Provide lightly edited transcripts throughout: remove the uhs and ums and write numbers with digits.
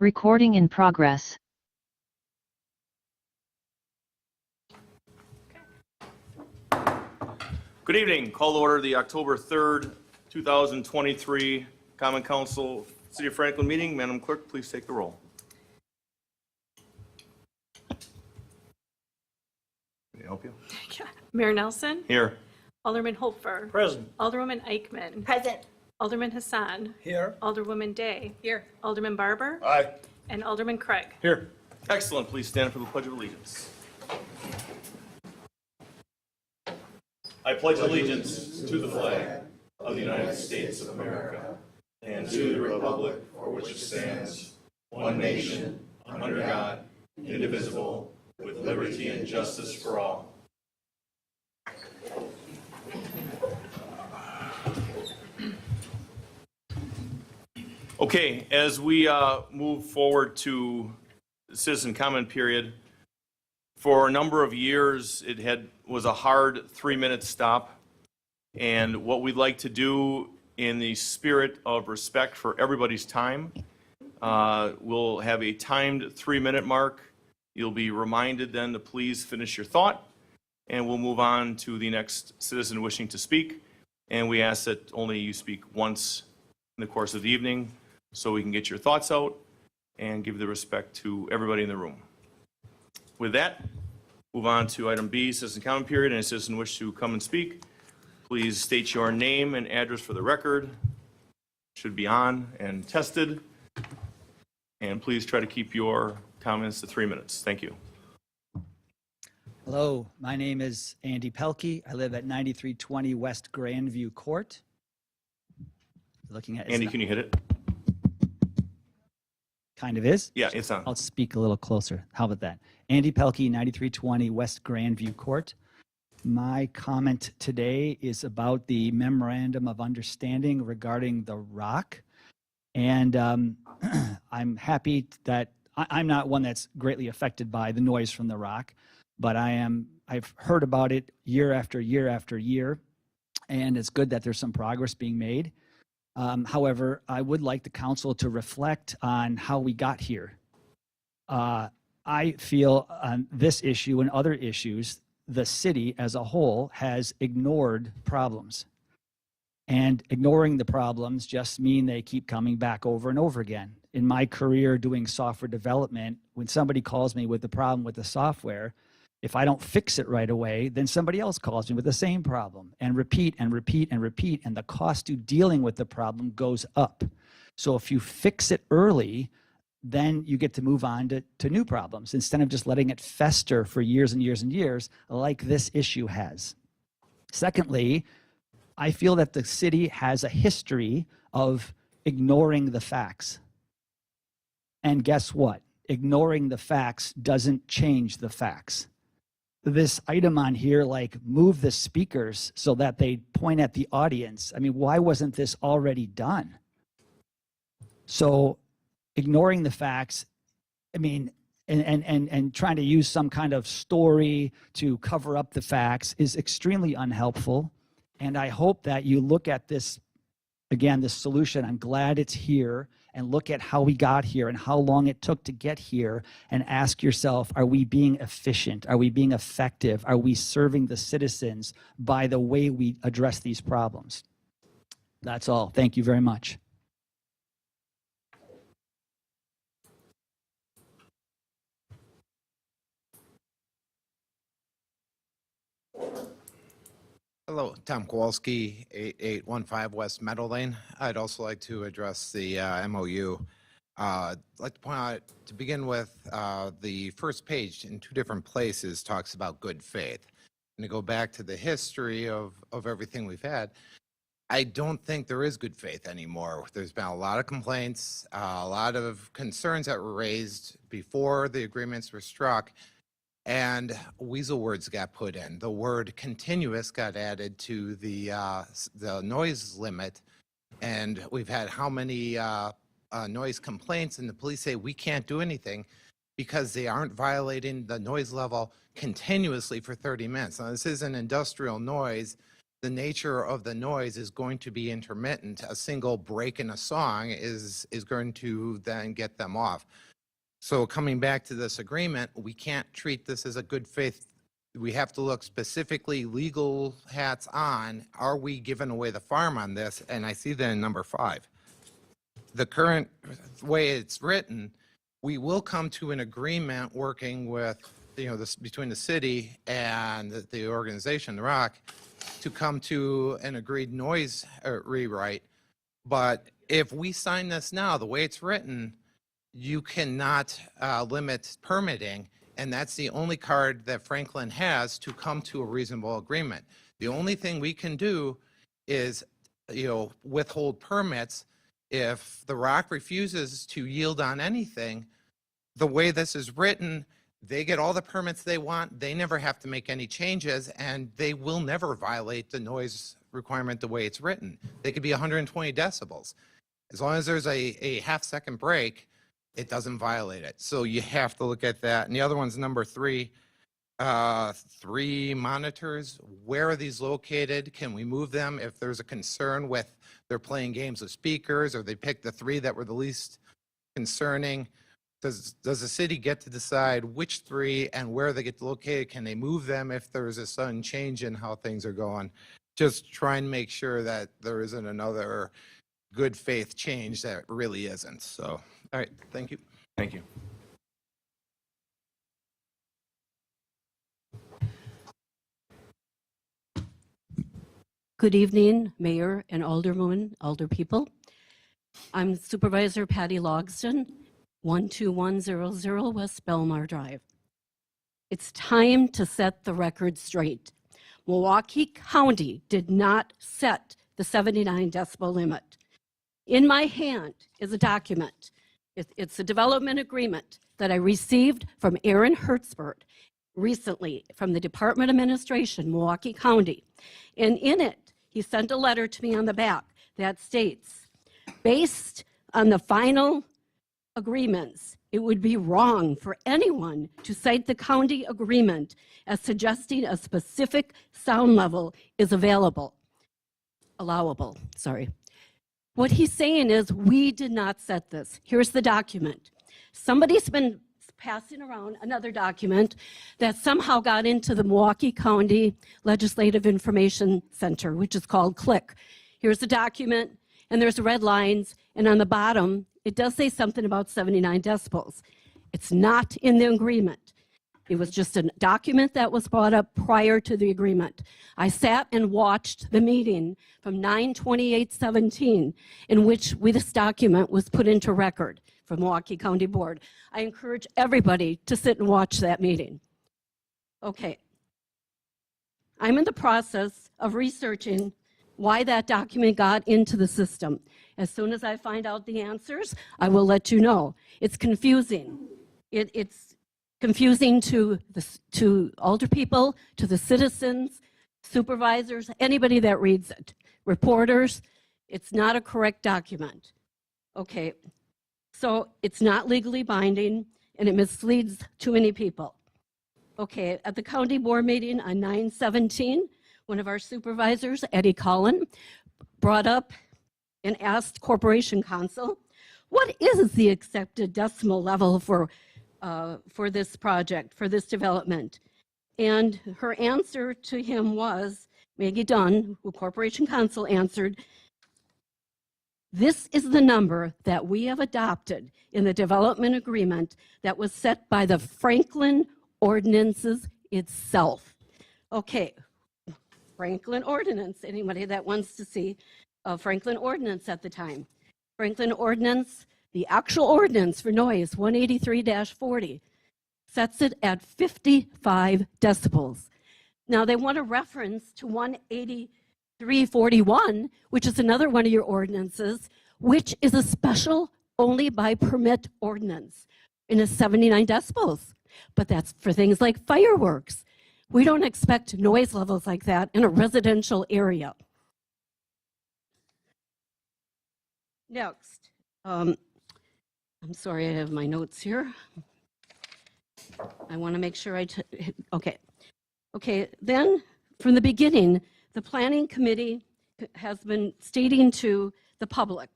Recording in progress. Good evening. Call to order the October 3rd, 2023 Common Council City of Franklin meeting. Madam Clerk, please take the roll. Can I help you? Mayor Nelson, Here. Alderman Hopfer, Present. Alderwoman Eichman, Present. Alderman Hassan, Here. Alderwoman Day, Here. Alderman Barber, Aye. and Alderman Craig. Here. Excellent. Please stand for the Pledge of Allegiance. I pledge allegiance to the flag of the United States of America and to the republic for which it stands, one nation, under God, indivisible, with liberty and justice for all. Okay, as we move forward to the citizen comment period, for a number of years, it was a hard 3-minute stop. And what we'd like to do in the spirit of respect for everybody's time, we'll have a timed 3-minute mark. You'll be reminded then to please finish your thought, and we'll move on to the next citizen wishing to speak. And we ask that only you speak once in the course of the evening so we can get your thoughts out and give the respect to everybody in the room. With that, move on to item B, citizen comment period. Any citizen wish to come and speak, please state your name and address for the record. Should be on and tested. And please try to keep your comments to 3 minutes. Thank you. Hello, my name is Andy Pelkey. I live at 9320 West Grandview Court. Looking at Andy, can you hit it? kind of is. Yeah, it's on. I'll speak a little closer. How about that? Andy Pelkey, 9320 West Grandview Court. My comment today is about the memorandum of understanding regarding the rock. And I'm happy that I'm not one that's greatly affected by the noise from the rock, but I've heard about it year after year after year, and it's good that there's some progress being made. However, I would like the council to reflect on how we got here. I feel on this issue and other issues, the city as a whole has ignored problems. And ignoring the problems just mean they keep coming back over and over again. In my career doing software development, when somebody calls me with a problem with the software, if I don't fix it right away, then somebody else calls me with the same problem, and repeat and repeat and repeat, and the cost to dealing with the problem goes up. So if you fix it early, then you get to move on to new problems instead of just letting it fester for years and years and years like this issue has. Secondly, I feel that the city has a history of ignoring the facts. And guess what? Ignoring the facts doesn't change the facts. This item on here, like move the speakers so that they point at the audience. I mean, why wasn't this already done? So ignoring the facts, I mean, and trying to use some kind of story to cover up the facts is extremely unhelpful. And I hope that you look at this, again, this solution. I'm glad it's here, and look at how we got here and how long it took to get here, and ask yourself, are we being efficient? Are we being effective? Are we serving the citizens by the way we address these problems? That's all. Thank you very much. Hello, Tom Kowalski, 8815 West Meadow Lane. I'd also like to address the MOU. I'd like to point out, to begin with, the first page in 2 different places talks about good faith. And to go back to the history of everything we've had, I don't think there is good faith anymore. There's been a lot of complaints, a lot of concerns that were raised before the agreements were struck, and weasel words got put in. The word continuous got added to the noise limit, and we've had how many noise complaints, and the police say we can't do anything because they aren't violating the noise level continuously for 30 minutes. Now, this isn't industrial noise the nature of the noise is going to be intermittent. A single break in a song is going to then get them off. So coming back to this agreement, we can't treat this as a good faith. We have to look specifically, legal hats on. Are we giving away the farm on this? And I see that in number 5. The current way it's written, we will come to an agreement working with, this between the city and the organization, the Rock, to come to an agreed noise rewrite. But if we sign this now, the way it's written, you cannot limit permitting, and that's the only card that Franklin has to come to a reasonable agreement. The only thing we can do is, withhold permits. If the Rock refuses to yield on anything, the way this is written, they get all the permits they want. They never have to make any changes, and they will never violate the noise requirement the way it's written. They could be 120 decibels. As long as there's a half-second break, it doesn't violate it. So you have to look at that. And the other one's number 3, 3 monitors. Where are these located? Can we move them if there's a concern with they're playing games with speakers, or they picked the 3 that were the least concerning? Does the city get to decide which 3 and where they get located? Can they move them if there's a sudden change in how things are going? Just try and make sure that there isn't another good faith change that really isn't. So, all right, thank you. Thank you. Good evening, Mayor and Alderwoman, Alder people. I'm Supervisor Patty Logston, 12100 West Belmar Drive. It's time to set the record straight. Milwaukee County did not set the 79 decibel limit. In my hand is a document. It's a development agreement that I received from Aaron Hertzberg recently from the Department of Administration, Milwaukee County. And in it, he sent a letter to me on the back that states, based on the final agreements, it would be wrong for anyone to cite the county agreement as suggesting a specific sound level is allowable. What he's saying is we did not set this. Here's the document. Somebody's been passing around another document that somehow got into the Milwaukee County Legislative Information Center, which is called CLIC. Here's the document, and there's red lines, and on the bottom, it does say something about 79 decibels. It's not in the agreement. It was just a document that was brought up prior to the agreement. I sat and watched the meeting from 9/28/17 in which this document was put into record for Milwaukee County Board. I encourage everybody to sit and watch that meeting. Okay. I'm in the process of researching why that document got into the system. As soon as I find out the answers, I will let you know. It's confusing. It's confusing to older people, to the citizens, supervisors, anybody that reads it, reporters. It's not a correct document. Okay, so it's not legally binding and it misleads too many people. Okay, at the county board meeting on 9/17, one of our supervisors, Eddie Cullen, brought up and asked Corporation Counsel, what is the accepted decimal level for this project, for this development? And her answer to him was, Maggie Dunn, who Corporation Counsel answered, this is the number that we have adopted in the development agreement that was set by the Franklin Ordinances itself. Okay, Franklin Ordinance, anybody that wants to see a Franklin Ordinance at the time. Franklin Ordinance, the actual ordinance for noise, 183-40, sets it at 55 decibels. Now they want a reference to 183-41, which is another one of your ordinances, which is a special only by permit ordinance and is 79 decibels. But that's for things like fireworks. We don't expect noise levels like that in a residential area. Next, I'm sorry, I have my notes here. I want to make sure okay, then from the beginning, The planning committee has been stating to the public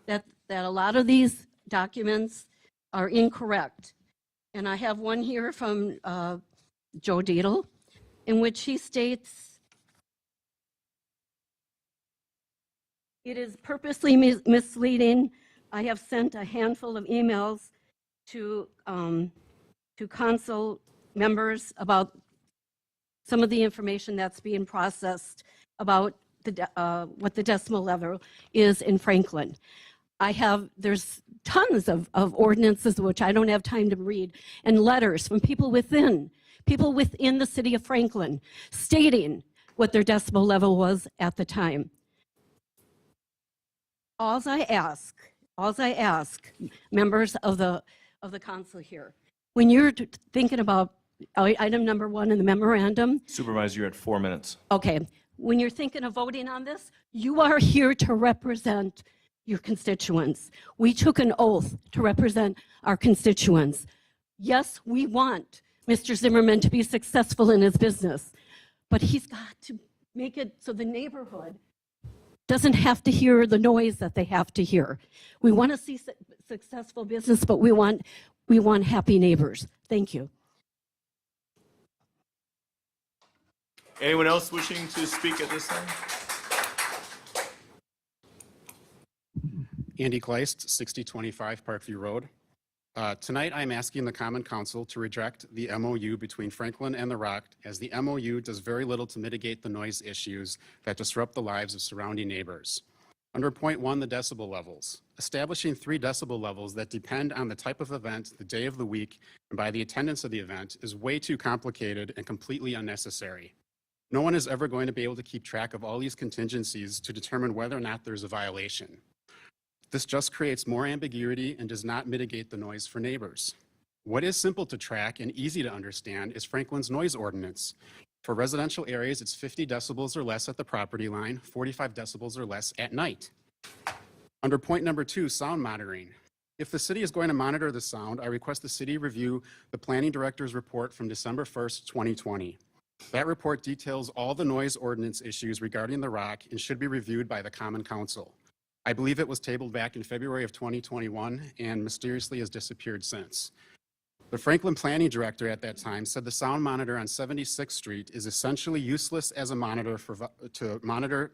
that a lot of these documents are incorrect. And I have one here from Joe Dietl, in which he states, "It is purposely misleading. I have sent a handful of emails to council members about some of the information that's being processed about what the decimal level is in Franklin. There's tons of ordinances, which I don't have time to read, and letters from people within the city of Franklin stating what their decibel level was at the time. Alls I ask, members of the council here, when you're thinking about item number 1 in the memorandum, Supervisor, you're at 4 minutes. okay, when you're thinking of voting on this, you are here to represent your constituents. We took an oath to represent our constituents. Yes, we want Mr. Zimmerman to be successful in his business, but he's got to make it so the neighborhood doesn't have to hear the noise that they have to hear. We want to see successful business, but we want happy neighbors. Thank you. Anyone else wishing to speak at this time? Andy Kleist, 6025 Parkview Road. Tonight, I'm asking the Common Council to reject the MOU between Franklin and the Rock, as the MOU does very little to mitigate the noise issues that disrupt the lives of surrounding neighbors. Under point 1, the decibel levels. Establishing 3 decibel levels that depend on the type of event, the day of the week, and by the attendance of the event is way too complicated and completely unnecessary. No one is ever going to be able to keep track of all these contingencies to determine whether or not there's a violation. This just creates more ambiguity and does not mitigate the noise for neighbors. What is simple to track and easy to understand is Franklin's noise ordinance. For residential areas, it's 50 decibels or less at the property line, 45 decibels or less at night. Under point number 2, sound monitoring. If the city is going to monitor the sound, I request the city review the planning director's report from December 1st, 2020. That report details all the noise ordinance issues regarding the Rock and should be reviewed by the Common Council. I believe it was tabled back in February of 2021 and mysteriously has disappeared since. The Franklin planning director at that time said the sound monitor on 76th Street is essentially useless as a monitor to monitor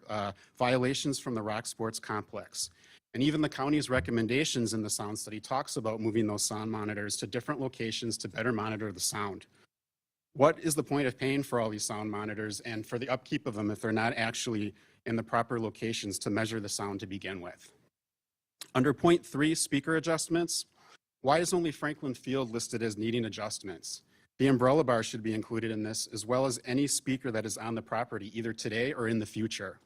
violations from the Rock Sports Complex. And even the county's recommendations in the sound study talks about moving those sound monitors to different locations to better monitor the sound. What is the point of paying for all these sound monitors and for the upkeep of them if they're not actually in the proper locations to measure the sound to begin with? Under point 3, speaker adjustments, why is only Franklin Field listed as needing adjustments? The umbrella bar should be included in this, as well as any speaker that is on the property, either today or in the future.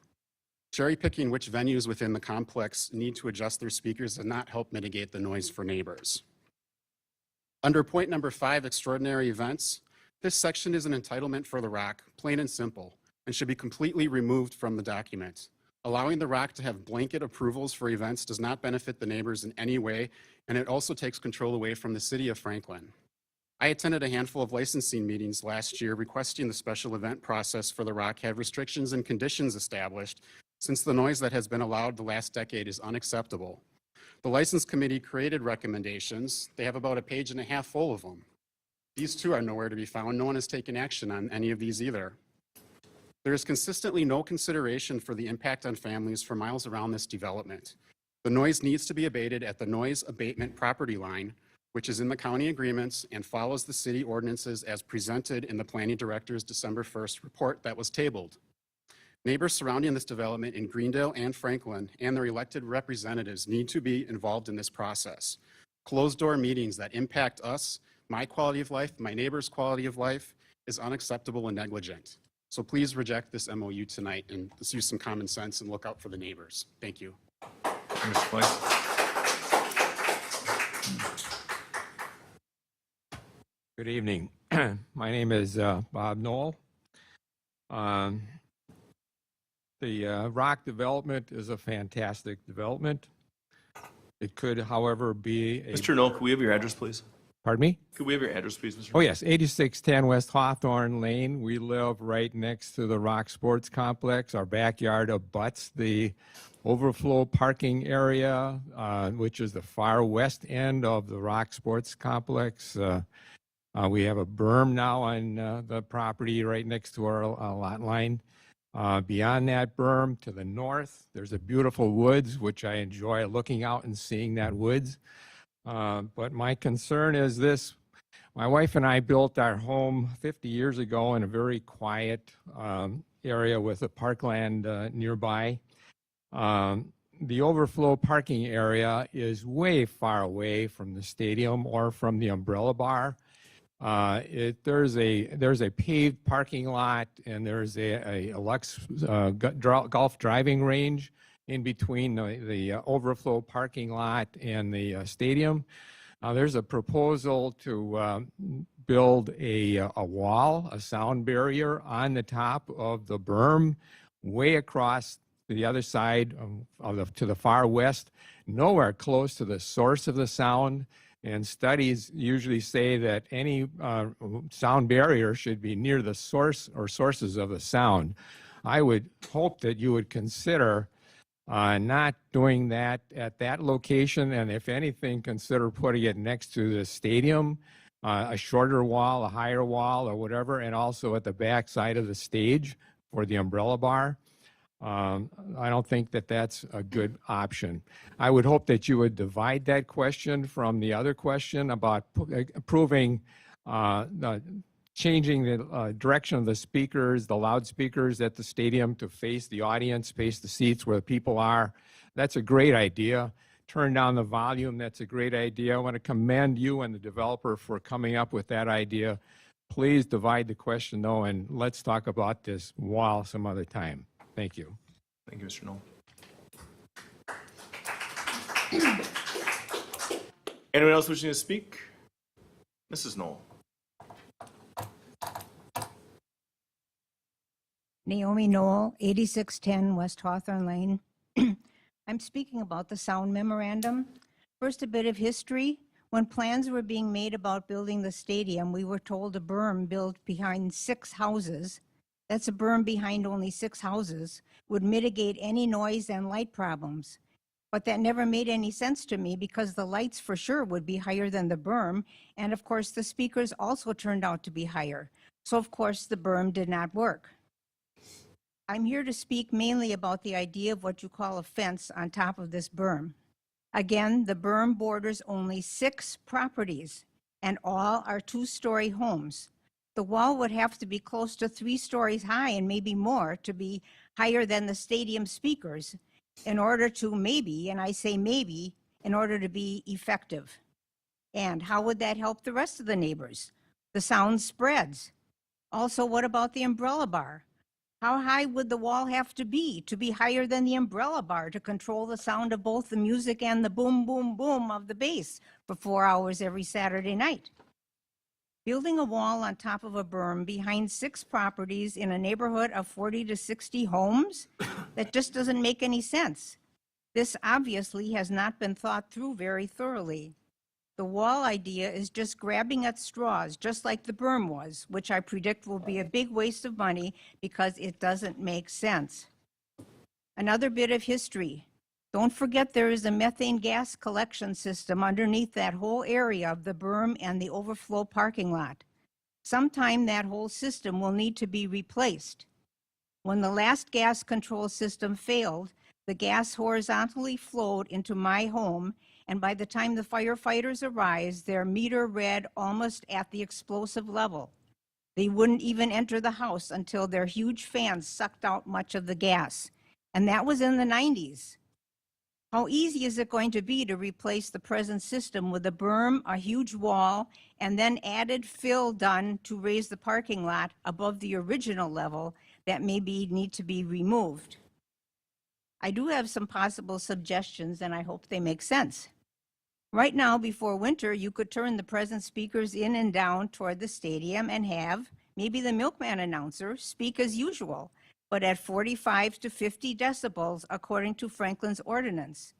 Cherry picking which venues within the complex need to adjust their speakers does not help mitigate the noise for neighbors. Under point number 5, extraordinary events, this section is an entitlement for the Rock, plain and simple, and should be completely removed from the document. Allowing the Rock to have blanket approvals for events does not benefit the neighbors in any way, and it also takes control away from the city of Franklin. I attended a handful of licensing meetings last year requesting the special event process for the Rock have restrictions and conditions established, since the noise that has been allowed the last decade is unacceptable. The license committee created recommendations. They have about a page and a half full of them. These too are nowhere to be found. No one has taken action on any of these either. There is consistently no consideration for the impact on families for miles around this development. The noise needs to be abated at the noise abatement property line, which is in the county agreements and follows the city ordinances as presented in the planning director's December 1st report that was tabled. Neighbors surrounding this development in Greendale and Franklin and their elected representatives need to be involved in this process. Closed-door meetings that impact us, my quality of life, my neighbor's quality of life, is unacceptable and negligent. So please reject this MOU tonight and let's use some common sense and look out for the neighbors. Thank you. Mr. Place. Good evening. My name is Bob Knoll. The Rock development is a fantastic development. It could, however, be a... Mr. Knoll, can we have your address, please? Pardon me? Could we have your address, please, Mr. Oh, yes, 8610 West Hawthorne Lane. We live right next to the Rock Sports Complex. Our backyard abuts the overflow parking area, which is the far west end of the Rock Sports Complex. We have a berm now on the property right next to our lot line. Beyond that berm to the north, there's a beautiful woods, which I enjoy looking out and seeing that woods. But my concern is this. My wife and I built our home 50 years ago in a very quiet area with a parkland nearby. The overflow parking area is way far away from the stadium or from the umbrella bar. There's a paved parking lot, and there's a Lux golf driving range in between the overflow parking lot and the stadium. There's a proposal to build a wall, a sound barrier on the top of the berm, way across to the other side to the far west, nowhere close to the source of the sound. And studies usually say that any sound barrier should be near the source or sources of the sound. I would hope that you would consider not doing that at that location, and if anything, consider putting it next to the stadium, a shorter wall, a higher wall, or whatever, and also at the back side of the stage for the umbrella bar. I don't think that that's a good option. I would hope that you would divide that question from the other question about approving changing the direction of the speakers, the loudspeakers at the stadium to face the audience, face the seats where the people are. That's a great idea. Turn down the volume. That's a great idea. I want to commend you and the developer for coming up with that idea. Please divide the question, though, and let's talk about this wall some other time. Thank you. Thank you, Mr. Knoll. Anyone else wishing to speak? Mrs. Knoll. Naomi Knoll, 8610 West Hawthorne Lane. I'm speaking about the sound memorandum. First, a bit of history. When plans were being made about building the stadium, we were told a berm built behind 6 houses, that's a berm behind only 6 houses, would mitigate any noise and light problems. But that never made any sense to me because the lights for sure would be higher than the berm, and of course the speakers also turned out to be higher. So of course the berm did not work. I'm here to speak mainly about the idea of what you call a fence on top of this berm. Again, the berm borders only 6 properties, and all are 2-story homes. The wall would have to be close to 3 stories high and maybe more to be higher than the stadium speakers in order to maybe, and I say maybe, in order to be effective. And how would that help the rest of the neighbors? The sound spreads. Also, what about the umbrella bar? How high would the wall have to be higher than the umbrella bar to control the sound of both the music and the boom, boom, boom of the bass for 4 hours every Saturday night? Building a wall on top of a berm behind 6 properties in a neighborhood of 40 to 60 homes? That just doesn't make any sense. This obviously has not been thought through very thoroughly. The wall idea is just grabbing at straws, just like the berm was, which I predict will be a big waste of money because it doesn't make sense. Another bit of history. Don't forget there is a methane gas collection system underneath that whole area of the berm and the overflow parking lot. Sometime that whole system will need to be replaced. When the last gas control system failed, the gas horizontally flowed into my home, and by the time the firefighters arrived, their meter read almost at the explosive level. They wouldn't even enter the house until their huge fans sucked out much of the gas. And that was in the 90s. How easy is it going to be to replace the present system with a berm, a huge wall, and then added fill done to raise the parking lot above the original level that maybe need to be removed? I do have some possible suggestions, and I hope they make sense. Right now, before winter, you could turn the present speakers in and down toward the stadium and have maybe the milkman announcer speak as usual, but at 45 to 50 decibels according to Franklin's ordinance.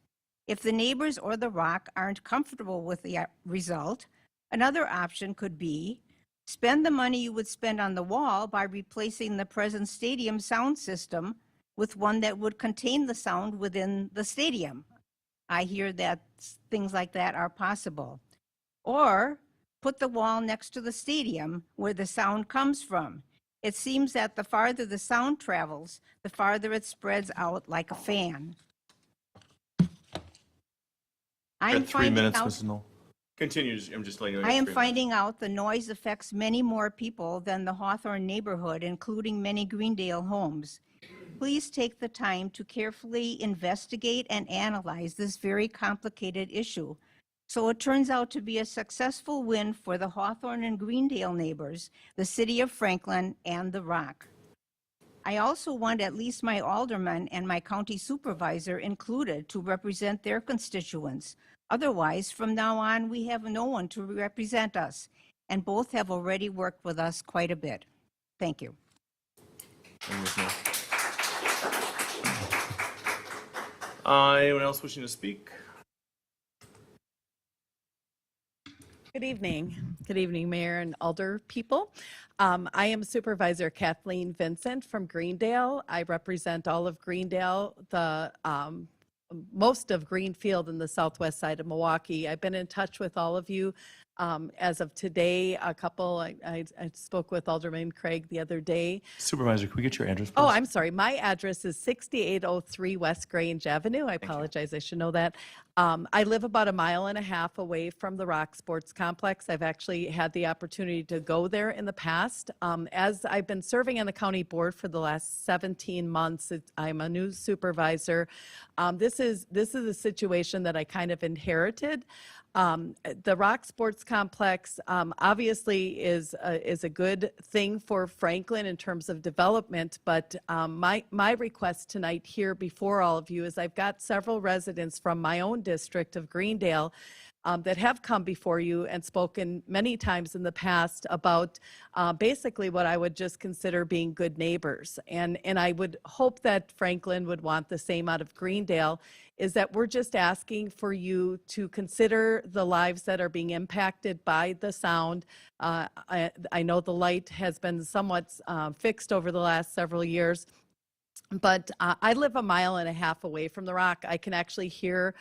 If the neighbors or the Rock aren't comfortable with the result, Another option could be spend the money you would spend on the wall by replacing the present stadium sound system with one that would contain the sound within the stadium. I hear that things like that are possible. Or put the wall next to the stadium where the sound comes from. It seems that the farther the sound travels, the farther it spreads out like a fan. Got 3 finding minutes, out- Mrs. Knoll. Continue, I'm just letting you know. I you am got 3 minutes. finding out the noise affects many more people than the Hawthorne neighborhood, including many Greendale homes. Please take the time to carefully investigate and analyze this very complicated issue. So it turns out to be a successful win for the Hawthorne and Greendale neighbors, the city of Franklin, and the Rock. I also want at least my alderman and my county supervisor included to represent their constituents. Otherwise, from now on, we have no one to represent us, and both have already worked with us quite a bit. Thank you. Thank you, Ms. Knoll. Anyone else wishing to speak? Good evening. Good evening, Mayor and Alder people. I am Supervisor Kathleen Vincent from Greendale. I represent all of Greendale, the most of Greenfield and the southwest side of Milwaukee. I've been in touch with all of you as of today. I spoke with Alderman Craig the other day. Supervisor, can we get your address, please? Oh, I'm sorry. My address is 6803 West Grange Avenue. I apologize. I should know that. I live about 1.5 miles away from the Rock Sports Complex. I've actually had the opportunity to go there in the past. As I've been serving on the county board for the last 17 months, I'm a new supervisor. This is a situation that I kind of inherited. The Rock Sports Complex obviously is a good thing for Franklin in terms of development, but my request tonight here before all of you is I've got several residents from my own district of Greendale that have come before you and spoken many times in the past about basically what I would just consider being good neighbors. And I would hope that Franklin would want the same out of Greendale, is that we're just asking for you to consider the lives that are being impacted by the sound. I know the light has been somewhat fixed over the last several years. But I live 1.5 miles away from the Rock. I can actually hear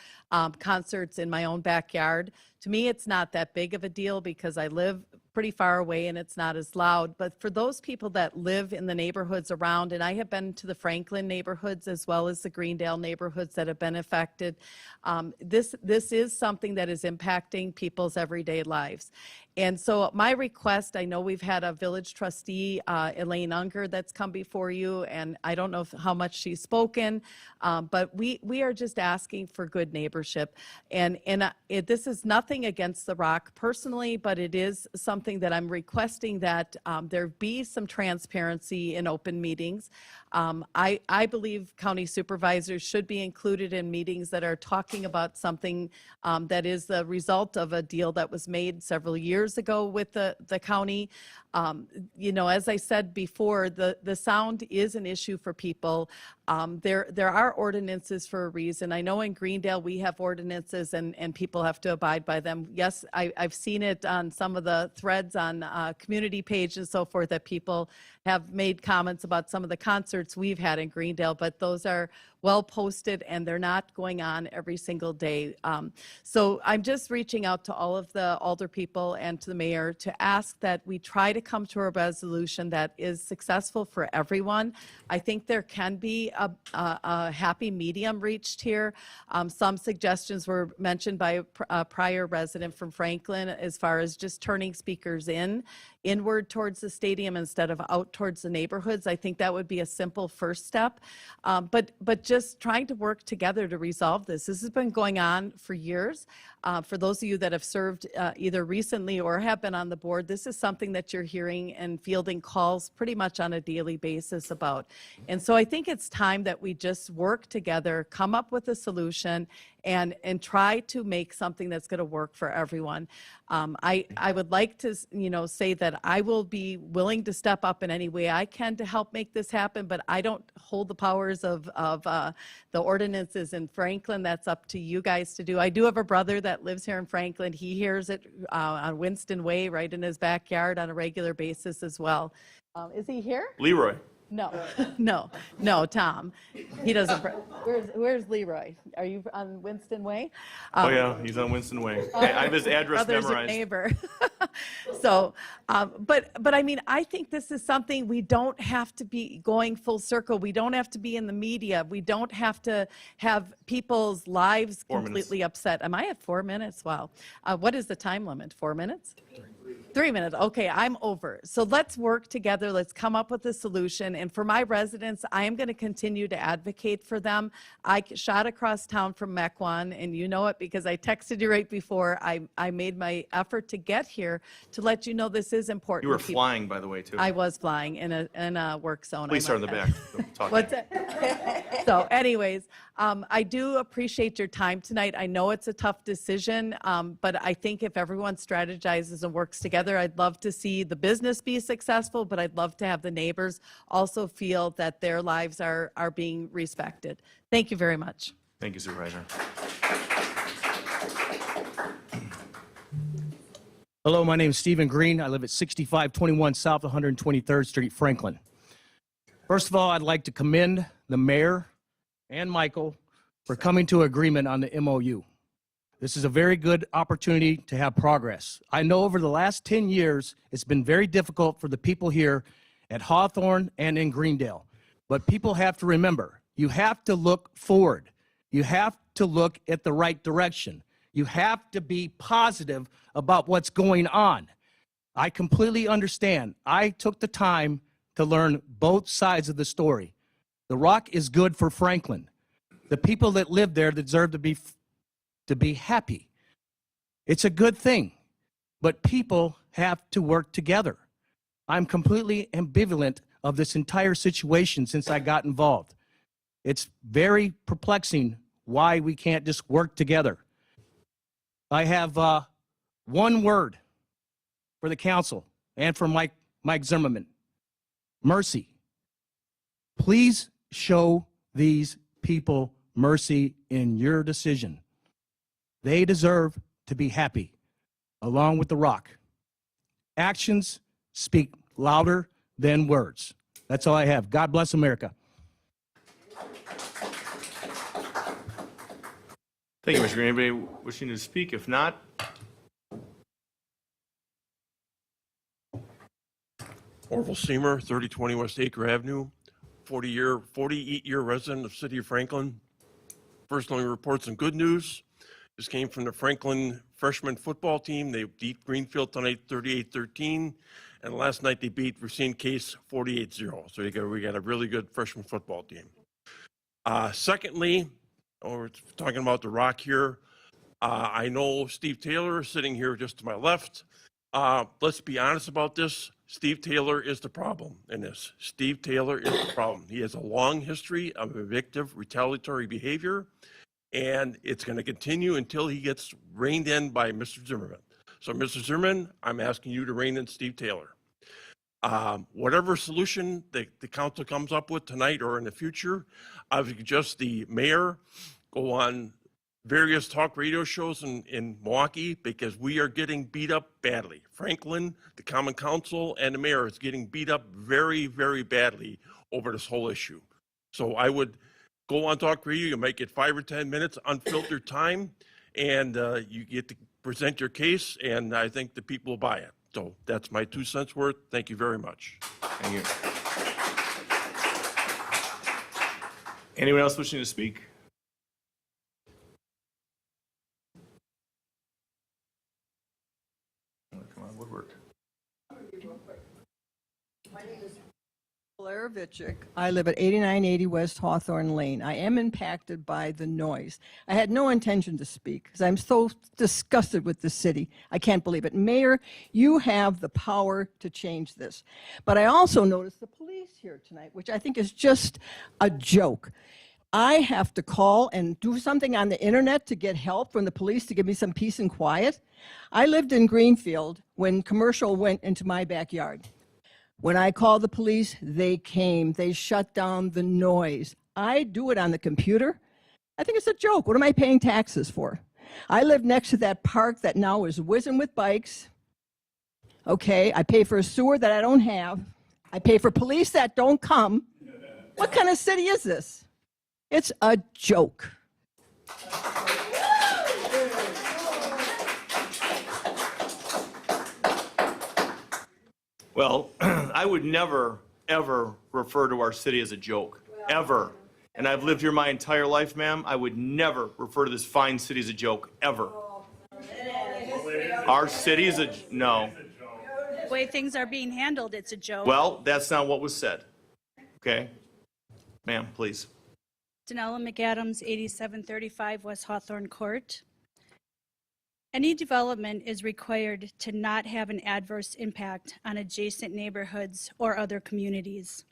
concerts in my own backyard. To me, it's not that big of a deal because I live pretty far away and it's not as loud. But for those people that live in the neighborhoods around, and I have been to the Franklin neighborhoods as well as the Greendale neighborhoods that have been affected, this is something that is impacting people's everyday lives. And so my request, I know we've had a village trustee, Elaine Unger, that's come before you, and I don't know how much she's spoken, but we are just asking for good neighborship. And this is nothing against the Rock personally, but it is something that I'm requesting that there be some transparency in open meetings. I believe county supervisors should be included in meetings that are talking about something that is the result of a deal that was made several years ago with the county. As I said before, the sound is an issue for people. There are ordinances for a reason. I know in Greendale we have ordinances and people have to abide by them. Yes, I've seen it on some of the threads on community page and so forth that people have made comments about some of the concerts we've had in Greendale, but those are well posted and they're not going on every single day. So I'm just reaching out to all of the alder people and to the mayor to ask that we try to come to a resolution that is successful for everyone. I think there can be a happy medium reached here. Some suggestions were mentioned by a prior resident from Franklin as far as just turning speakers inward towards the stadium instead of out towards the neighborhoods. I think that would be a simple first step. But just trying to work together to resolve this. This has been going on for years. For those of you that have served either recently or have been on the board, this is something that you're hearing and fielding calls pretty much on a daily basis about. And so I think it's time that we just work together, come up with a solution, and try to make something that's going to work for everyone. I would like to, say that I will be willing to step up in any way I can to help make this happen, but I don't hold the powers of the ordinances in Franklin. That's up to you guys to do. I do have a brother that lives here in Franklin. He hears it on Winston Way, right in his backyard on a regular basis as well. Is he here? Leroy. No, no, Tom. He doesn't. Where's Leroy? Are you on Winston Way? Oh, yeah, he's on Winston Way. I have his address Brother's your memorized. neighbor. So, but I mean, I think this is something we don't have to be going full circle. We don't have to be in the media. We don't have to have people's lives 4 minutes. completely upset. Am I at 4 minutes? Wow. What is the time limit? 4 minutes? 3 minutes. Okay, I'm over. So let's work together. Let's come up with a solution. And for my residents, I am going to continue to advocate for them. I shot across town from Mequon, and you know it because I texted you right before. I made my effort to get here to let you know this is important. You were to people. flying, by the way, too. I was flying in a work zone. Police are in the back. talking. What's that? So anyways, I do appreciate your time tonight. I know it's a tough decision, but I think if everyone strategizes and works together, I'd love to see the business be successful, but I'd love to have the neighbors also feel that their lives are being respected. Thank you very much. Thank you, Supervisor. Hello, my name is Stephen Green. I live at 6521 South 123rd Street, Franklin. First of all, I'd like to commend the mayor and Michael for coming to agreement on the MOU. This is a very good opportunity to have progress. I know over the last 10 years, it's been very difficult for the people here at Hawthorne and in Greendale. But people have to remember, you have to look forward. You have to look at the right direction. You have to be positive about what's going on. I completely understand. I took the time to learn both sides of the story. The Rock is good for Franklin. The people that live there deserve to be happy. It's a good thing, but people have to work together. I'm completely ambivalent of this entire situation since I got involved. It's very perplexing why we can't just work together. I have one word for the council and for Mike Zimmerman. Mercy. Please show these people mercy in your decision. They deserve to be happy, along with the Rock. Actions speak louder than words. That's all I have. God bless America. Thank you, Mr. Green. Anybody wishing to speak? If not, Orville Seamer, 3020 West Acre Avenue, 48-year resident of City of Franklin. First, let me report some good news. This came from the Franklin freshman football team. They beat Greenfield tonight 38-13, and last night they beat Racine Case 48-0. So we got a really good freshman football team. Secondly, we're talking about the Rock here. I know Steve Taylor is sitting here just to my left. Let's be honest about this. Steve Taylor is the problem in this. Steve Taylor is the problem. He has a long history of evictive, retaliatory behavior, and it's going to continue until he gets reined in by Mr. Zimmerman. So, Mr. Zimmerman, I'm asking you to rein in Steve Taylor. Whatever solution the council comes up with tonight or in the future, I would suggest the mayor go on various talk radio shows in Milwaukee because we are getting beat up badly. Franklin, the Common Council, and the mayor is getting beat up very, very badly over this whole issue. So I would go on talk radio. You might get 5 or 10 minutes unfiltered time, and you get to present your case, and I think the people will buy it. So that's my 2 cents worth. Thank you very much. thank you. Anyone else wishing to speak? Come on, Woodward. Blair Vitchik. I live at 8980 West Hawthorne Lane. I am impacted by the noise. I had no intention to speak because I'm so disgusted with the city. I can't believe it. Mayor, you have the power to change this. But I also noticed the police here tonight, which I think is just a joke. I have to call and do something on the internet to get help from the police to give me some peace and quiet. I lived in Greenfield when commercial went into my backyard. When I called the police, they came. They shut down the noise. I do it on the computer. I think it's a joke. What am I paying taxes for? I live next to that park that now is whizzing with bikes. Okay, I pay for a sewer that I don't have. I pay for police that don't come. What kind of city is this? It's a joke. Well, I would never, ever refer to our city as a joke, ever. And I've lived here my entire life, ma'am. I would never refer to this fine city as a joke, ever. Our city is no. The way things are being handled, it's a joke. Well, that's not what was said. Okay? Ma'am, please. Danella McAdams, 8735 West Hawthorne Court. Any development is required to not have an adverse impact on adjacent neighborhoods or other communities.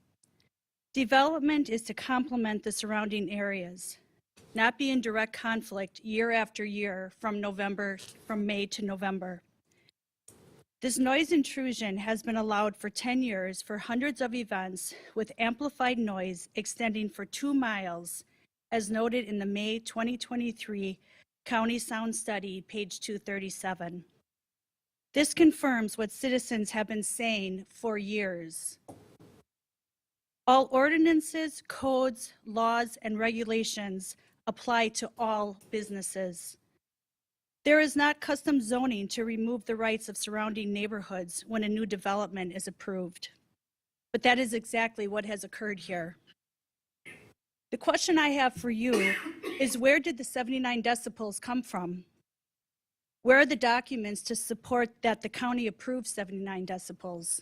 Development is to complement the surrounding areas, not be in direct conflict year after year from May to November. This noise intrusion has been allowed for 10 years for hundreds of events with amplified noise extending for 2 miles, as noted in the May 2023 County Sound Study, page 237. This confirms what citizens have been saying for years. All ordinances, codes, laws, and regulations apply to all businesses. There is not custom zoning to remove the rights of surrounding neighborhoods when a new development is approved. But that is exactly what has occurred here. The question I have for you is, where did the 79 decibels come from? Where are the documents to support that the county approved 79 decibels?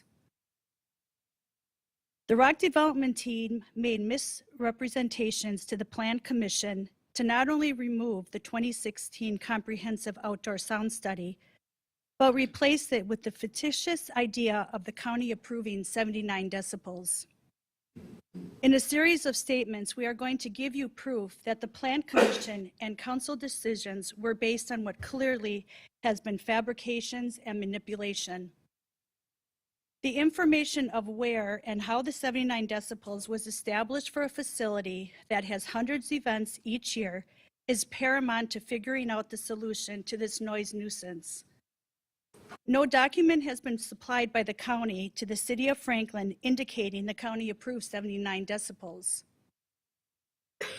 The Rock Development Team made misrepresentations to the Plan Commission to not only remove the 2016 Comprehensive Outdoor Sound Study, but replace it with the fictitious idea of the county approving 79 decibels. In a series of statements, we are going to give you proof that the Plan Commission and council decisions were based on what clearly has been fabrications and manipulation. The information of where and how the 79 decibels was established for a facility that has hundreds of events each year is paramount to figuring out the solution to this noise nuisance. No document has been supplied by the county to the city of Franklin indicating the county approved 79 decibels.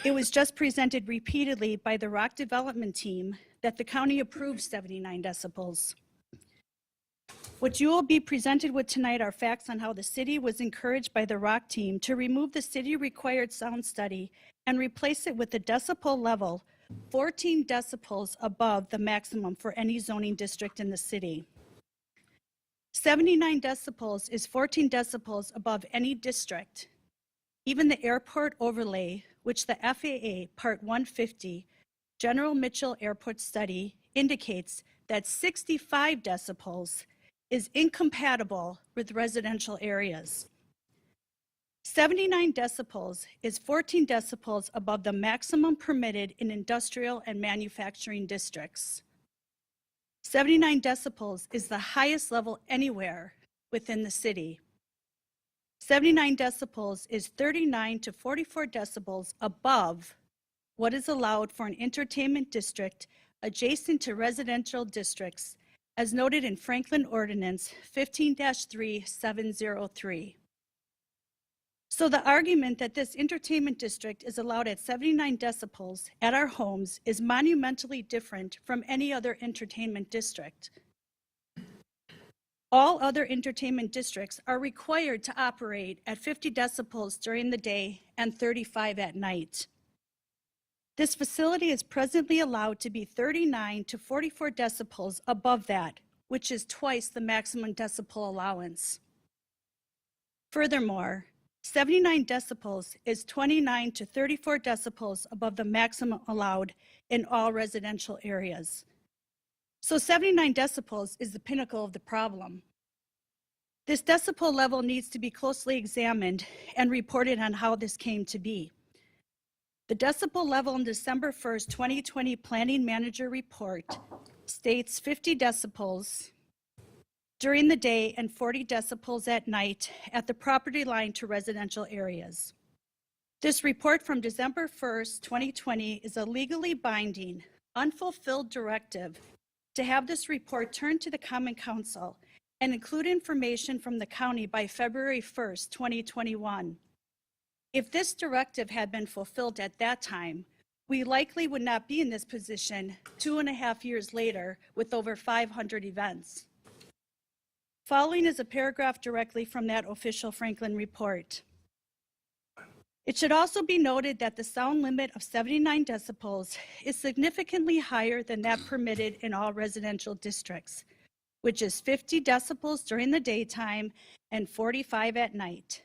It was just presented repeatedly by the Rock Development Team that the county approved 79 decibels. What you will be presented with tonight are facts on how the city was encouraged by the Rock team to remove the city-required sound study and replace it with a decibel level 14 decibels above the maximum for any zoning district in the city. 79 decibels is 14 decibels above any district. Even the airport overlay, which the FAA Part 150 General Mitchell Airport Study indicates that 65 decibels is incompatible with residential areas. 79 decibels is 14 decibels above the maximum permitted in industrial and manufacturing districts. 79 decibels is the highest level anywhere within the city. 79 decibels is 39 to 44 decibels above what is allowed for an entertainment district adjacent to residential districts, as noted in Franklin Ordinance 15-3703. So the argument that this entertainment district is allowed at 79 decibels at our homes is monumentally different from any other entertainment district. All other entertainment districts are required to operate at 50 decibels during the day and 35 at night. This facility is presently allowed to be 39 to 44 decibels above that, which is twice the maximum decibel allowance. Furthermore, 79 decibels is 29 to 34 decibels above the maximum allowed in all residential areas. So 79 decibels is the pinnacle of the problem. This decibel level needs to be closely examined and reported on how this came to be. The decibel level in December 1st, 2020 Planning Manager Report states 50 decibels during the day and 40 decibels at night at the property line to residential areas. This report from December 1st, 2020 is a legally binding, unfulfilled directive to have this report turned to the Common Council and include information from the county by February 1st, 2021. If this directive had been fulfilled at that time, we likely would not be in this position 2.5 years later with over 500 events. Following is a paragraph directly from that official Franklin report. It should also be noted that the sound limit of 79 decibels is significantly higher than that permitted in all residential districts, which is 50 decibels during the daytime and 45 at night.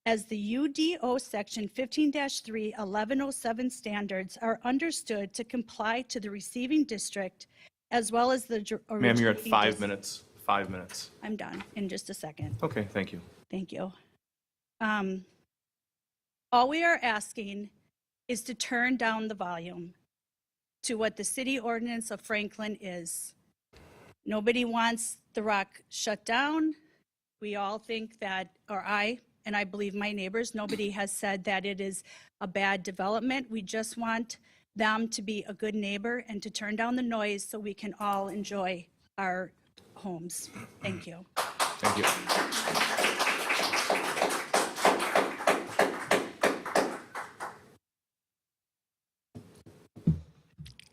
As the UDO Section 15-3 1107 standards are understood to comply to the receiving district as well as the Ma'am, you're at originating 5 dis- minutes. 5 minutes. I'm done in just a second. Okay, thank you. Thank you. All we are asking is to turn down the volume to what the city ordinance of Franklin is. Nobody wants the Rock shut down. We all think that, or I, and I believe my neighbors, nobody has said that it is a bad development. We just want them to be a good neighbor and to turn down the noise so we can all enjoy our homes. Thank you. Thank you.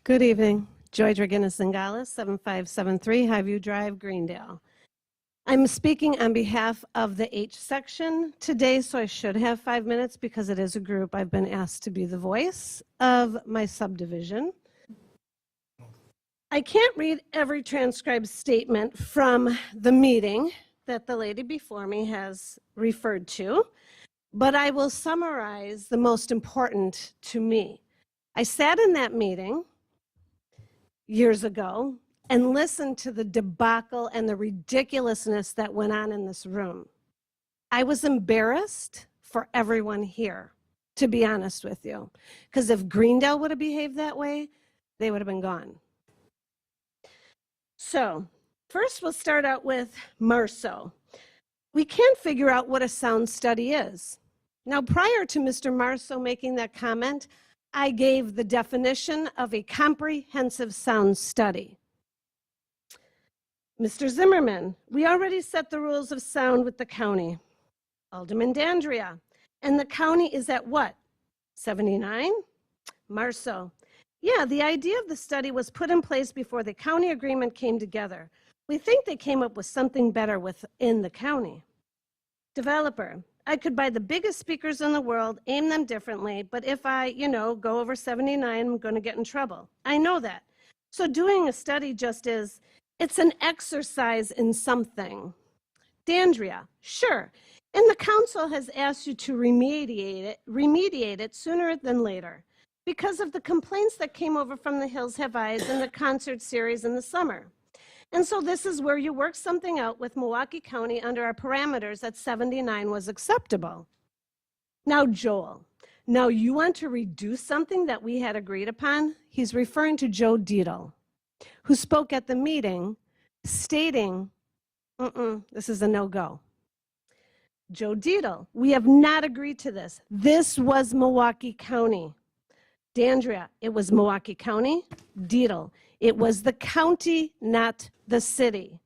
Good evening. Joy Draginas-Zingales, 7573 Highview Drive, Greendale. I'm speaking on behalf of the H section today, so I should have 5 minutes because it is a group. I've been asked to be the voice of my subdivision. I can't read every transcribed statement from the meeting that the lady before me has referred to, but I will summarize the most important to me. I sat in that meeting years ago and listened to the debacle and the ridiculousness that went on in this room. I was embarrassed for everyone here, to be honest with you, because if Greendale would have behaved that way, they would have been gone. So first we'll start out with Marceau. We can't figure out what a sound study is. Now, prior to Mr. Marceau making that comment, I gave the definition of a comprehensive sound study. Mr. Zimmerman, we already set the rules of sound with the county. Alderman Dandria, and the county is at what? 79? Marceau, yeah, the idea of the study was put in place before the county agreement came together. We think they came up with something better within the county. Developer, I could buy the biggest speakers in the world, aim them differently, but if I, go over 79, I'm going to get in trouble. I know that. So doing a study just is, it's an exercise in something. Dandria, sure. And the council has asked you to remediate it sooner than later because of the complaints that came over from the Hills Have Eyes and the concert series in the summer. And so this is where you work something out with Milwaukee County under our parameters that 79 was acceptable. Now, Joel, now you want to reduce something that we had agreed upon? He's referring to Joe Dietl, who spoke at the meeting stating, this is a no-go. Joe Dietl, we have not agreed to this. This was Milwaukee County. Dandria, it was Milwaukee County. Dietl, it was the county, not the city.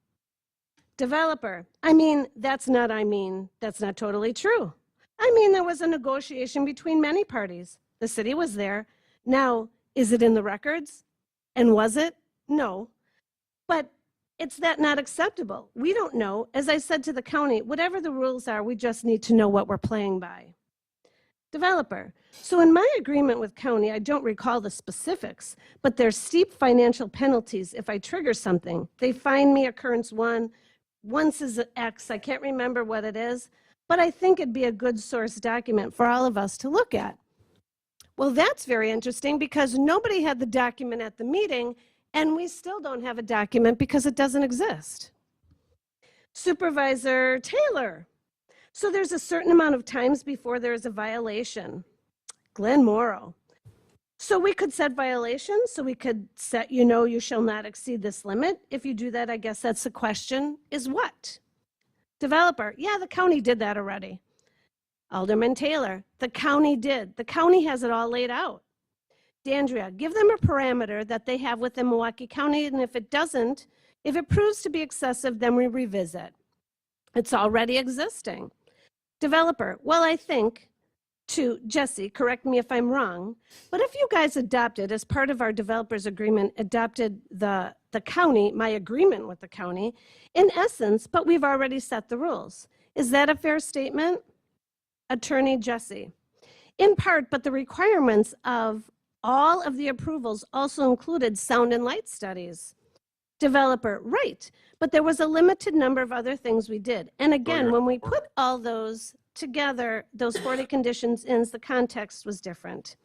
Developer, that's not totally true. There was a negotiation between many parties. The city was there. Now, is it in the records? And was it? No. But it's not acceptable. We don't know. As I said to the county, whatever the rules are, we just need to know what we're playing by. Developer, so in my agreement with county, I don't recall the specifics, but there's steep financial penalties if I trigger something. They fine me occurrence one, once is X, I can't remember what it is, but I think it'd be a good source document for all of us to look at. Well, that's very interesting because nobody had the document at the meeting, and we still don't have a document because it doesn't exist. Supervisor Taylor, so there's a certain amount of times before there is a violation. Glenn Morrow, So we could set violations. So we could set, you shall not exceed this limit. If you do that, I guess that's the question, is what? Developer, yeah, the county did that already. Alderman Taylor, the county did. The county has it all laid out. Dandria, give them a parameter that they have within Milwaukee County, and if it doesn't, if it proves to be excessive, then we revisit. It's already existing. Developer, well, I think, to Jesse, correct me if I'm wrong, but if you guys adopted, as part of our developers agreement, adopted the county, my agreement with the county, in essence, but we've already set the rules. Is that a fair statement? Attorney Jesse, in part, but the requirements of all of the approvals also included sound and light studies. Developer, right, but there was a limited number of other things we did. And again, when we put all those together, those 40 conditions in, the context was different.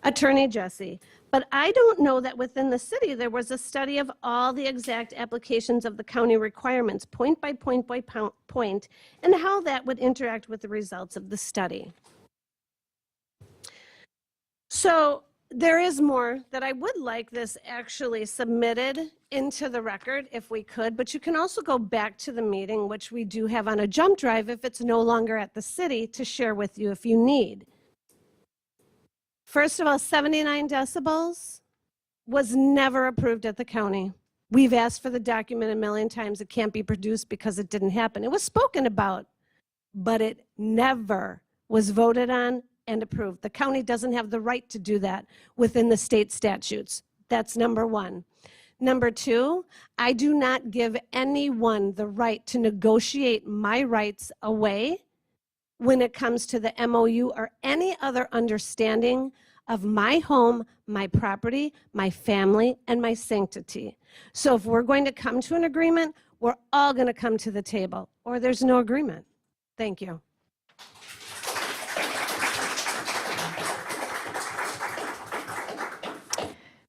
Attorney Jesse, but I don't know that within the city there was a study of all the exact applications of the county requirements, point by point by point, and how that would interact with the results of the study. So there is more that I would like this actually submitted into the record if we could, but you can also go back to the meeting, which we do have on a jump drive if it's no longer at the city, to share with you if you need. First of all, 79 decibels was never approved at the county. We've asked for the document a million times. It can't be produced because it didn't happen. It was spoken about, but it never was voted on and approved. The county doesn't have the right to do that within the state statutes. That's number one. Number two, I do not give anyone the right to negotiate my rights away when it comes to the MOU or any other understanding of my home, my property, my family, and my sanctity. So if we're going to come to an agreement, we're all going to come to the table, or there's no agreement. Thank you.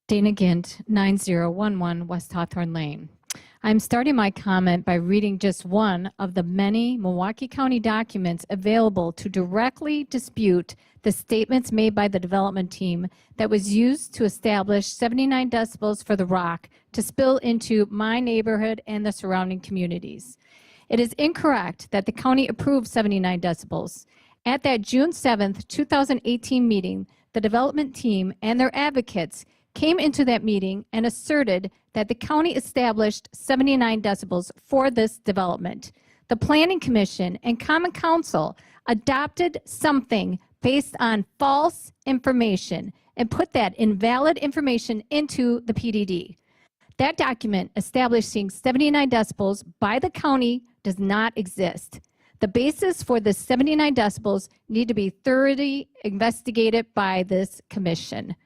Dana Gint, 9011 West Hawthorne Lane. I'm starting my comment by reading just one of the many Milwaukee County documents available to directly dispute the statements made by the development team that was used to establish 79 decibels for the rock to spill into my neighborhood and the surrounding communities. It is incorrect that the county approved 79 decibels. At that June 7th, 2018 meeting, the development team and their advocates came into that meeting and asserted that the county established 79 decibels for this development. The Planning Commission and Common Council adopted something based on false information and put that invalid information into the PDD. That document establishing 79 decibels by the county does not exist. The basis for the 79 decibels need to be thoroughly investigated by this commission.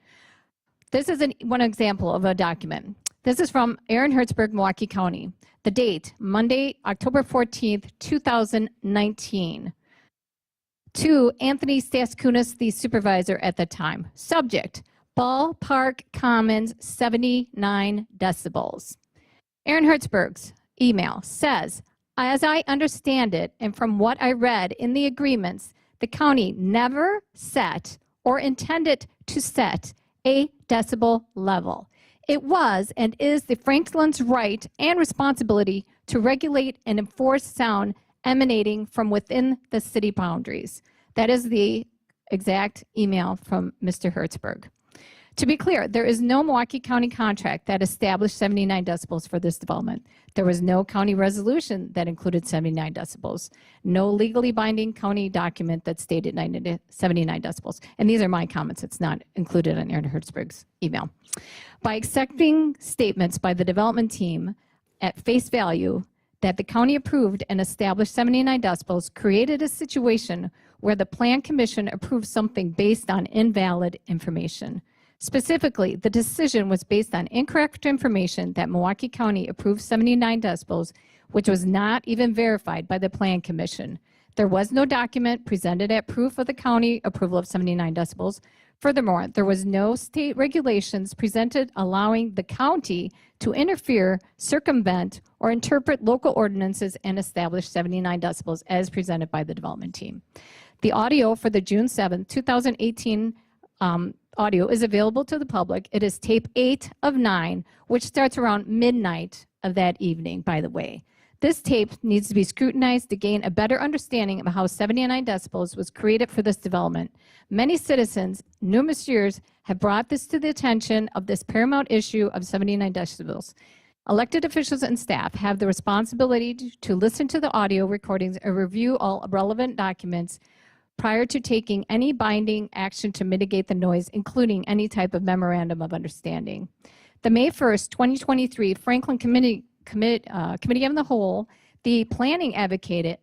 This is one example of a document. This is from Aaron Hertzberg, Milwaukee County. The date, Monday, October 14th, 2019. To Anthony Staskunas, the supervisor at the time. Subject, Ballpark Commons, 79 decibels. Aaron Hertzberg's email says, as I understand it, and from what I read in the agreements, the county never set or intended to set a decibel level. It was and is the Franklin's right and responsibility to regulate and enforce sound emanating from within the city boundaries. That is the exact email from Mr. Hertzberg. To be clear, there is no Milwaukee County contract that established 79 decibels for this development. There was no county resolution that included 79 decibels. No legally binding county document that stated 79 decibels. And these are my comments. It's not included in Aaron Hertzberg's email. By accepting statements by the development team at face value that the county approved and established 79 decibels created a situation where the Plan Commission approved something based on invalid information. Specifically, the decision was based on incorrect information that Milwaukee County approved 79 decibels, which was not even verified by the Plan Commission. There was no document presented at proof of the county approval of 79 decibels. Furthermore, there was no state regulations presented allowing the county to interfere, circumvent, or interpret local ordinances and establish 79 decibels as presented by the development team. The audio for the June 7, 2018 audio is available to the public. It is tape 8 of 9, which starts around midnight of that evening, by the way. This tape needs to be scrutinized to gain a better understanding of how 79 decibels was created for this development. Many citizens, numerous years, have brought this to the attention of this paramount issue of 79 decibels. Elected officials and staff have the responsibility to listen to the audio recordings and review all relevant documents prior to taking any binding action to mitigate the noise, including any type of memorandum of understanding. The May 1st, 2023 Franklin Committee of the Whole, the planning advocate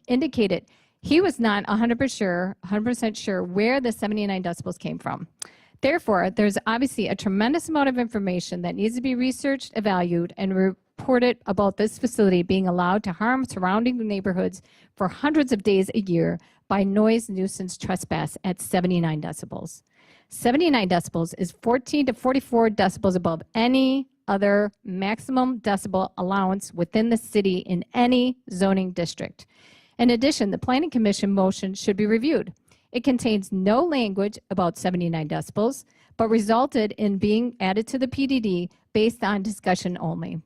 indicated he was not 100% sure where the 79 decibels came from. Therefore, there's obviously a tremendous amount of information that needs to be researched, evaluated, and reported about this facility being allowed to harm surrounding neighborhoods for hundreds of days a year by noise nuisance trespass at 79 decibels. 79 decibels is 14 to 44 decibels above any other maximum decibel allowance within the city in any zoning district. In addition, the Planning Commission motion should be reviewed. It contains no language about 79 decibels, but resulted in being added to the PDD based on discussion only.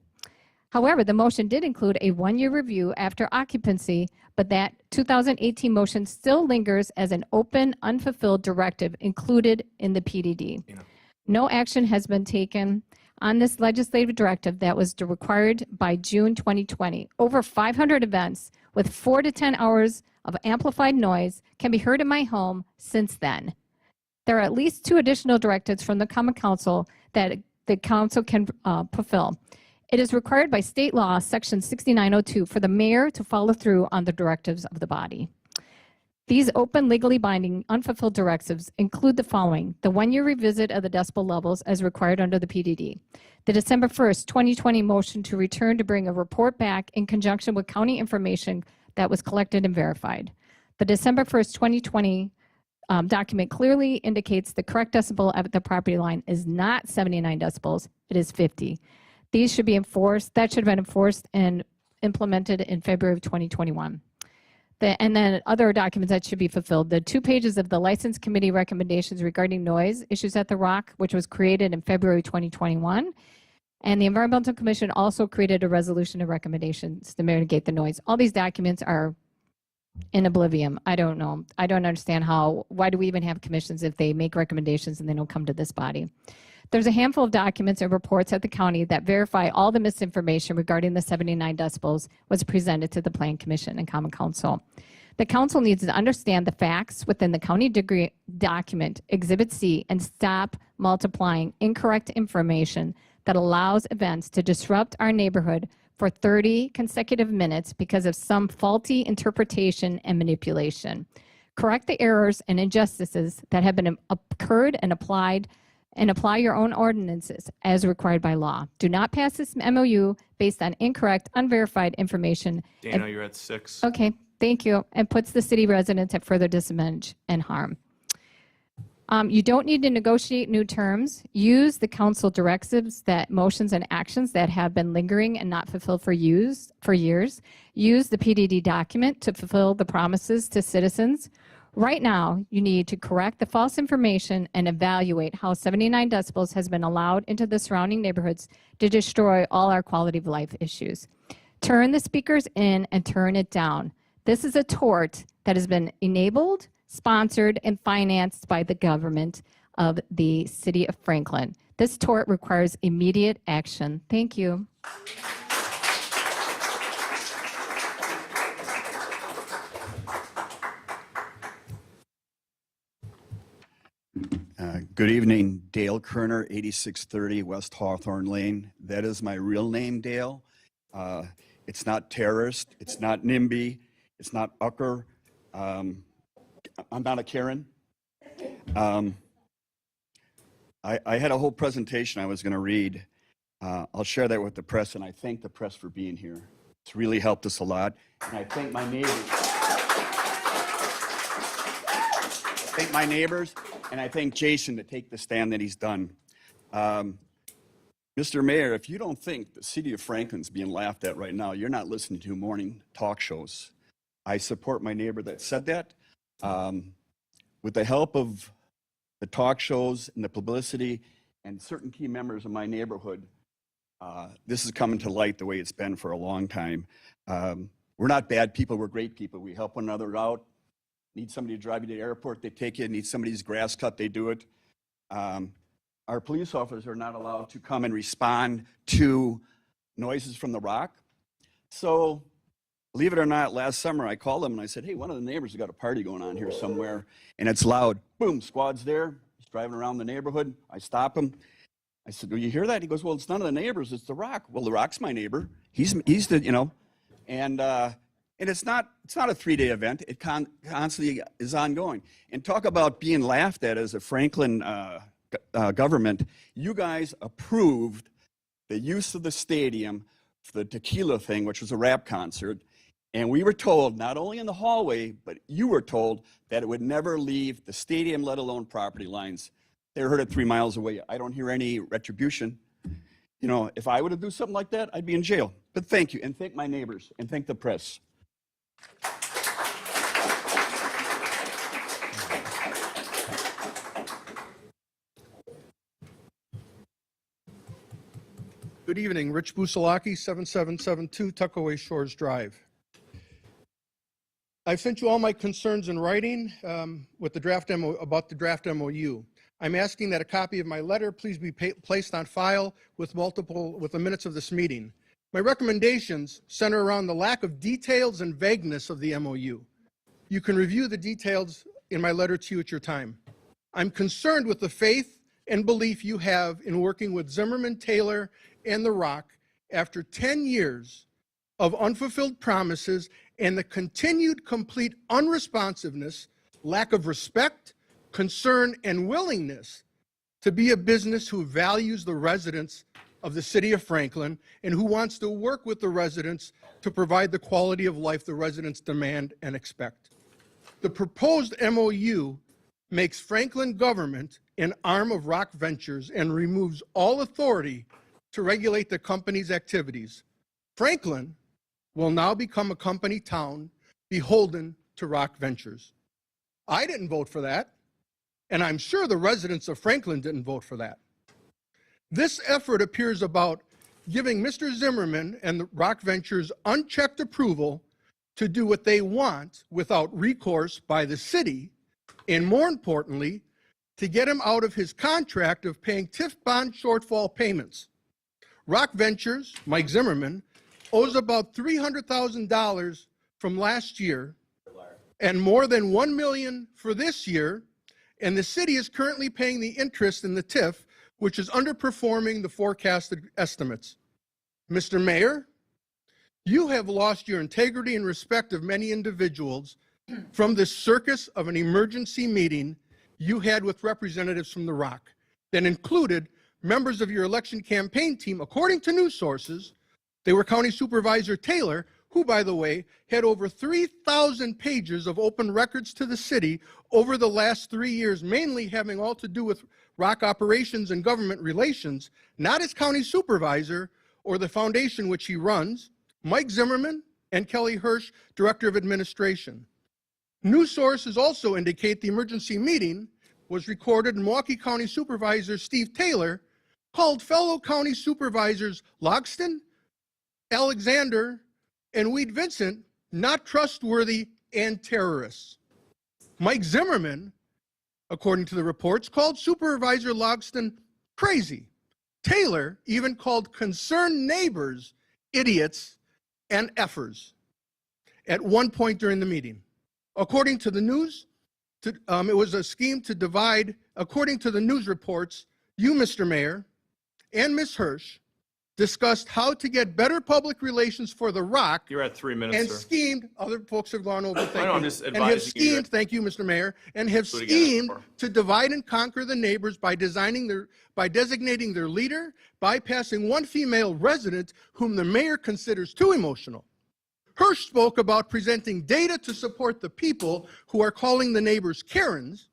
However, the motion did include a one-year review after occupancy, but that 2018 motion still lingers as an open, unfulfilled directive included in the PDD. No action has been taken on this legislative directive that was required by June 2020. Over 500 events with 4 to 10 hours of amplified noise can be heard in my home since then. There are at least 2 additional directives from the Common Council that the Council can fulfill. It is required by state law, Section 6902, for the mayor to follow through on the directives of the body. These open, legally binding, unfulfilled directives include the following: the one-year revisit of the decibel levels as required under the PDD, the December 1st, 2020 motion to return to bring a report back in conjunction with county information that was collected and verified. The December 1st, 2020 document clearly indicates the correct decibel at the property line is not 79 decibels, it is 50. These should be enforced, that should have been enforced and implemented in February of 2021. And then other documents that should be fulfilled. The 2 pages of the License Committee recommendations regarding noise issues at the Rock, which was created in February 2021. And the Environmental Commission also created a resolution of recommendations to mitigate the noise. All these documents are in oblivion. I don't know. I don't understand why do we even have commissions if they make recommendations and they don't come to this body? There's a handful of documents and reports at the county that verify all the misinformation regarding the 79 decibels was presented to the Plan Commission and Common Council. The council needs to understand the facts within the county document, Exhibit C, and stop multiplying incorrect information that allows events to disrupt our neighborhood for 30 consecutive minutes because of some faulty interpretation and manipulation. Correct the errors and injustices that have been occurred and apply your own ordinances as required by law. Do not pass this MOU based on incorrect, unverified information. Dana, you're at 6. Okay, thank you. And puts the city residents at further disadvantage and harm. You don't need to negotiate new terms. Use the council directives, that motions and actions that have been lingering and not fulfilled for years. Use the PDD document to fulfill the promises to citizens. Right now, you need to correct the false information and evaluate how 79 decibels has been allowed into the surrounding neighborhoods to destroy all our quality of life issues. Turn the speakers in and turn it down. This is a tort that has been enabled, sponsored, and financed by the government of the city of Franklin. This tort requires immediate action. Thank you. Good evening, Dale Kerner, 8630 West Hawthorne Lane. That is my real name, Dale. It's not terrorist, it's not NIMBY, it's not Ucker. I'm not a Karen. I had a whole presentation I was going to read. I'll share that with the press, and I thank the press for being here. It's really helped us a lot. And I thank my neighbors. And I thank Jason to take the stand that he's done. Mr. Mayor, if you don't think the city of Franklin's being laughed at right now, you're not listening to morning talk shows. I support my neighbor that said that. With the help of the talk shows and the publicity and certain key members of my neighborhood, this is coming to light the way it's been for a long time. We're not bad people, we're great people. We help one another out. Need somebody to drive you to the airport, they take you. Need somebody's grass cut, they do it. Our police officers are not allowed to come and respond to noises from the Rock. So, believe it or not, last summer I called them and I said, hey, one of the neighbors has got a party going on here somewhere and it's loud. Boom, squad's there. He's driving around the neighborhood. I stop him. I said, do you hear that? He goes, well, it's none of the neighbors, it's the Rock. Well, the Rock's my neighbor. He's the, you know, and it's not a 3-day event. It constantly is ongoing. And talk about being laughed at as a Franklin government. You guys approved the use of the stadium for the tequila thing, which was a rap concert. And we were told, not only in the hallway, but you were told that it would never leave the stadium, let alone property lines. They heard it 3 miles away. I don't hear any retribution. You know, if I were to do something like that, I'd be in jail. But thank you, and thank my neighbors, and thank the press. Good evening, Rich Busalaki, 7772 Tuckaway Shores Drive. I've sent you all my concerns in writing with the draft about the draft MOU. I'm asking that a copy of my letter please be placed on file with the minutes of this meeting. My recommendations center around the lack of details and vagueness of the MOU. You can review the details in my letter to you at your time. I'm concerned with the faith and belief you have in working with Zimmerman, Taylor, and the Rock after 10 years of unfulfilled promises and the continued complete unresponsiveness, lack of respect, concern, and willingness to be a business who values the residents of the city of Franklin and who wants to work with the residents to provide the quality of life the residents demand and expect. The proposed MOU makes Franklin government an arm of Rock Ventures and removes all authority to regulate the company's activities. Franklin will now become a company town beholden to Rock Ventures. I didn't vote for that, and I'm sure the residents of Franklin didn't vote for that. This effort appears about giving Mr. Zimmerman and the Rock Ventures unchecked approval to do what they want without recourse by the city, and more importantly, to get him out of his contract of paying TIF bond shortfall payments. Rock Ventures, Mike Zimmerman, owes about $300,000 from last year and more than $1 million for this year, and the city is currently paying the interest in the TIF, which is underperforming the forecasted estimates. Mr. Mayor, you have lost your integrity and respect of many individuals from this circus of an emergency meeting you had with representatives from the Rock that included members of your election campaign team. According to news sources, they were County Supervisor Taylor, who, by the way, had over 3,000 pages of open records to the city over the last 3 years, mainly having all to do with Rock operations and government relations, not as county supervisor or the foundation which he runs, Mike Zimmerman and Kelly Hirsch, Director of Administration. News sources also indicate the emergency meeting was recorded and Milwaukee County Supervisor Steve Taylor called fellow county supervisors Logston, Alexander, and Weed Vincent not trustworthy and terrorists. Mike Zimmerman, according to the reports, called Supervisor Logston crazy. Taylor even called concerned neighbors idiots and effers at one point during the meeting. According to the news, it was a scheme to divide. According to the news reports, you, Mr. Mayor, and Ms. Hirsch discussed how to get better public relations for the Rock. You're at 3 minutes, and sir. schemed, other folks have gone over, I know, I'm just and have advising you schemed, that- thank you, Mr. Mayor, and have Do it again, schemed Laura. to divide and conquer the neighbors by designating their leader, bypassing one female resident whom the mayor considers too emotional. Hirsch spoke about presenting data to support the people who are calling the neighbors Karens,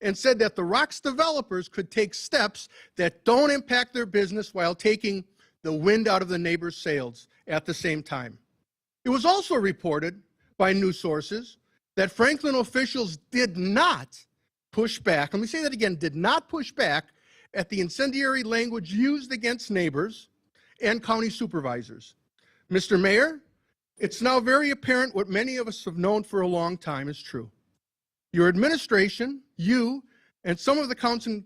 and said that the Rock's developers could take steps that don't impact their business while taking the wind out of the neighbors' sails at the same time. It was also reported by news sources that Franklin officials did not push back, let me say that again, did not push back at the incendiary language used against neighbors and county supervisors. Mr. Mayor, it's now very apparent what many of us have known for a long time is true. Your administration, you, and some of the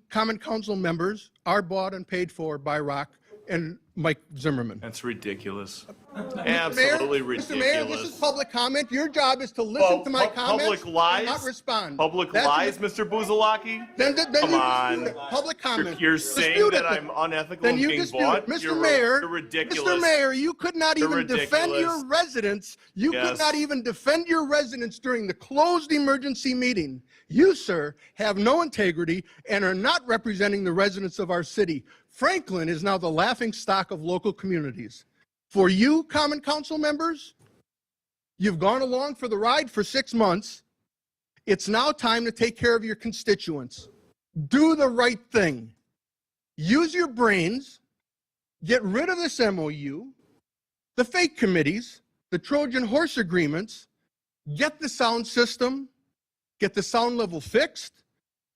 common council members are bought and paid for by Rock and Mike Zimmerman. That's ridiculous. Mr. Absolutely Mayor, ridiculous. Mr. Mayor, this is public comment. Your job is to listen to my comments Public lies? and not respond. Public That's lies, what- Mr. Buzalaki? Then Come you on. dispute it. Public comment. You're saying Dispute that it. I'm unethical Then and you being dispute bought? it. Mr. You're Mayor, you're ridiculous. Mr. Mayor, you could not You're even defend ridiculous. your residents. You could Yes. not even defend your residents during the closed emergency meeting. You, sir, have no integrity and are not representing the residents of our city. Franklin is now the laughing stock of local communities. For you, common council members, you've gone along for the ride for 6 months. It's now time to take care of your constituents. Do the right thing. Use your brains. Get rid of this MOU, the fake committees, the Trojan horse agreements. Get the sound system, get the sound level fixed,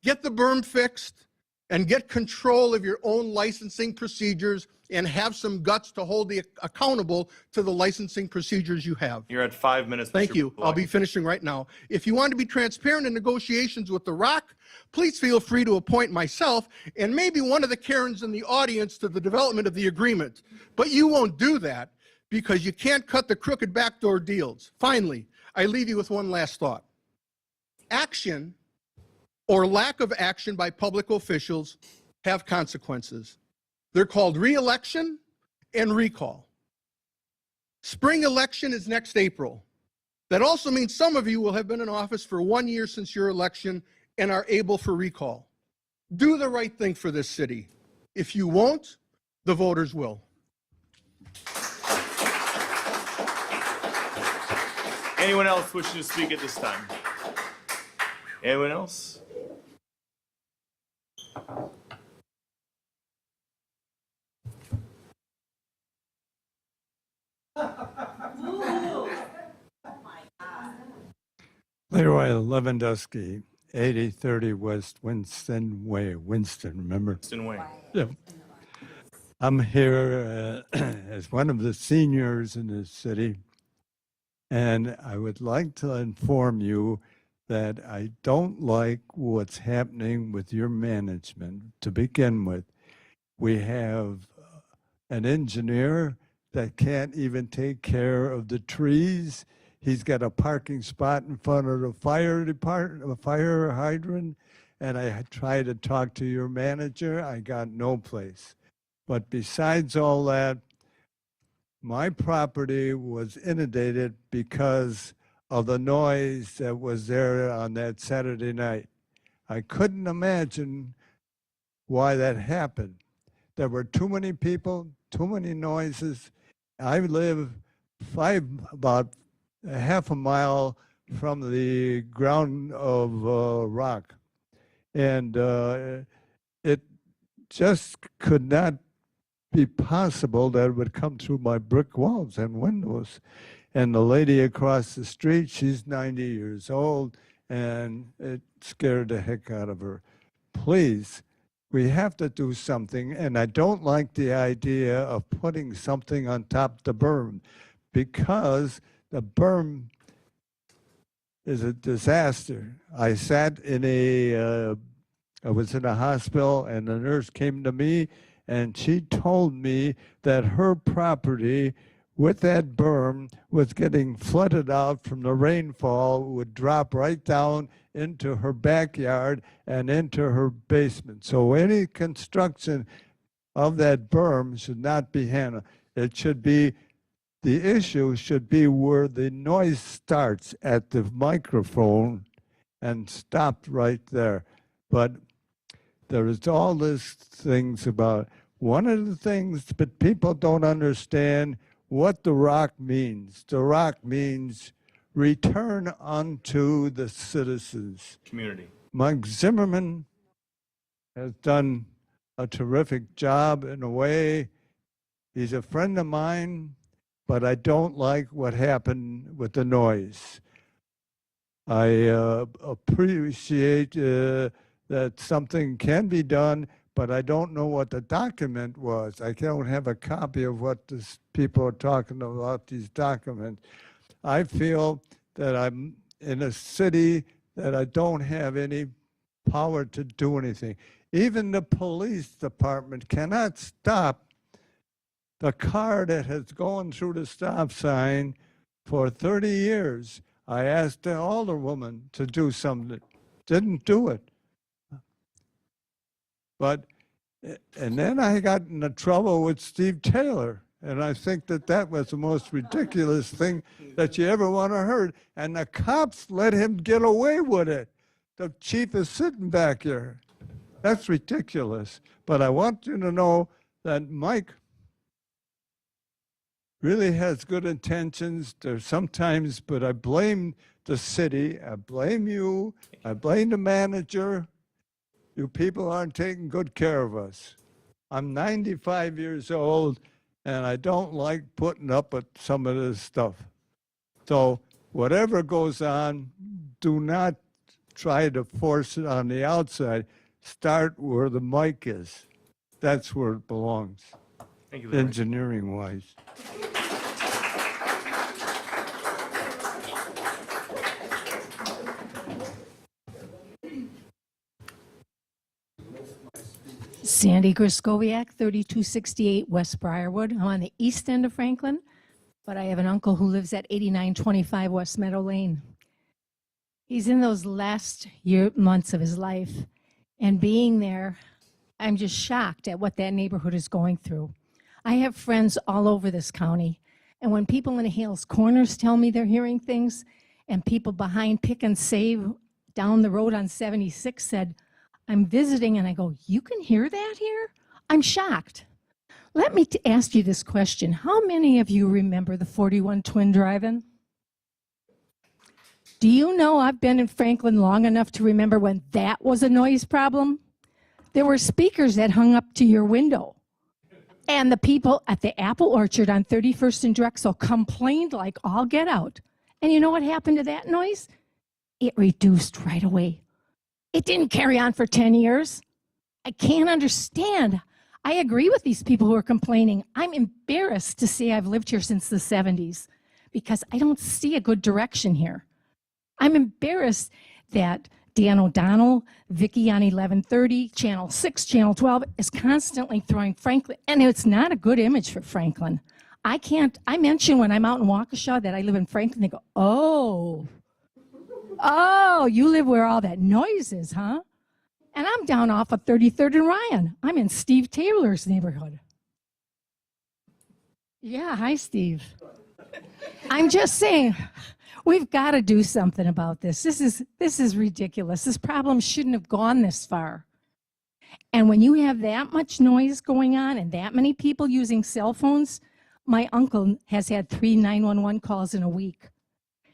get the berm fixed, and get control of your own licensing procedures and have some guts to hold the accountable to the licensing procedures you have. You're at 5 minutes. Thank Mr. you. I'll be Buzalaki. finishing right now. If you want to be transparent in negotiations with The Rock, please feel free to appoint myself and maybe one of the Karens in the audience to the development of the agreement. But you won't do that because you can't cut the crooked backdoor deals. Finally, I leave you with one last thought. Action or lack of action by public officials have consequences. They're called re-election and recall. Spring election is next April. That also means some of you will have been in office for 1 year since your election and are able for recall. Do the right thing for this city. If you won't, the voters will. Anyone else wishing to speak at this time? Anyone else? Leroy Lewandowski, 8030 West Winston Way, Winston, remember? Winston Way. Yeah. I'm here as one of the seniors in this city, and I would like to inform you that I don't like what's happening with your management. To begin with, we have an engineer that can't even take care of the trees. He's got a parking spot in front of the fire department, a fire hydrant, and I tried to talk to your manager. I got no place. But besides all that, my property was inundated because of the noise that was there on that Saturday night. I couldn't imagine why that happened. There were too many people, too many noises. I live about a half a mile from the ground of Rock. And it just could not be possible that it would come through my brick walls and windows. And the lady across the street, she's 90 years old, and it scared the heck out of her. Please, we have to do something, and I don't like the idea of putting something on top of the berm, because the berm is a disaster. I was in a hospital, and the nurse came to me, and she told me that her property with that berm was getting flooded out from the rainfall, would drop right down into her backyard and into her basement. So any construction of that berm should not be handled. It should be, the issue should be where the noise starts at the microphone and stopped right there. But there is all these things about, one of the things, but people don't understand what The Rock means. The Rock means return unto the citizens. Community. Mike Zimmerman has done a terrific job in a way. He's a friend of mine, but I don't like what happened with the noise. I appreciate that something can be done, but I don't know what the document was. I don't have a copy of what this people are talking about, these documents. I feel that I'm in a city that I don't have any power to do anything. Even the police department cannot stop the car that has gone through the stop sign for 30 years. I asked the alderwoman to do something, didn't do it. But, and then I got into trouble with Steve Taylor. And I think that that was the most ridiculous thing that you ever want to heard. And the cops let him get away with it. The chief is sitting back here. That's ridiculous. But I want you to know that Mike really has good intentions. There's sometimes, but I blame the city. I blame you. I blame the manager. You people aren't taking good care of us. I'm 95 years old, and I don't like putting up with some of this stuff. So whatever goes on, do not try to force it on the outside. Start where the mic is. That's where it belongs, Thank you, Larry. engineering-wise. Sandy Griskowiak, 3268 West Briarwood. I'm on the east end of Franklin, but I have an uncle who lives at 8925 West Meadow Lane. He's in those last months of his life, and being there, I'm just shocked at what that neighborhood is going through. I have friends all over this county, and when people in Hales Corners tell me they're hearing things, and people behind Pick and Save down the road on 76 said, I'm visiting, and I go, you can hear that here? I'm shocked. Let me ask you this question. How many of you remember the 41 Twin Drive-In? Do you know I've been in Franklin long enough to remember when that was a noise problem? There were speakers that hung up to your window. And the people at the Apple Orchard on 31st and Drexel complained like all get out. And you know what happened to that noise? It reduced right away. It didn't carry on for 10 years. I can't understand. I agree with these people who are complaining. I'm embarrassed to say I've lived here since the 70s because I don't see a good direction here. I'm embarrassed that Dan O'Donnell, Vicky on 1130, Channel 6, Channel 12 is constantly throwing Franklin, and it's not a good image for Franklin. I mention when I'm out in Waukesha that I live in Franklin, they go, oh, you live where all that noise is, huh? And I'm down off of 33rd and Ryan. I'm in Steve Taylor's neighborhood. Yeah, hi, Steve. I'm just saying, we've got to do something about this. This is ridiculous. This problem shouldn't have gone this far. And when you have that much noise going on and that many people using cell phones, my uncle has had 3 911 calls in a week.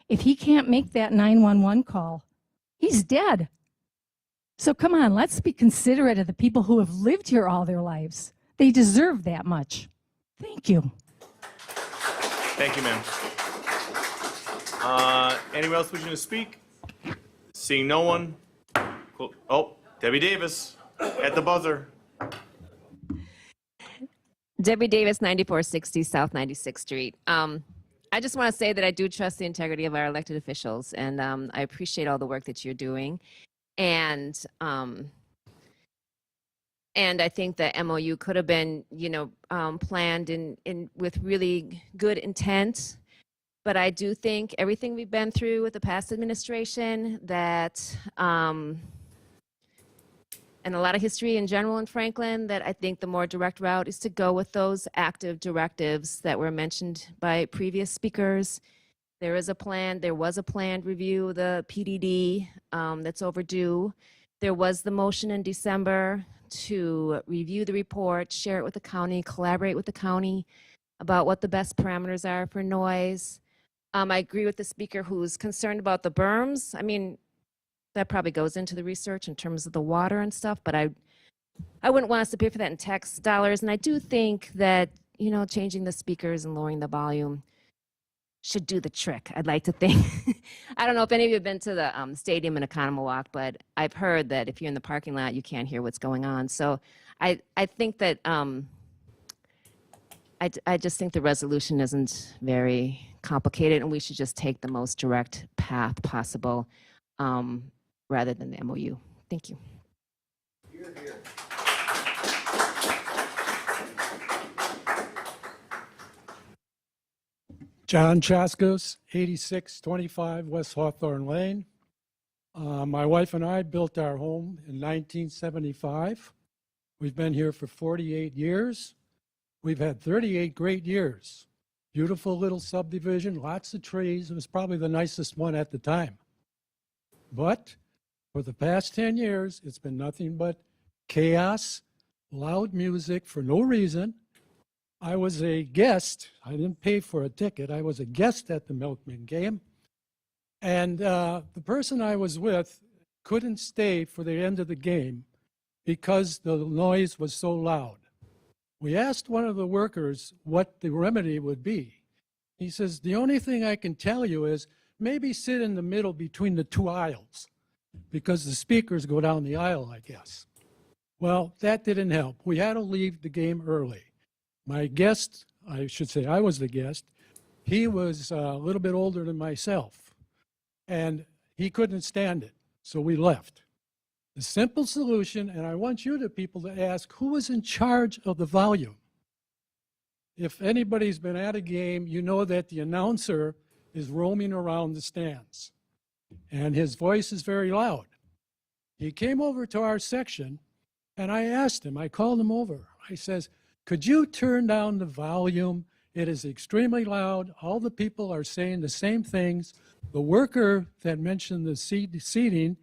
If he can't make that 911 call, he's dead. So come on, let's be considerate of the people who have lived here all their lives. They deserve that much. Thank you. Thank you, ma'am. Anyone else wishing to speak? Seeing no one. Cool. Oh, Debbie Davis at the buzzer. Debbie Davis, 9460 South 96th Street. I just want to say that I do trust the integrity of our elected officials, and I appreciate all the work that you're doing. And I think the MOU could have been, planned in with really good intent. But I do think everything we've been through with the past administration, that and a lot of history in general in Franklin, that I think the more direct route is to go with those active directives that were mentioned by previous speakers. There was a planned review of the PDD that's overdue. There was the motion in December to review the report, share it with the county, collaborate with the county about what the best parameters are for noise. I agree with the speaker who's concerned about the berms. I mean, that probably goes into the research in terms of the water and stuff, but I wouldn't want us to pay for that in tax dollars. And I do think that, changing the speakers and lowering the volume should do the trick. I'd like to think. I don't know if any of you have been to the stadium in Oconomowoc, but I've heard that if you're in the parking lot, you can't hear what's going on. So I think that I just think the resolution isn't very complicated, and we should just take the most direct path possible rather than the MOU. Thank you. John Chaskos, 8625 West Hawthorne Lane. My wife and I built our home in 1975. We've been here for 48 years. We've had 38 great years. Beautiful little subdivision, lots of trees. It was probably the nicest one at the time. But for the past 10 years, it's been nothing but chaos, loud music for no reason. I was a guest. I didn't pay for a ticket. I was a guest at the Milkman game. And the person I was with couldn't stay for the end of the game because the noise was so loud. We asked one of the workers what the remedy would be. He says, the only thing I can tell you is maybe sit in the middle between the two aisles because the speakers go down the aisle, I guess. Well, that didn't help. We had to leave the game early. My guest, I should say I was the guest, he was a little bit older than myself, and he couldn't stand it, so we left. The simple solution, and I want you the people to ask, who is in charge of the volume? If anybody's been at a game, you know that the announcer is roaming around the stands, and his voice is very loud. He came over to our section, and I asked him, I called him over. I says, could you turn down the volume? It is extremely loud. All the people are saying the same things. The worker that mentioned the seating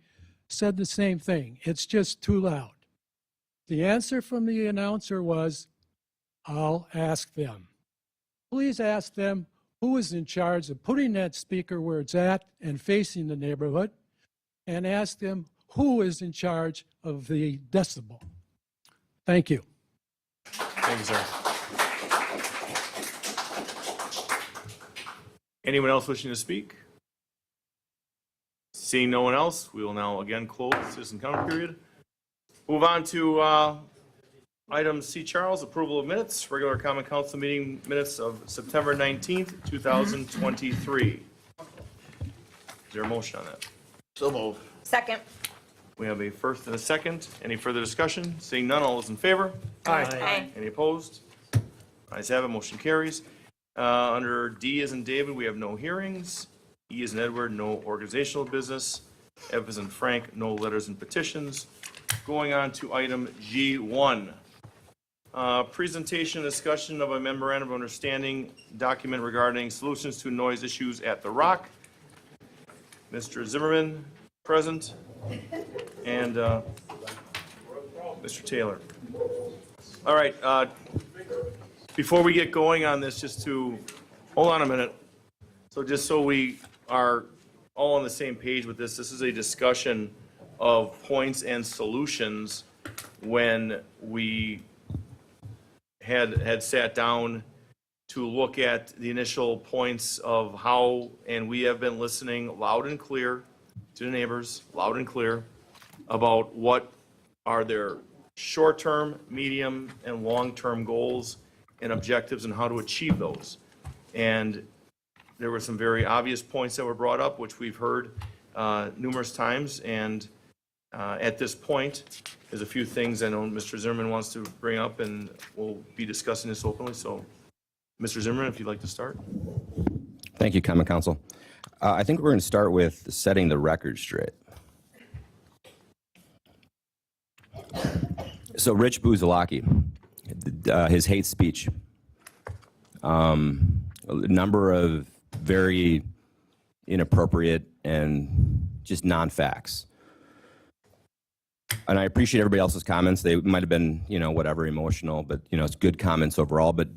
said the same thing. It's just too loud. The answer from the announcer was, I'll ask them. Please ask them who is in charge of putting that speaker where it's at and facing the neighborhood, and ask them who is in charge of the decibel. Thank you. Thank you, sir. Anyone else wishing to speak? Seeing no one else, we will now again close the citizen comment period. Move on to item C. Charles, approval of minutes, regular common council meeting minutes of September 19th, 2023. Is there a motion on that? So move. Second. We have a first and a second. Any further discussion? Seeing none, all those in favor? Aye. Any opposed? Ayes have it, motion carries. Under D as in David, we have no hearings. E as in Edward, no organizational business. F as in Frank, no letters and petitions. Going on to item G1. Presentation and discussion of a memorandum of understanding document regarding solutions to noise issues at the Rock. Mr. Zimmerman, present, and Mr. Taylor. All right, before we get going on this, just to, hold on a minute. So just so we are all on the same page with this, this is a discussion of points and solutions when we had sat down to look at the initial points of how, and we have been listening loud and clear to the neighbors, loud and clear, about what are their short-term, medium, and long-term goals and objectives and how to achieve those. And there were some very obvious points that were brought up, which we've heard numerous times. And at this point, there's a few things I know Mr. Zimmerman wants to bring up, and we'll be discussing this openly. So, Mr. Zimmerman, if you'd like to start. Thank you, Common Council. I think we're going to start with setting the record straight. So Rich Buzalaki, his hate speech, a number of very inappropriate and just non-facts. And I appreciate everybody else's comments. They might have been, whatever, emotional, but, it's good comments overall. But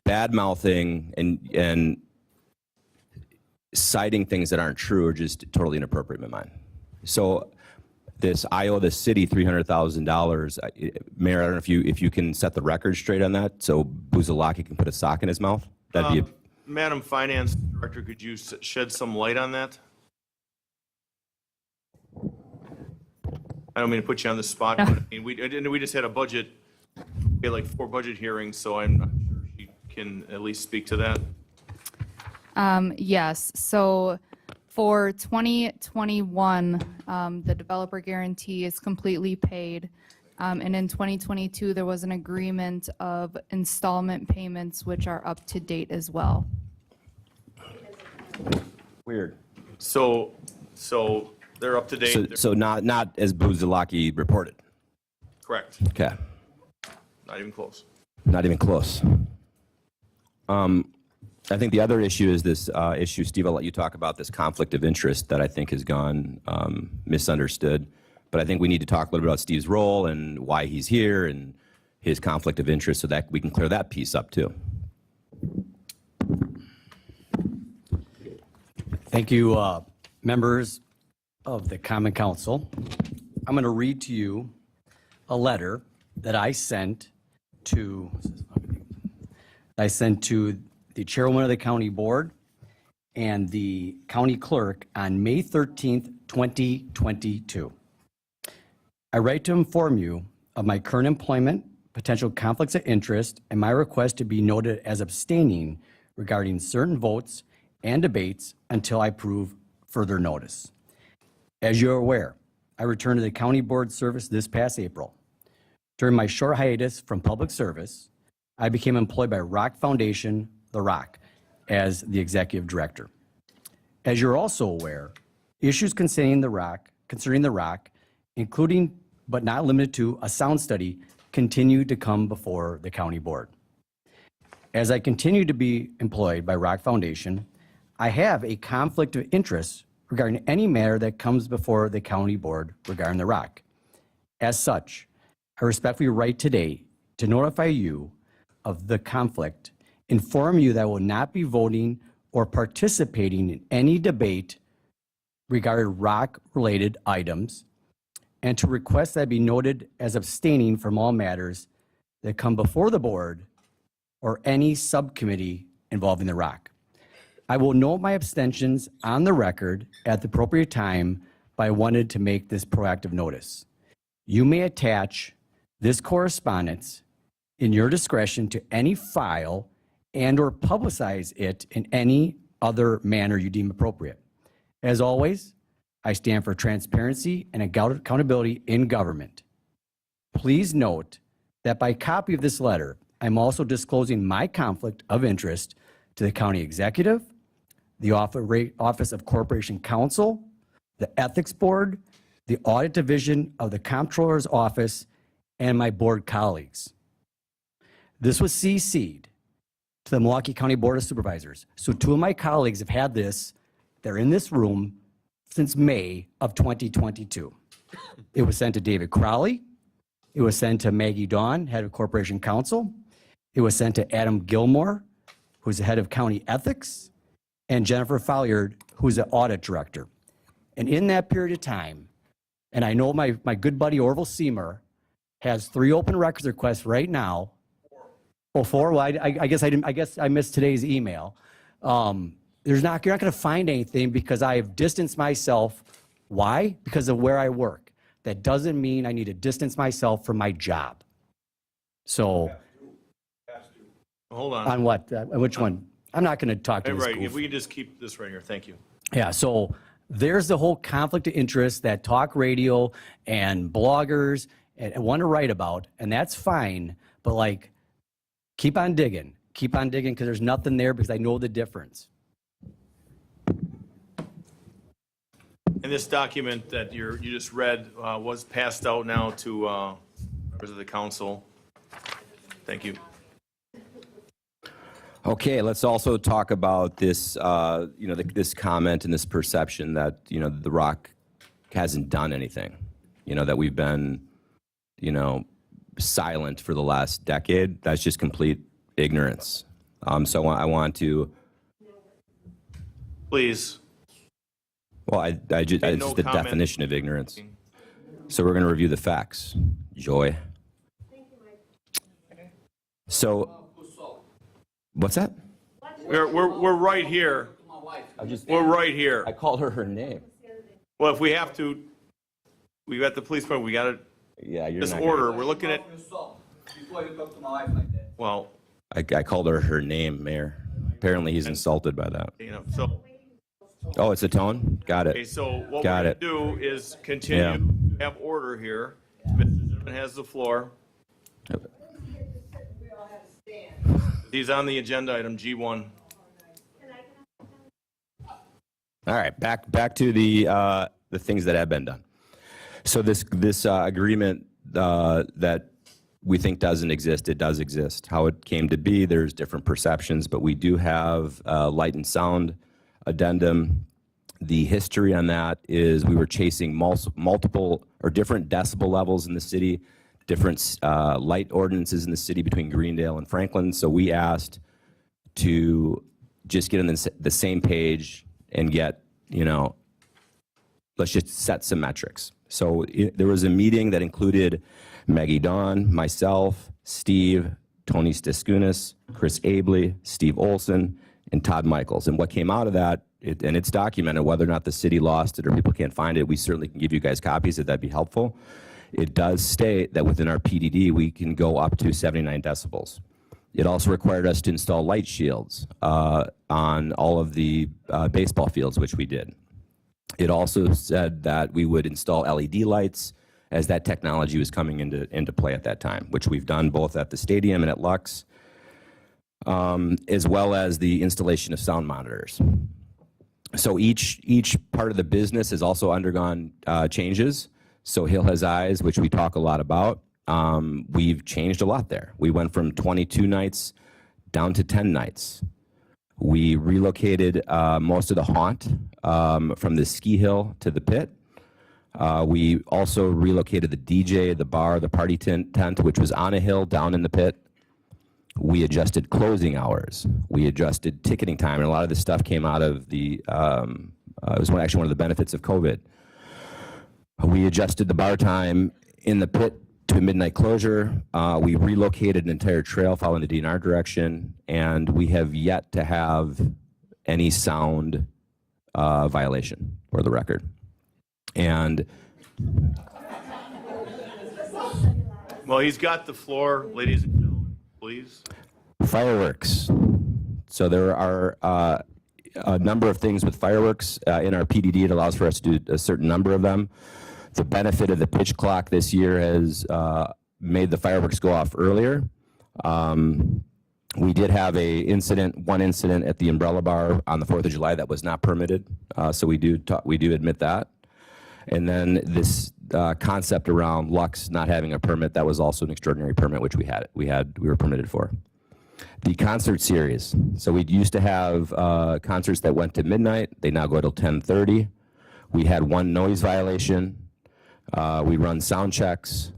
bad-mouthing and citing things that aren't true are just totally inappropriate in my mind. So I owe the city $300,000. Mayor, I don't know if you can set the record straight on that, so Buzalaki can put a sock in his mouth. That'd be Madam Finance Director, could you shed some light on that? I don't mean to put you on the spot, but I mean, we just had a budget, we had like 4 budget hearings, so I'm not sure she can at least speak to that. Yes, so for 2021, the developer guarantee is completely paid. And in 2022, there was an agreement of installment payments, which are up to date as well. Weird. So they're up to date? So, They're- so not as Buzalaki reported. Correct, Okay, not even close. not even close. I think the other issue is this issue, Steve, I'll let you talk about this conflict of interest that I think has gone misunderstood. But I think we need to talk a little bit about Steve's role and why he's here and his conflict of interest so that we can clear that piece up too. Thank you, members of the Common Council. I'm going to read to you a letter that I sent to the chairwoman of the county board and the county clerk on May 13th, 2022. I write to inform you of my current employment, potential conflicts of interest, and my request to be noted as abstaining regarding certain votes and debates until I prove further notice. As you're aware, I returned to the county board service this past April. During my short hiatus from public service, I became employed by Rock Foundation, The Rock, as the executive director. As you're also aware, issues concerning The Rock, including but not limited to a sound study, continue to come before the county board. As I continue to be employed by Rock Foundation, I have a conflict of interest regarding any matter that comes before the county board regarding The Rock. As such, I respectfully write today to notify you of the conflict, inform you that I will not be voting or participating in any debate regarding Rock-related items, and to request that I be noted as abstaining from all matters that come before the board or any subcommittee involving The Rock. I will note my abstentions on the record at the appropriate time, but I wanted to make this proactive notice. You may attach this correspondence in your discretion to any file and/or publicize it in any other manner you deem appropriate. As always, I stand for transparency and accountability in government. Please note that by copy of this letter, I'm also disclosing my conflict of interest to the county executive, the Office of Corporation Counsel, the Ethics Board, the Audit Division of the Comptroller's Office, and my board colleagues. This was CC'd to the Milwaukee County Board of Supervisors. So 2 of my colleagues have had this. They're in this room since May of 2022. It was sent to David Crowley. It was sent to Maggie Dawn, head of Corporation Counsel. It was sent to Adam Gilmore, who's the head of county ethics, and Jennifer Folliard, who's the audit director. And in that period of time, and I know my good buddy Orville Seamer has 3 open records requests right now. 4. Well, I guess I missed today's email. You're not going to find anything because I have distanced myself. Why? Because of where I work. That doesn't mean I need to distance myself from my job. So, Hold on. on what? Which one? I'm not going to talk to this Right, if goof. we can just keep this right here, thank you. Yeah, so there's the whole conflict of interest that talk radio and bloggers and want to write about, and that's fine, but like, keep on digging because there's nothing there because I know the difference. And this document that you just read was passed out now to members of the council. Thank you. Okay, let's also talk about this, this comment and this perception that, The Rock hasn't done anything, that we've been, silent for the last decade. That's just complete ignorance. So I want to, Please. well, it's no just the comment. definition of ignorance. So we're going to review the facts. Joy. So, what's that? We're right here. We're right here. I called her name. Well, if we have to, we got the police, we got to, Yeah, you're this not order, we're looking at, Before you talk to my wife like that. well, I called her name, Mayor. Apparently, he's insulted by that. you know, so, Oh, it's a tone? Got okay, it. so what we're Got going to it. do is continue, to have order here. Mr. Zimmerman has the floor. He's on the agenda item G1. All right, back to the things that have been done. So this agreement that we think doesn't exist, it does exist. How it came to be, there's different perceptions, but we do have light and sound addendum. The history on that is we were chasing multiple or different decibel levels in the city, different light ordinances in the city between Greendale and Franklin. So we asked to just get on the same page and get, let's just set some metrics. So there was a meeting that included Maggie Dawn, myself, Steve, Tony Stiskunis, Chris Abley, Steve Olson, and Todd Michaels. And what came out of that, and it's documented, whether or not the city lost it or people can't find it, we certainly can give you guys copies if that'd be helpful. It does state that within our PDD, we can go up to 79 decibels. It also required us to install light shields on all of the baseball fields, which we did. It also said that we would install LED lights as that technology was coming into play at that time, which we've done both at the stadium and at Lux, as well as the installation of sound monitors. So each part of the business has also undergone changes. So Hill Has Eyes, which we talk a lot about, we've changed a lot there. We went from 22 nights down to 10 nights. We relocated most of the haunt from the ski hill to the pit. We also relocated the DJ, the bar, the party tent, which was on a hill down in the pit. We adjusted closing hours. We adjusted ticketing time, and a lot of this stuff came out of the, it was actually one of the benefits of COVID. We adjusted the bar time in the pit to midnight closure. We relocated an entire trail following the DNR direction, and we have yet to have any sound violation for the record. And Well, he's got the floor, ladies and gentlemen, please. fireworks. So there are a number of things with fireworks in our PDD. It allows for us to do a certain number of them. The benefit of the pitch clock this year has made the fireworks go off earlier. We did have one incident at the Umbrella Bar on the 4th of July that was not permitted. So we do admit that. And then this concept around Lux not having a permit, that was also an extraordinary permit, which we were permitted for. The concert series. So we used to have concerts that went to midnight. They now go till 10:30. We had one noise violation. We run sound checks.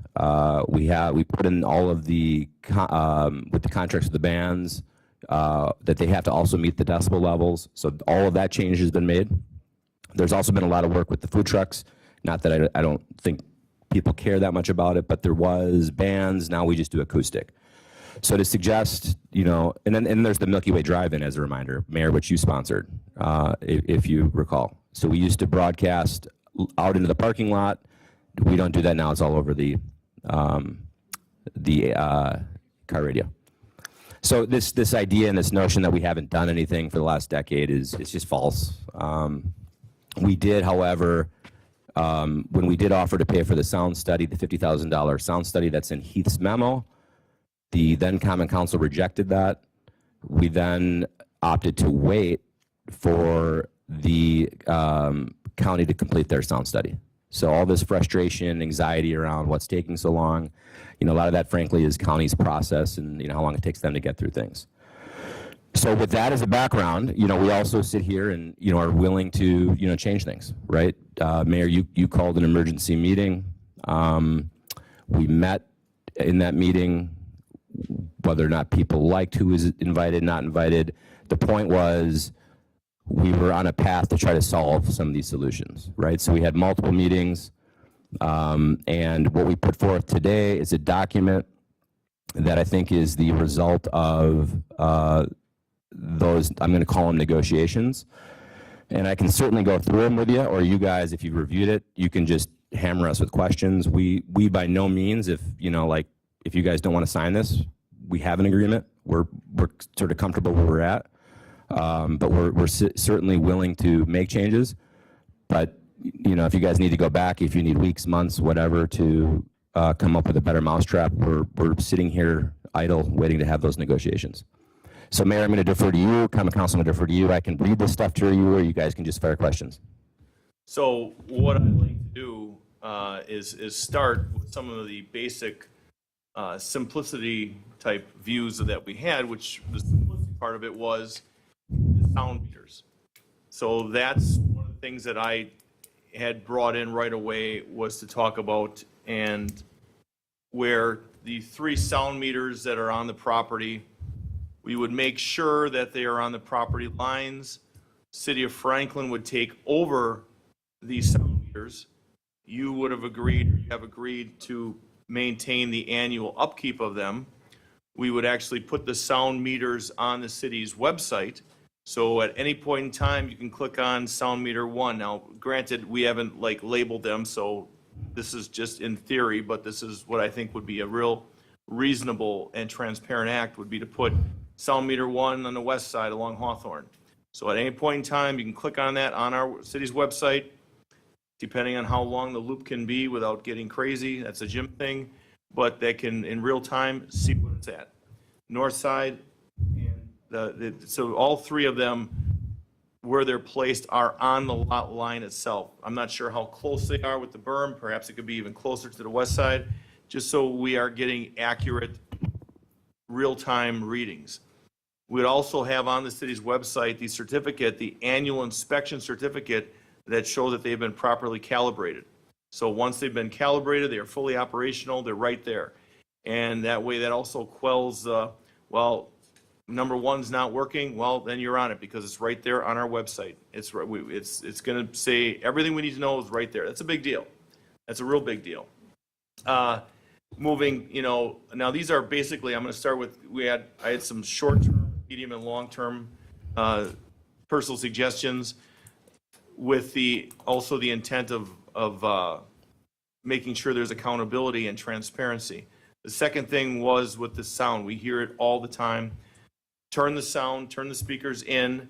We put in all of the with the contracts with the bands that they have to also meet the decibel levels. So all of that change has been made. There's also been a lot of work with the food trucks. Not that I don't think people care that much about it, but there was bands. Now we just do acoustic. So to suggest, and then there's the Milky Way Drive-In as a reminder, Mayor, which you sponsored, if you recall. So we used to broadcast out into the parking lot. We don't do that now. It's all over the car radio. So this idea and this notion that we haven't done anything for the last decade it's just false. We did, however, when we did offer to pay for the sound study, the $50,000 sound study that's in Heath's memo, the then Common Council rejected that. We then opted to wait for the county to complete their sound study. So all this frustration, anxiety around what's taking so long, a lot of that, frankly, is county's process and how long it takes them to get through things. So with that as a background, we also sit here and are willing to change things, right? Mayor, you called an emergency meeting. We met in that meeting, whether or not people liked who was invited, not invited. The point was we were on a path to try to solve some of these solutions, right? So we had multiple meetings, and what we put forth today is a document that I think is the result of those, I'm going to call them negotiations. And I can certainly go through them with you, or you guys, if you've reviewed it, you can just hammer us with questions. We by no means, if you guys don't want to sign this, we have an agreement. We're sort of comfortable where we're at, but we're certainly willing to make changes. But if you guys need to go back, if you need weeks, months, whatever, to come up with a better mousetrap, we're sitting here idle, waiting to have those negotiations. So, Mayor, I'm going to defer to you. Common Council, I'm going to defer to you. I can read this stuff to you, or you guys can just fire questions. So what I'd like to do is start with some of the basic simplicity type views that we had, which the simplicity part of it was the sound meters. So that's one of the things that I had brought in right away, was to talk about, and where the 3 sound meters that are on the property, we would make sure that they are on the property lines. City of Franklin would take over these sound meters. You would have agreed to maintain the annual upkeep of them. We would actually put the sound meters on the city's website. So at any point in time, you can click on sound meter 1. Now, granted, we haven't labeled them, so this is just in theory, but this is what I think would be a real reasonable and transparent act, would be to put sound meter 1 on the west side along Hawthorne. So at any point in time, you can click on that on our city's website, depending on how long the loop can be without getting crazy. That's a Jim thing, but they can, in real time, see what it's at. North side, and so all 3 of them, where they're placed, are on the lot line itself. I'm not sure how close they are with the berm. Perhaps it could be even closer to the west side, just so we are getting accurate real-time readings. We'd also have on the city's website the certificate, the annual inspection certificate, that shows that they've been properly calibrated. So once they've been calibrated, they are fully operational, they're right there. And that way, that also quells, well, number 1's not working, well, then you're on it, because it's right there on our website. It's going to say everything we need to know is right there. That's a big deal. That's a real big deal. Moving, now these are basically, I'm going to start with, I had some short-term, medium, and long-term personal suggestions, with also the intent of making sure there's accountability and transparency. The second thing was with the sound. We hear it all the time. Turn the speakers in.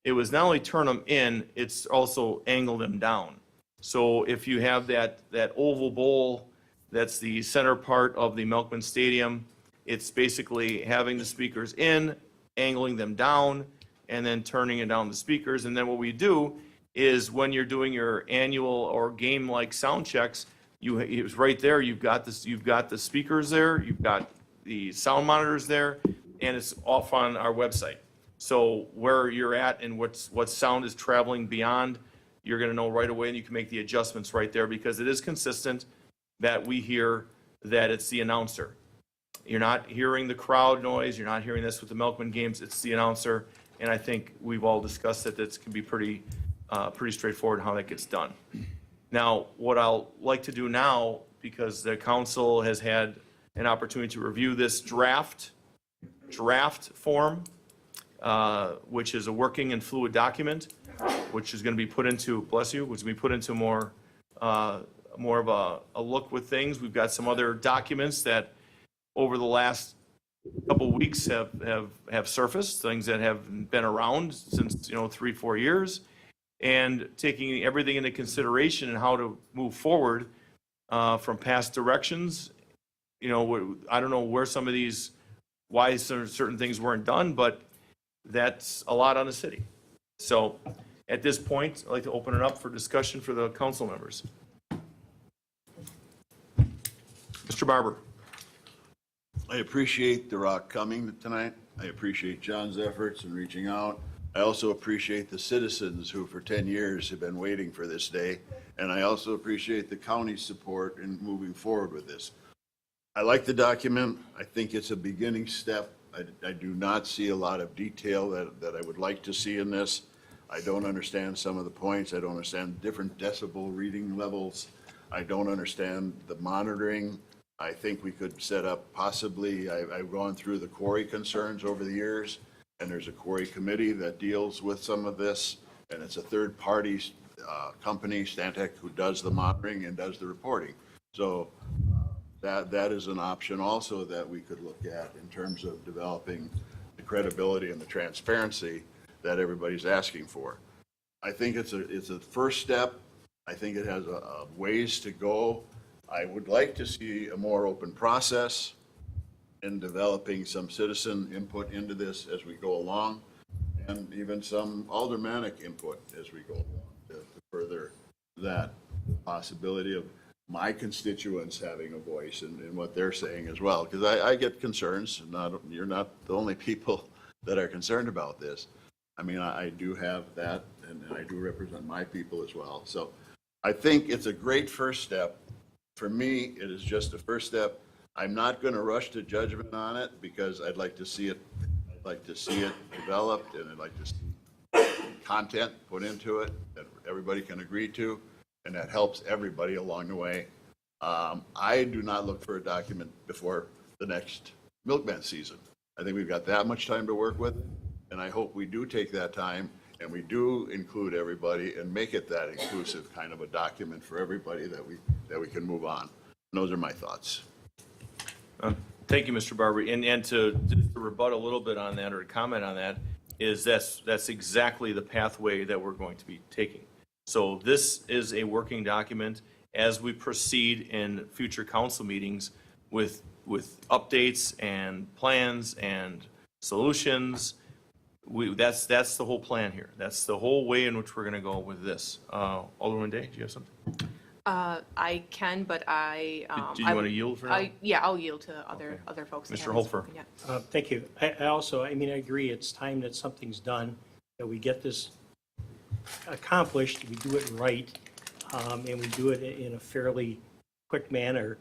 It was not only turn them in, it's also angle them down. So if you have that oval bowl, that's the center part of the Milkman Stadium, it's basically having the speakers in, angling them down, and then turning it down the speakers. And then what we do is, when you're doing your annual or game-like sound checks, it's right there. You've got the speakers there, you've got the sound monitors there, and it's off on our website. So where you're at and what sound is traveling beyond, you're going to know right away, and you can make the adjustments right there, because it is consistent that we hear that it's the announcer. You're not hearing the crowd noise. You're not hearing this with the Milkman games. It's the announcer, and I think we've all discussed that this can be pretty straightforward how that gets done. Now, what I'll like to do now, because the council has had an opportunity to review this draft form, which is a working and fluid document, which is going to be put into, bless you, which is going to be put into more of a look with things. We've got some other documents that over the last couple of weeks have surfaced, things that have been around since 3-4 years, and taking everything into consideration and how to move forward from past directions. I don't know where some of these, why certain things weren't done, but that's a lot on the city. So at this point, I'd like to open it up for discussion for the council members. Mr. Barber. I appreciate The Rock coming tonight. I appreciate John's efforts in reaching out. I also appreciate the citizens who for 10 years have been waiting for this day. And I also appreciate the county's support in moving forward with this. I like the document. I think it's a beginning step. I do not see a lot of detail that I would like to see in this. I don't understand some of the points. I don't understand different decibel reading levels. I don't understand the monitoring. I think we could set up possibly, I've gone through the quarry concerns over the years, and there's a quarry committee that deals with some of this, and it's a third-party company, Stantec, who does the monitoring and does the reporting. So that is an option also that we could look at in terms of developing the credibility and the transparency that everybody's asking for. I think it's a first step. I think it has a ways to go. I would like to see a more open process in developing some citizen input into this as we go along, and even some aldermanic input as we go along to further that possibility of my constituents having a voice in what they're saying as well. Because I get concerns, you're not the only people that are concerned about this. I mean, I do have that, and I do represent my people as well. So I think it's a great first step. For me, it is just a first step. I'm not going to rush to judgment on it because I'd like to see it developed, and I'd like to see content put into it that everybody can agree to, and that helps everybody along the way. I do not look for a document before the next milkman season. I think we've got that much time to work with, and I hope we do take that time and we do include everybody and make it that inclusive kind of a document for everybody that we can move on. And those are my thoughts. Thank you, Mr. Barber. And to rebut a little bit on that, or to comment on that, is that's exactly the pathway that we're going to be taking. So this is a working document. As we proceed in future council meetings with updates and plans and solutions, that's the whole plan here. That's the whole way in which we're going to go with this. Alderman Day, do you have something? I can, but I. Did you want to yield for now? Yeah, I'll yield to other folks. that Mr. haven't Holfer. spoken yet. Thank you. I also, I agree, it's time that something's done, that we get this accomplished, we do it right, and we do it in a fairly quick manner.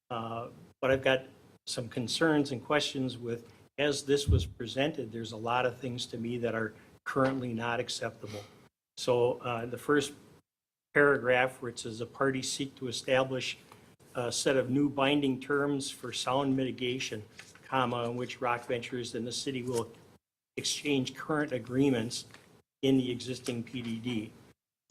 But I've got some concerns and questions with, as this was presented, there's a lot of things to me that are currently not acceptable. So the first paragraph where it says the parties seek to establish a set of new binding terms for sound mitigation, in which Rock Ventures and the city will exchange current agreements in the existing PDD.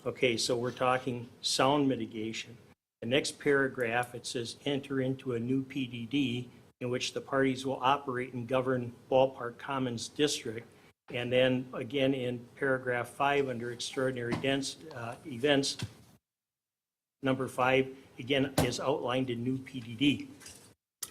Okay, so we're talking sound mitigation. The next paragraph, it says enter into a new PDD in which the parties will operate and govern Ballpark Commons District. And then again in paragraph 5 under extraordinary events, number 5, again, is outlined in new PDD.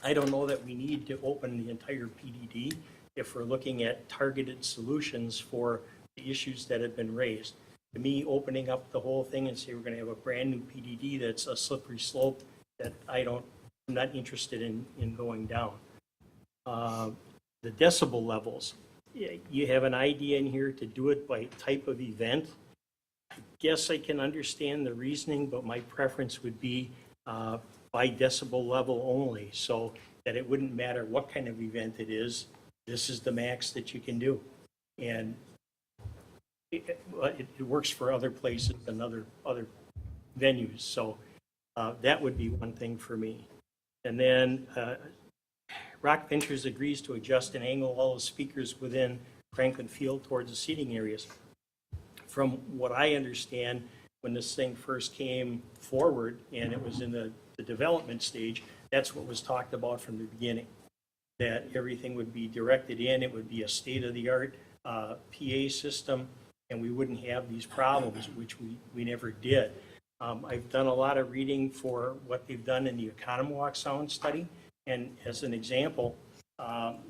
I don't know that we need to open the entire PDD if we're looking at targeted solutions for the issues that have been raised. To me, opening up the whole thing and say we're going to have a brand new PDD that's a slippery slope that I'm not interested in going down. The decibel levels, you have an idea in here to do it by type of event. I guess I can understand the reasoning, but my preference would be by decibel level only, so that it wouldn't matter what kind of event it is. This is the max that you can do. And it works for other places and other venues. So that would be one thing for me. And then Rock Ventures agrees to adjust and angle all the speakers within Franklin Field towards the seating areas. From what I understand, when this thing first came forward and it was in the development stage, that's what was talked about from the beginning, that everything would be directed in, it would be a state-of-the-art PA system, and we wouldn't have these problems, which we never did. I've done a lot of reading for what they've done in the Economwalk sound study, and as an example,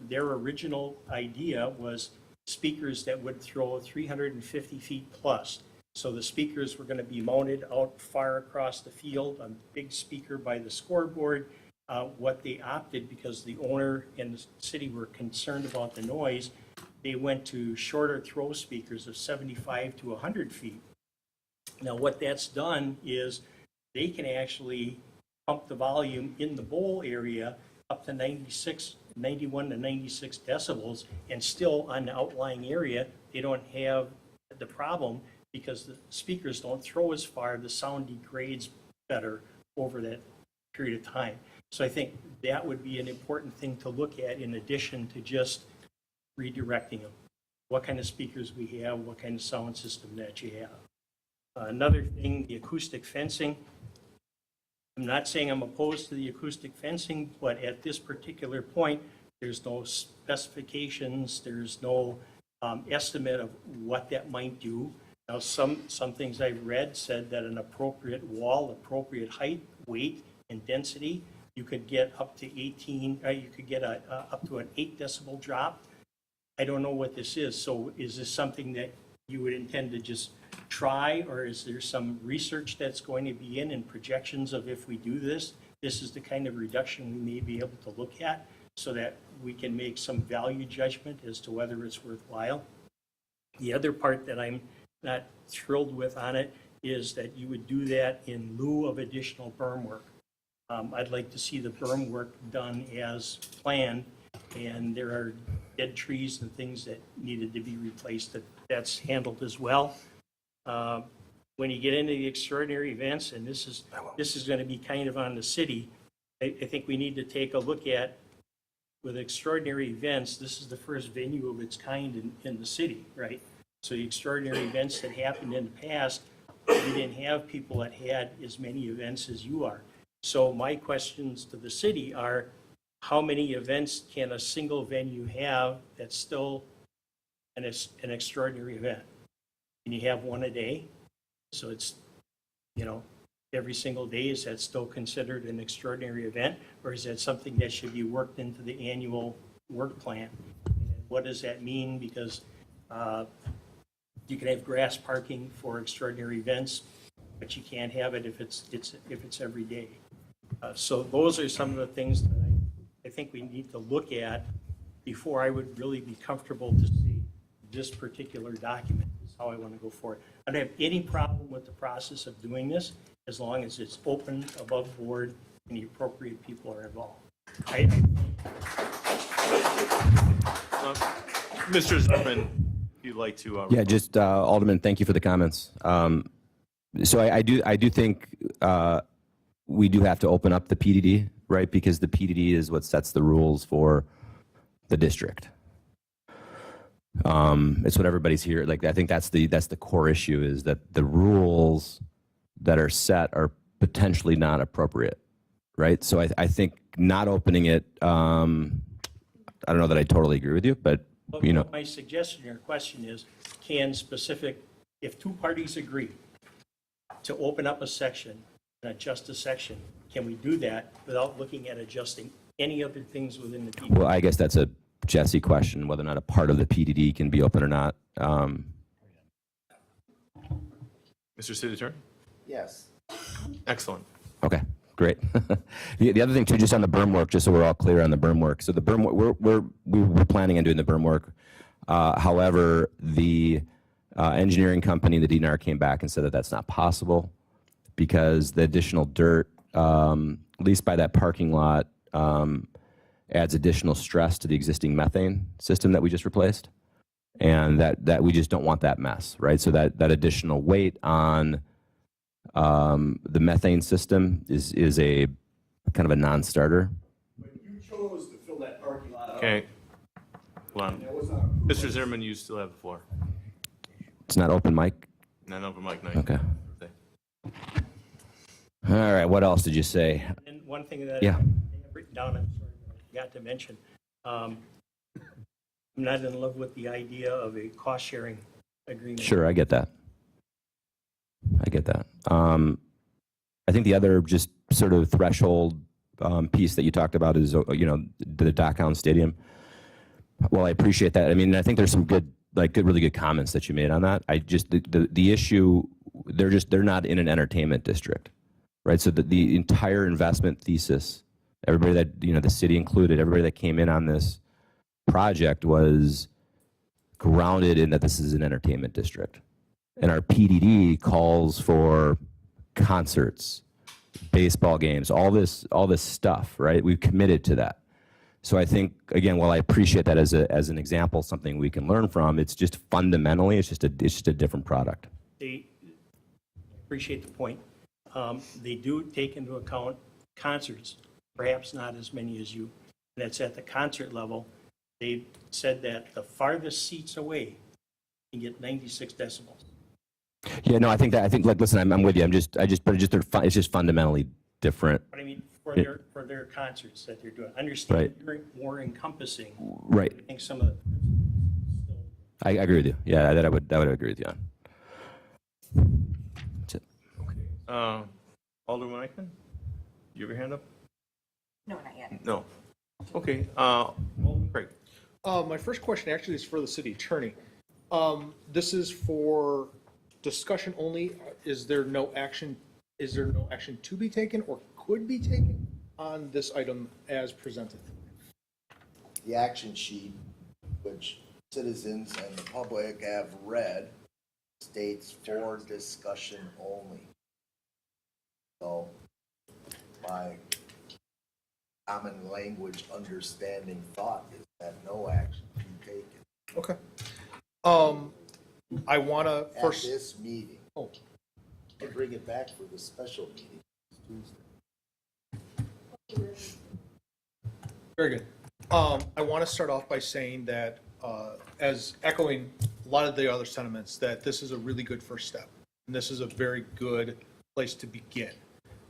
their original idea was speakers that would throw 350 feet plus. So the speakers were going to be mounted out far across the field, a big speaker by the scoreboard. What they opted, because the owner and the city were concerned about the noise, they went to shorter throw speakers of 75 to 100 feet. Now what that's done is they can actually pump the volume in the bowl area up to 91 to 96 decibels, and still on the outlying area, they don't have the problem because the speakers don't throw as far, the sound degrades better over that period of time. So I think that would be an important thing to look at in addition to just redirecting them. what kind of speakers we have, what kind of sound system that you have. Another thing, the acoustic fencing. I'm not saying I'm opposed to the acoustic fencing, but at this particular point, there's no specifications, there's no estimate of what that might do. Now, some things I've read said that an appropriate wall, appropriate height, weight, and density, you could get up to 18, you could get up to an 8 decibel drop. I don't know what this is, so is this something that you would intend to just try, or is there some research that's going to be in and projections of if we do this, this is the kind of reduction we may be able to look at so that we can make some value judgment as to whether it's worthwhile? The other part that I'm not thrilled with on it is that you would do that in lieu of additional berm work. I'd like to see the berm work done as planned, and there are dead trees and things that needed to be replaced, that's handled as well. When you get into the extraordinary events, and this is going to be kind of on the city, I think we need to take a look at, with extraordinary events, this is the first venue of its kind in the city, right? So the extraordinary events that happened in the past, we didn't have people that had as many events as you are. So my questions to the city are, how many events can a single venue have that's still an extraordinary event? Can you have one a day? So it's, every single day, is that still considered an extraordinary event? Or is that something that should be worked into the annual work plan? And what does that mean? Because you can have grass parking for extraordinary events, but you can't have it if it's every day. So those are some of the things that I think we need to look at before I would really be comfortable to see this particular document is how I want to go forward. I don't have any problem with the process of doing this as long as it's open, above board, and the appropriate people are involved. Mr. Zimmerman, if you'd like to. Yeah, just Alderman, thank you for the comments. So I do think we do have to open up the PDD, right? Because the PDD is what sets the rules for the district. It's what everybody's here. Like, I think that's the core issue, is that the rules that are set are potentially not appropriate, right? So I think not opening it, I don't know that I totally agree with you, but My suggestion or question is, if two parties agree to open up a section and adjust a section, can we do that without looking at adjusting any other things within the PDD? well, I guess that's a Jesse question, whether or not a part of the PDD can be open or not. Mr. City Attorney? Yes. Excellent. Okay, great. The other thing too, just on the berm work, just so we're all clear on the berm work. So the berm work, we're planning on doing the berm work. However, the engineering company, the DNR, came back and said that that's not possible because the additional dirt, at least by that parking lot, adds additional stress to the existing methane system that we just replaced. And that we just don't want that mess, right? So that additional weight on the methane system is a kind of a non-starter. You chose to fill that parking lot up. Okay. Hold on. Mr. Zimmerman, you still have the floor. It's not open mic? Not open mic night. Okay. All right, what else did you say? And one thing that Yeah. I have written down, I'm sorry, I forgot to mention, I'm not in love with the idea of a cost-sharing agreement. Sure, I get that. I think the other just sort of threshold piece that you talked about is, the Dockhound Stadium. Well, I appreciate that. I mean, I think there's some really good comments that you made on that. I just, the issue, they're not in an entertainment district, right? So the entire investment thesis, everybody that, the city included, everybody that came in on this project was grounded in that this is an entertainment district. And our PDD calls for concerts, baseball games, all this stuff, right? We've committed to that. So I think, again, while I appreciate that as an example, something we can learn from, it's just fundamentally, it's just a different product. They appreciate the point. They do take into account concerts, perhaps not as many as you. That's at the concert level. they said that the farthest seats away can get 96 decibels. Yeah, no, I think like, listen, I'm with you. It's just fundamentally different. But I mean, for their concerts that they're doing, understand Right. you're more encompassing. Right. I think some of the, I agree with you. Yeah, that I would agree with you on. That's it. Alderman Eichman, you have your hand up? No, not yet. No. Okay, Alderman Craig. My first question actually is for the city attorney. This is for discussion only. Is there no action to be taken or could be taken on this item as presented? The action sheet, which citizens and the public have read, states for discussion only. So my common language understanding thought is that no action can be taken Okay. I want to at first. this meeting. Oh. And bring it back for the special meeting Tuesday. Very good. I want to start off by saying that, as echoing a lot of the other sentiments, that this is a really good first step. And this is a very good place to begin.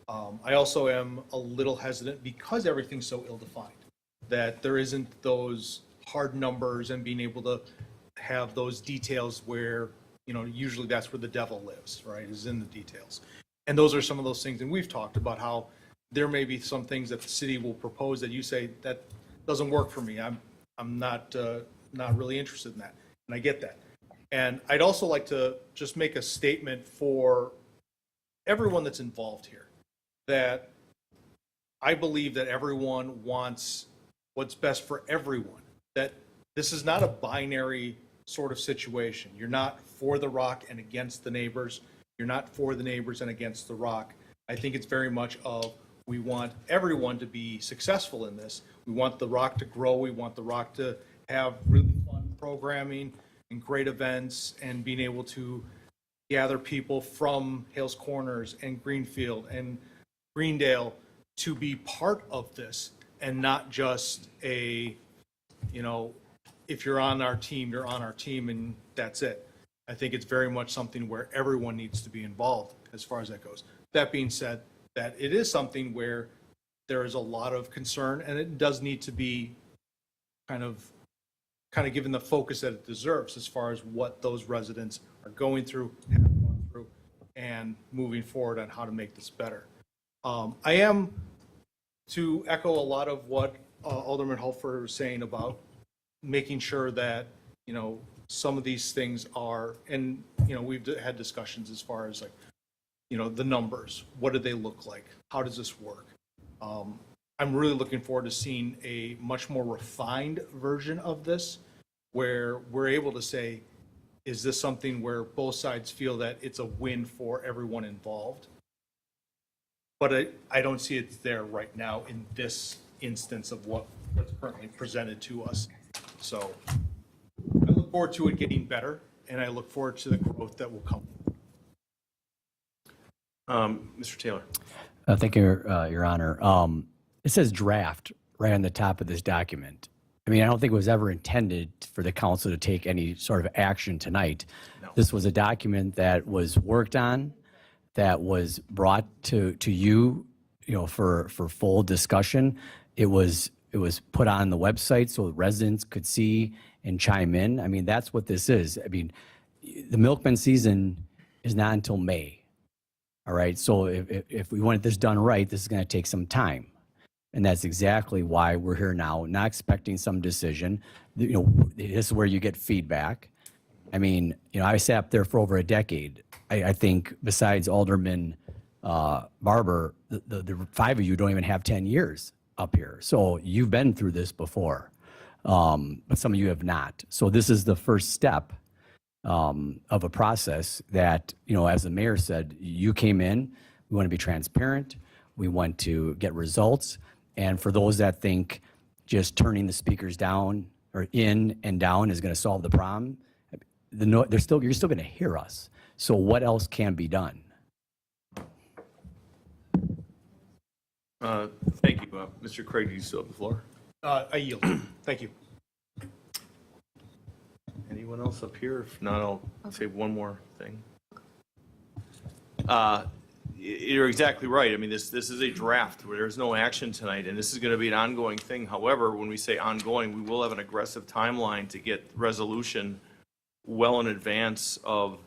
I also am a little hesitant because everything's so ill-defined, that there isn't those hard numbers and being able to have those details where, usually that's where the devil lives, right, is in the details. And those are some of those things, and we've talked about how there may be some things that the city will propose that you say, that doesn't work for me. I'm not really interested in that, and I get that. And I'd also like to just make a statement for everyone that's involved here, that I believe that everyone wants what's best for everyone, that this is not a binary sort of situation. You're not for the rock and against the neighbors. You're not for the neighbors and against the rock. I think it's very much of, we want everyone to be successful in this. We want the rock to grow. We want the rock to have really fun programming and great events and being able to gather people from Hales Corners and Greenfield and Greendale to be part of this, and not just a, if you're on our team, you're on our team and that's it. I think it's very much something where everyone needs to be involved as far as that goes. That being said, that it is something where there is a lot of concern and it does need to be kind of given the focus that it deserves as far as what those residents are going through, have gone through, and moving forward on how to make this better. I am, to echo a lot of what Alderman Holfer was saying about making sure that, some of these things are, and, we've had discussions as far as the numbers. What do they look like? How does this work? I'm really looking forward to seeing a much more refined version of this, where we're able to say, is this something where both sides feel that it's a win for everyone involved? But I don't see it there right now in this instance of what's currently presented to us. So I look forward to it getting better, and I look forward to the growth that will come. Mr. Taylor. Thank you, Your Honor. It says draft right on the top of this document. I mean, I don't think it was ever intended for the council to take any sort of action tonight. No. This was a document that was worked on, that was brought to you, for full discussion. It was put on the website so residents could see and chime in. I mean, that's what this is. I mean, the milkman season is not until May. All right. So if we want this done right, this is going to take some time. And that's exactly why we're here now, not expecting some decision. This is where you get feedback. I mean, I sat up there for over a decade. I think besides Alderman Barber, the five of you don't even have 10 years up here. So you've been through this before, but some of you have not. So this is the first step of a process that, as the mayor said, you came in, we want to be transparent, we want to get results. And for those that think just turning the speakers down or in and down is going to solve the problem, you're still going to hear us. So what else can be done? Thank you. Mr. Craig, do you still have the floor? I yield. Thank you. Anyone else up here? If not, I'll say one more thing. You're exactly right. I mean, this is a draft where there's no action tonight, and this is going to be an ongoing thing. However, when we say ongoing, we will have an aggressive timeline to get resolution well in advance of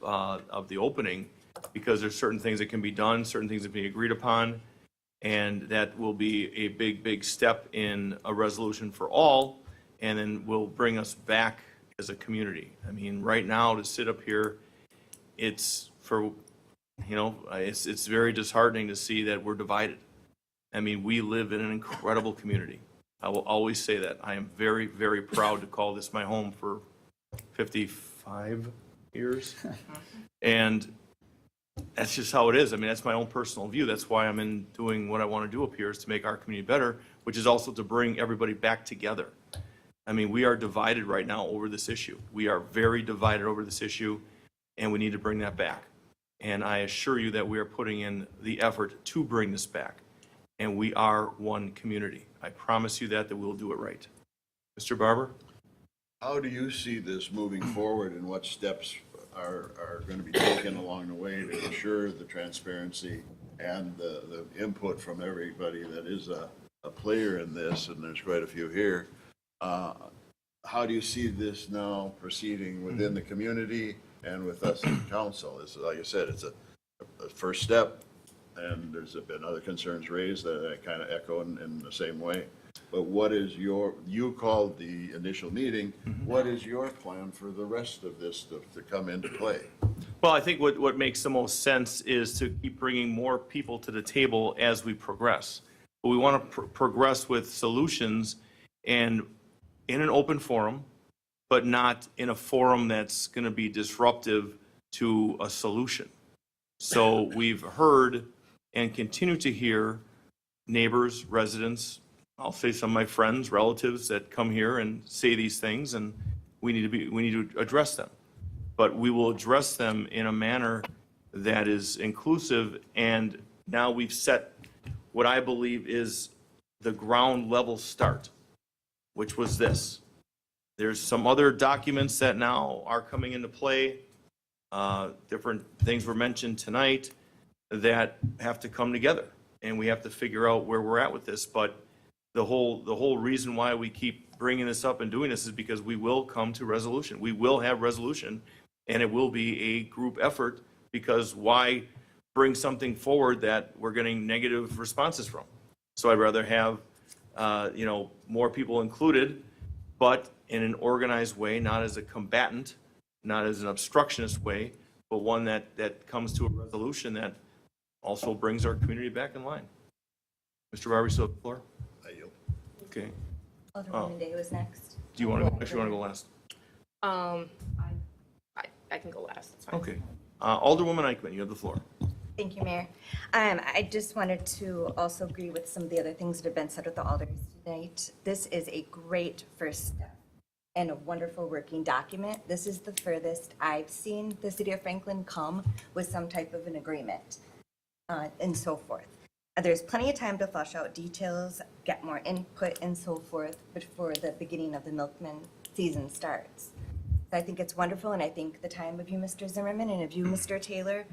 the opening, because there's certain things that can be done, certain things that can be agreed upon, and that will be a big, big step in a resolution for all, and then will bring us back as a community. I mean, right now, to sit up here, it's it's very disheartening to see that we're divided. I mean, we live in an incredible community. I will always say that. I am very, very proud to call this my home for 55 years. And that's just how it is. I mean, that's my own personal view. That's why I'm in doing what I want to do up here, is to make our community better, which is also to bring everybody back together. I mean, we are divided right now over this issue. We are very divided over this issue, and we need to bring that back. And I assure you that we are putting in the effort to bring this back. And we are one community. I promise you that we'll do it right. Mr. Barber? How do you see this moving forward, and what steps are going to be taken along the way to ensure the transparency and the input from everybody that is a player in this, and there's quite a few here. How do you see this now proceeding within the community and with us in council? It's, like I said, it's a first step, and there's been other concerns raised that I kind of echo in the same way. But what is you called the initial meeting, what is your plan for the rest of this to come into play? Well, I think what makes the most sense is to keep bringing more people to the table as we progress. But we want to progress with solutions and in an open forum, but not in a forum that's going to be disruptive to a solution. So we've heard and continue to hear neighbors, residents, I'll say some of my friends, relatives that come here and say these things, and we need to address them. But we will address them in a manner that is inclusive, and now we've set what I believe is the ground level start, which was this. There's some other documents that now are coming into play. Different things were mentioned tonight that have to come together, and we have to figure out where we're at with this. But the whole reason why we keep bringing this up and doing this is because we will come to resolution. We will have resolution, and it will be a group effort, because why bring something forward that we're getting negative responses from? So I'd rather have, more people included, but in an organized way, not as a combatant, not as an obstructionist way, but one that comes to a resolution that also brings our community back in line. Mr. Barber, you still have the floor? I yield. Okay. Alderwoman Day was next. Do you want to, actually want to go last? I can go last, that's fine. Okay. Alderwoman Eichmann, you have the floor. Thank you, Mayor. I just wanted to also agree with some of the other things that have been said with the alders tonight. This is a great first step and a wonderful working document. This is the furthest I've seen the city of Franklin come with some type of an agreement and so forth. There's plenty of time to flesh out details, get more input and so forth before the beginning of the milkman season starts. So I think it's wonderful, and I think the time of you, Mr. Zimmerman, and of you, Mr. Taylor,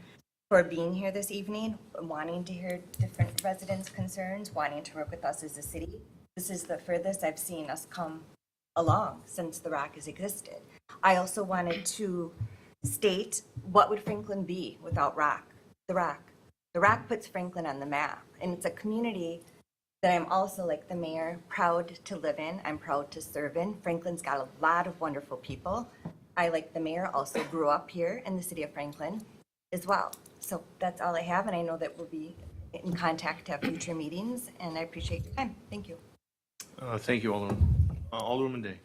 for being here this evening, wanting to hear different residents' concerns, wanting to work with us as a city. This is the furthest I've seen us come along since the ROC has existed. I also wanted to state, what would Franklin be without ROC? The ROC. The ROC puts Franklin on the map, and it's a community that I'm also, like the mayor, proud to live in. I'm proud to serve in. Franklin's got a lot of wonderful people. I, like the mayor, also grew up here in the city of Franklin as well. So that's all I have, and I know that we'll be in contact to have future meetings, and I appreciate your time. Thank you. Thank you, Alderwoman. Alderwoman Day.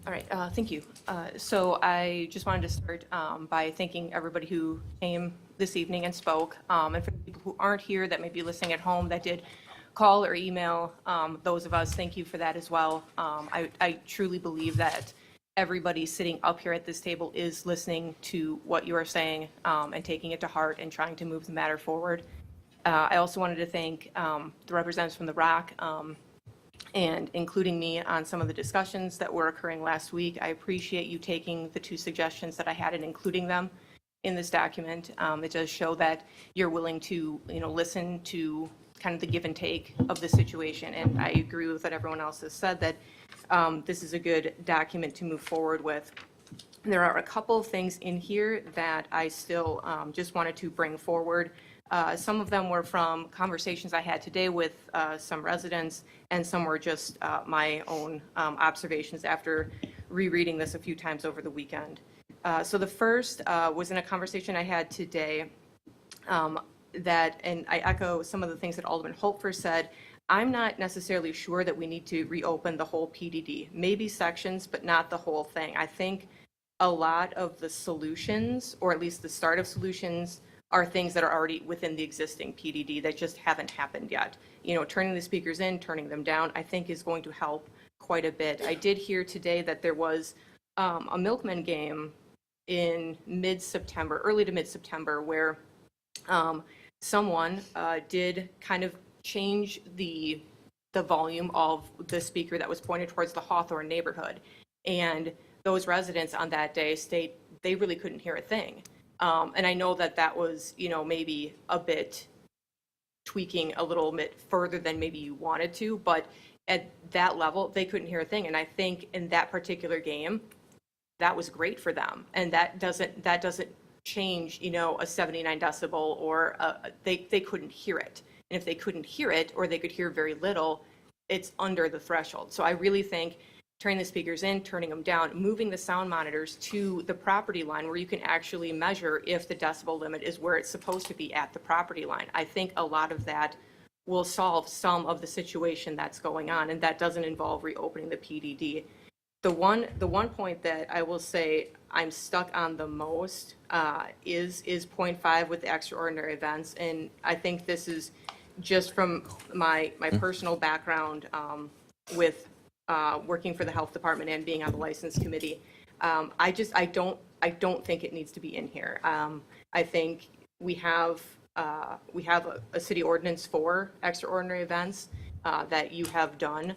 All right, thank you. So I just wanted to start by thanking everybody who came this evening and spoke. And for the people who aren't here that may be listening at home that did call or email, those of us, thank you for that as well. I truly believe that everybody sitting up here at this table is listening to what you are saying and taking it to heart and trying to move the matter forward. I also wanted to thank the representatives from the ROC and including me on some of the discussions that were occurring last week. I appreciate you taking the 2 suggestions that I had and including them in this document. It does show that you're willing to, listen to kind of the give and take of the situation. And I agree with what everyone else has said, that this is a good document to move forward with. There are a couple of things in here that I still just wanted to bring forward. Some of them were from conversations I had today with some residents, and some were just my own observations after rereading this a few times over the weekend. So the first was in a conversation I had today and I echo some of the things that Alderman Holtfer said. I'm not necessarily sure that we need to reopen the whole PDD, maybe sections, but not the whole thing. I think a lot of the solutions, or at least the start of solutions, are things that are already within the existing PDD that just haven't happened yet. Turning the speakers in, turning them down, I think is going to help quite a bit. I did hear today that there was a Milkman game in mid-September, early to mid-September, where someone did kind of change the volume of the speaker that was pointed towards the Hawthorne neighborhood. And those residents on that day state they really couldn't hear a thing. And I know that that was, maybe a bit tweaking a little bit further than maybe you wanted to, but at that level, they couldn't hear a thing. And I think in that particular game, that was great for them. And that doesn't change, a 79 decibel or they couldn't hear it. And if they couldn't hear it, or they could hear very little, it's under the threshold. So I really think turning the speakers in, turning them down, moving the sound monitors to the property line where you can actually measure if the decibel limit is where it's supposed to be at the property line. I think a lot of that will solve some of the situation that's going on, and that doesn't involve reopening the PDD. The one point that I will say I'm stuck on the most is point 5 with the extraordinary events, and I think this is just from my personal background with working for the health department and being on the license committee. I don't think it needs to be in here. I think we have a city ordinance for extraordinary events that you have done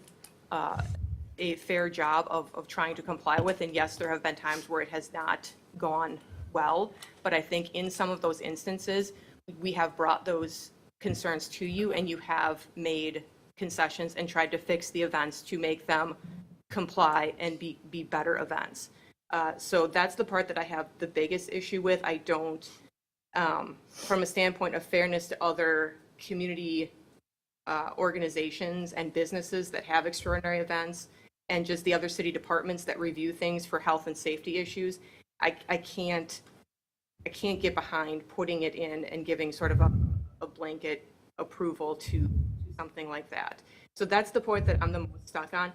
a fair job of trying to comply with. And yes, there have been times where it has not gone well, but I think in some of those instances, we have brought those concerns to you, and you have made concessions and tried to fix the events to make them comply and be better events. So that's the part that I have the biggest issue with. I don't, from a standpoint of fairness to other community organizations and businesses that have extraordinary events, and just the other city departments that review things for health and safety issues, I can't get behind putting it in and giving sort of a blanket approval to something like that. So that's the point that I'm the most stuck on.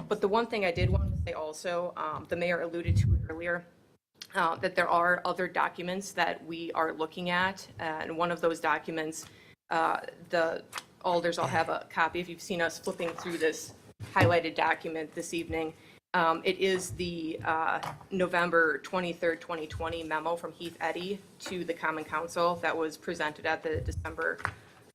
But the one thing I did want to say also, the mayor alluded to it earlier, that there are other documents that we are looking at. And one of those documents, the alders all have a copy. If you've seen us flipping through this highlighted document this evening, it is the November 23rd, 2020 memo from Heath Eddy to the Common Council that was presented at the December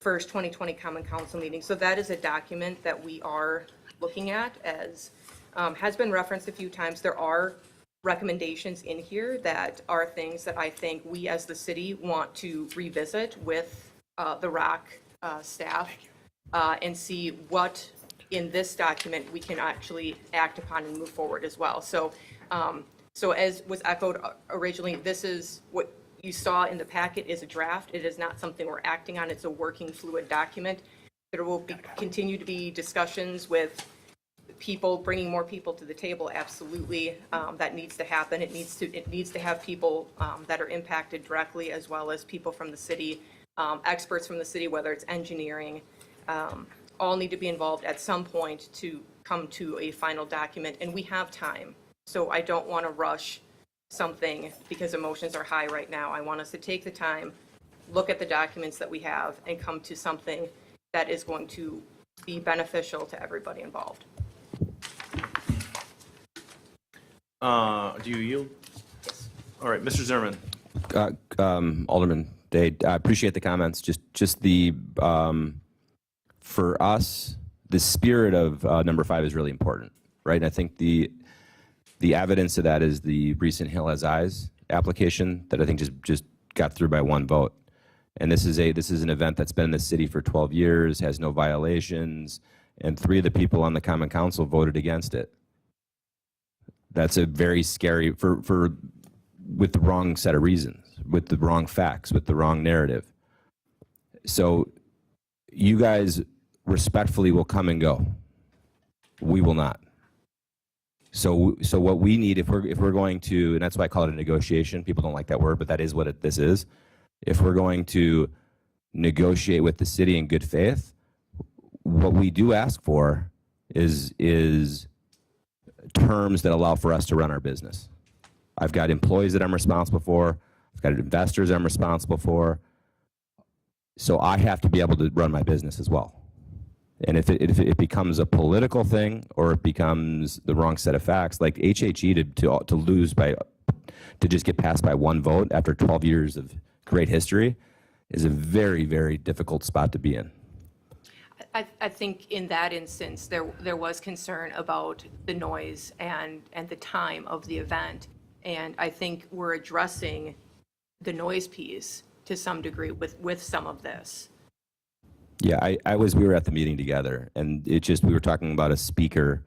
1st, 2020 Common Council meeting. So that is a document that we are looking at, as has been referenced a few times. There are recommendations in here that are things that I think we as the city want to revisit with the ROC staff and see what in this document we can actually act upon and move forward as well. So, so as was echoed originally, this is what you saw in the packet is a draft. It is not something we're acting on. It's a working fluid document. There will continue to be discussions with people, bringing more people to the table. Absolutely, that needs to happen. It needs to have people that are impacted directly, as well as people from the city, experts from the city, whether it's engineering, all need to be involved at some point to come to a final document, and we have time. So I don't want to rush something because emotions are high right now. I want us to take the time, look at the documents that we have, and come to something that is going to be beneficial to everybody involved. Do you yield? Yes. All right, Mr. Zimmerman. Alderman Day, I appreciate the comments. Just the for us the spirit of number 5 is really important, right? And I think the evidence of that is the recent Hill Has Eyes application that I think just got through by 1 vote. And this is an event that's been in the city for 12 years, has no violations, and 3 of the people on the Common Council voted against it. That's a very scary with the wrong set of reasons, with the wrong facts, with the wrong narrative. So you guys respectfully will come and go. We will not. So what we need, if we're going to, and that's why I call it a negotiation. People don't like that word, but that is what this is. If we're going to negotiate with the city in good faith, what we do ask for is terms that allow for us to run our business. I've got employees that I'm responsible for. I've got investors I'm responsible for. So I have to be able to run my business as well. And if it becomes a political thing or it becomes the wrong set of facts, like HHE to lose to just get passed by 1 vote after 12 years of great history is a very, very difficult spot to be in. I think in that instance, there was concern about the noise and the time of the event. And I think we're addressing the noise piece to some degree with some of this. Yeah, we were at the meeting together, and we were talking about a speaker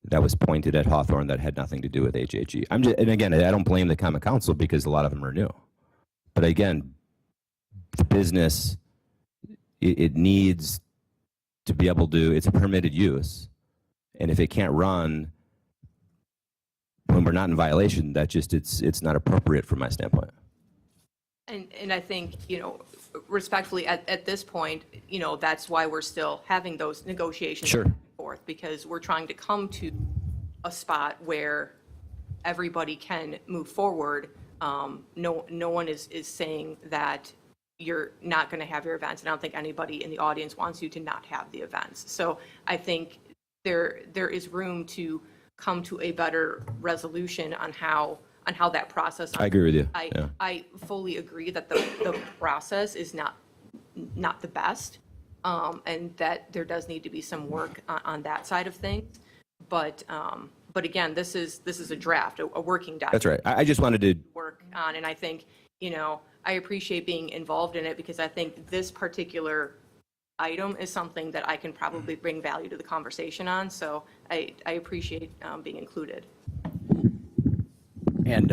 that was pointed at Hawthorne that had nothing to do with HHE. And again, I don't blame the Common Council because a lot of them are new. But again, the business, it needs to be able to, it's a permitted use. And if it can't run when we're not in violation, it's not appropriate from my standpoint. And I think, respectfully, at this point, that's why we're still having those negotiations Sure. back and forth, because we're trying to come to a spot where everybody can move forward. No one is saying that you're not going to have your events, and I don't think anybody in the audience wants you to not have the events. So I think there is room to come to a better resolution on how that process. I agree with you. I fully agree that the process is not the best, and that there does need to be some work on that side of things. But again, this is a draft, a working document. That's right. I just wanted to Work on, and I think, I appreciate being involved in it because I think this particular item is something that I can probably bring value to the conversation on. So I appreciate being included. And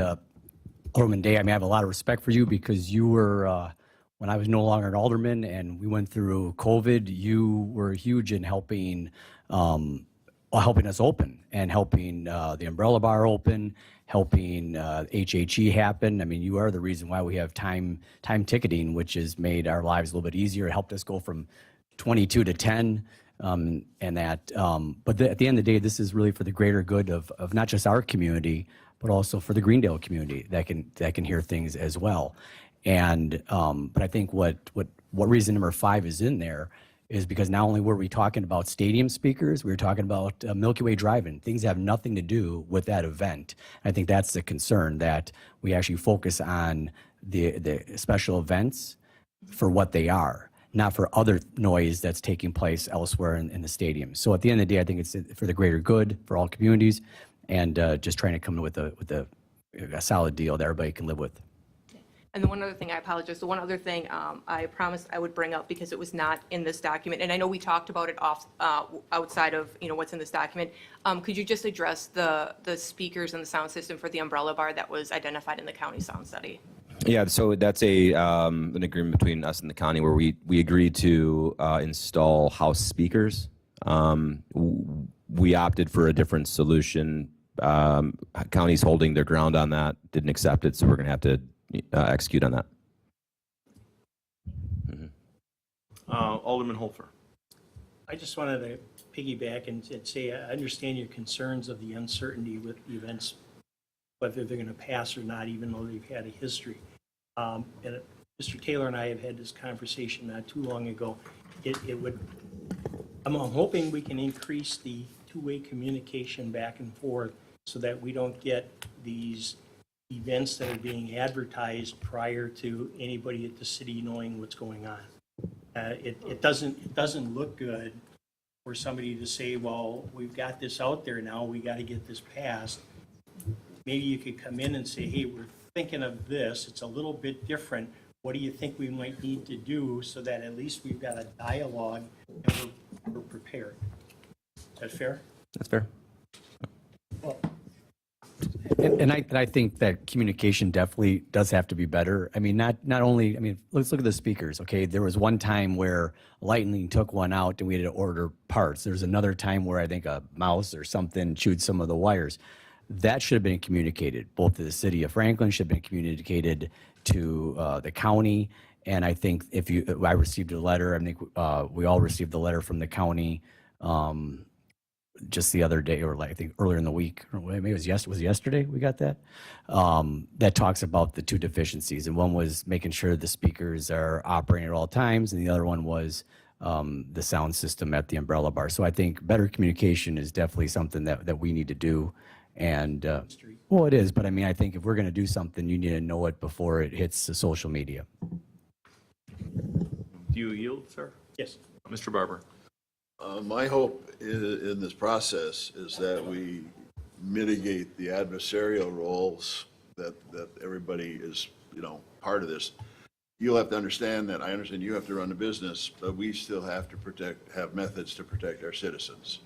Alderman Day, I have a lot of respect for you because you were, when I was no longer an alderman and we went through COVID, you were huge in helping us open and helping the Umbrella Bar open, helping HHE happen. I mean, you are the reason why we have time ticketing, which has made our lives a little bit easier. It helped us go from 22 to 10. But at the end of the day, this is really for the greater good of not just our community, but also for the Greendale community that can hear things as well. And but I think what reason number 5 is in there is because not only were we talking about stadium speakers, we were talking about Milky Way Drive-In. Things have nothing to do with that event. I think that's the concern, that we actually focus on the special events for what they are, not for other noise that's taking place elsewhere in the stadium. So at the end of the day, I think it's for the greater good for all communities, and just trying to come with a solid deal that everybody can live with. And the one other thing, I apologize, the one other thing I promised I would bring up because it was not in this document, and I know we talked about it outside of what's in this document. Could you just address the speakers and the sound system for the Umbrella Bar that was identified in the county sound study? Yeah, so that's an agreement between us and the county where we agreed to install house speakers. We opted for a different solution. County's holding their ground on that, didn't accept it, so we're going to have to execute on that. Alderman Holfer. I just wanted to piggyback and say I understand your concerns of the uncertainty with the events, whether they're going to pass or not, even though they've had a history. And Mr. Taylor and I have had this conversation not too long ago. I'm hoping we can increase the two-way communication back and forth so that we don't get these events that are being advertised prior to anybody at the city knowing what's going on. It doesn't look good for somebody to say, well, we've got this out there now, we got to get this passed. Maybe you could come in and say, hey, we're thinking of this, it's a little bit different. What do you think we might need to do so that at least we've got a dialogue and we're prepared? Is that fair? That's fair. And I think that communication definitely does have to be better. I mean, not only, I mean, let's look at the speakers, okay? There was one time where lightning took one out and we had to order parts. There's another time where I think a mouse or something chewed some of the wires. That should have been communicated, both to the city of Franklin, should have been communicated to the county. And I think I received a letter, I think we all received the letter from the county just the other day, or like I think earlier in the week, or maybe it was yesterday we got that, that talks about the two deficiencies. And one was making sure the speakers are operating at all times, and the other one was the sound system at the umbrella bar. So I think better communication is definitely something that we need to do. And, well, it is, but I mean, I think if we're going to do something, you need to know it before it hits the social media. Do you yield, sir? Yes. Mr. Barber? My hope in this process is that we mitigate the adversarial roles that everybody is, part of this. You'll have to understand that, I understand you have to run the business, but we still have to have methods to protect our citizens.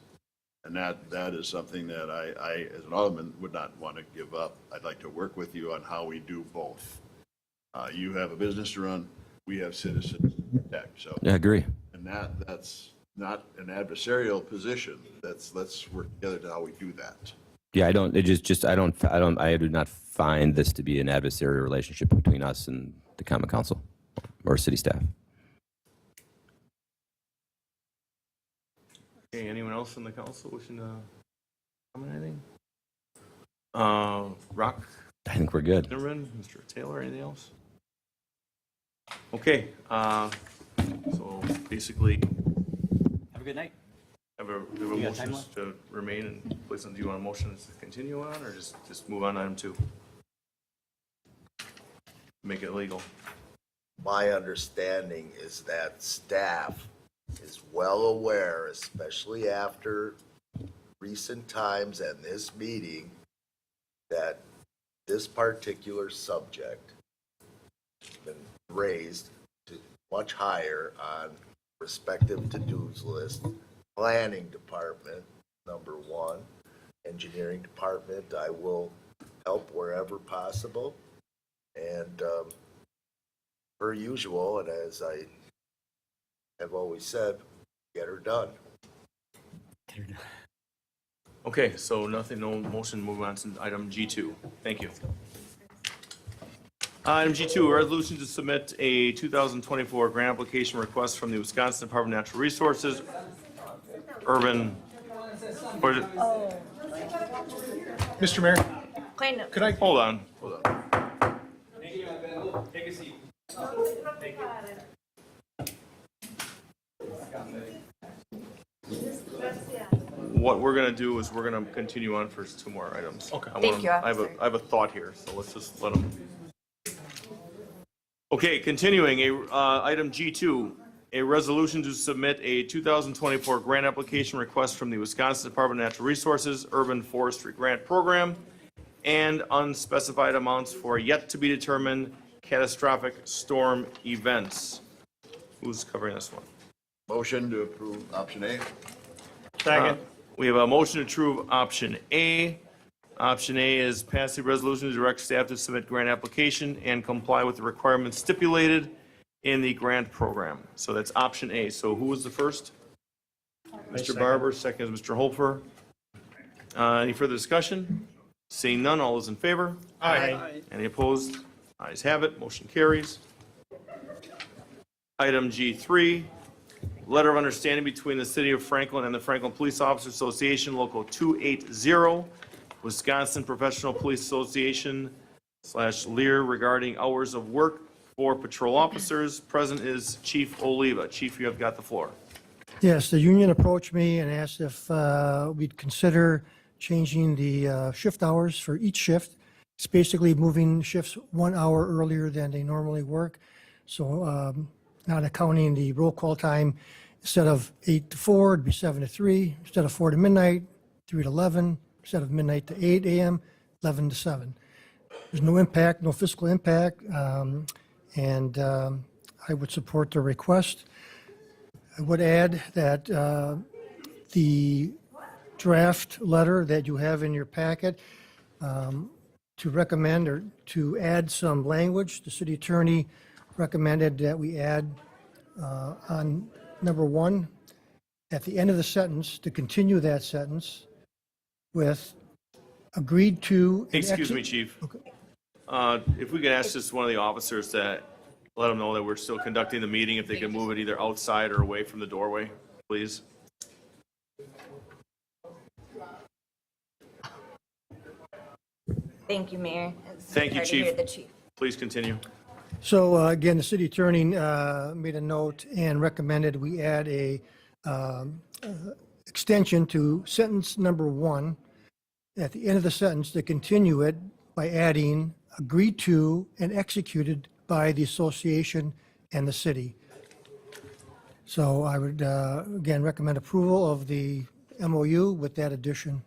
And that is something that I, as an alderman, would not want to give up. I'd like to work with you on how we do both. You have a business to run, we have citizens to protect, so. Yeah, I agree. And that's not an adversarial position. Let's work together to how we do that. Yeah, I do not find this to be an adversarial relationship between us and the common council or city staff. Okay, anyone else from the council wishing to comment anything? Rock? I think we're good. Zimmerman, Mr. Taylor, anything else? Okay, so basically, Have a good night. have a You got motion time to remain and place on, do you want a motion to continue on, or just move on to item 2? Make it legal. My understanding is that staff is well aware, especially after recent times and this meeting, that this particular subject has been raised to much higher on respective to-dos list. Planning department, number 1. Engineering department, I will help wherever possible. And per usual, and as I have always said, get her done. Okay, so nothing, no motion, move on to item G2. Thank you. Item G2, a resolution to submit a 2024 grant application request from the Wisconsin Department of Natural Resources, Urban, Mr. Mayor, could I? Hold on. Take a seat. What we're gonna do is we're gonna continue on for 2 more items. Okay. Thank you, I have a thought here, so let's just let them. Okay, continuing, item G2, a resolution to submit a 2024 grant application request from the Wisconsin Department of Natural Resources Urban Forestry Grant Program and unspecified amounts for yet-to-be-determined catastrophic storm events. Who's covering this one? Motion to approve option A. Second. We have a motion to approve option A. Option A is pass the resolution to direct staff to submit grant application and comply with the requirements stipulated in the grant program. So that's option A. So who was the first? Mr. Barber, second is Mr. Holfer. Any further discussion? Seeing none, all those in favor? Aye. Any opposed? Ayes have it, motion carries. Item G3, letter of understanding between the City of Franklin and the Franklin Police Officers Association, Local 280, Wisconsin Professional Police Association /Lear regarding hours of work for patrol officers. Present is Chief Oliva. Chief, you have got the floor. Yes, the union approached me and asked if we'd consider changing the shift hours for each shift. It's basically moving shifts 1 hour earlier than they normally work. So not accounting the roll call time Instead of 8 to 4, it'd be 7 to 3. Instead of 4 to midnight, 3 to 11. Instead of midnight to 8 a.m., 11 to 7. There's no impact, no fiscal impact, and I would support the request. I would add that the draft letter that you have in your packet to recommend or to add some language, the city attorney recommended that we add on number 1, at the end of the sentence, to continue that sentence with agreed to. Excuse me, Chief. If we could ask just one of the officers to let them know that we're still conducting the meeting, if they can move it either outside or away from the doorway, please. Thank you, Mayor. It's Thank you, hard to hear Chief. the chief. Please continue. So again, the city attorney made a note and recommended we add a extension to sentence number 1 at the end of the sentence to continue it by adding agreed to and executed by the association and the city. So I would again recommend approval of the MOU with that addition.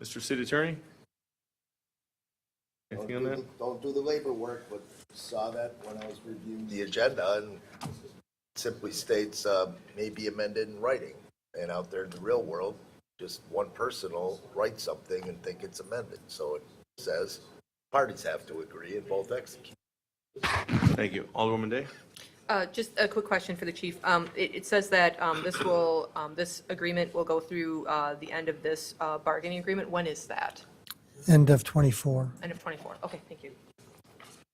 Mr. City Attorney? Anything on that? Don't do the labor work, but saw that when I was reviewing the agenda, and simply states may be amended in writing. And out there in the real world, just one person will write something and think it's amended. So it says parties have to agree and both execute. Thank you. Alderwoman Day? Just a quick question for the chief. It says that this agreement will go through the end of this bargaining agreement. When is that? End of 24. End of 24. Okay, thank you.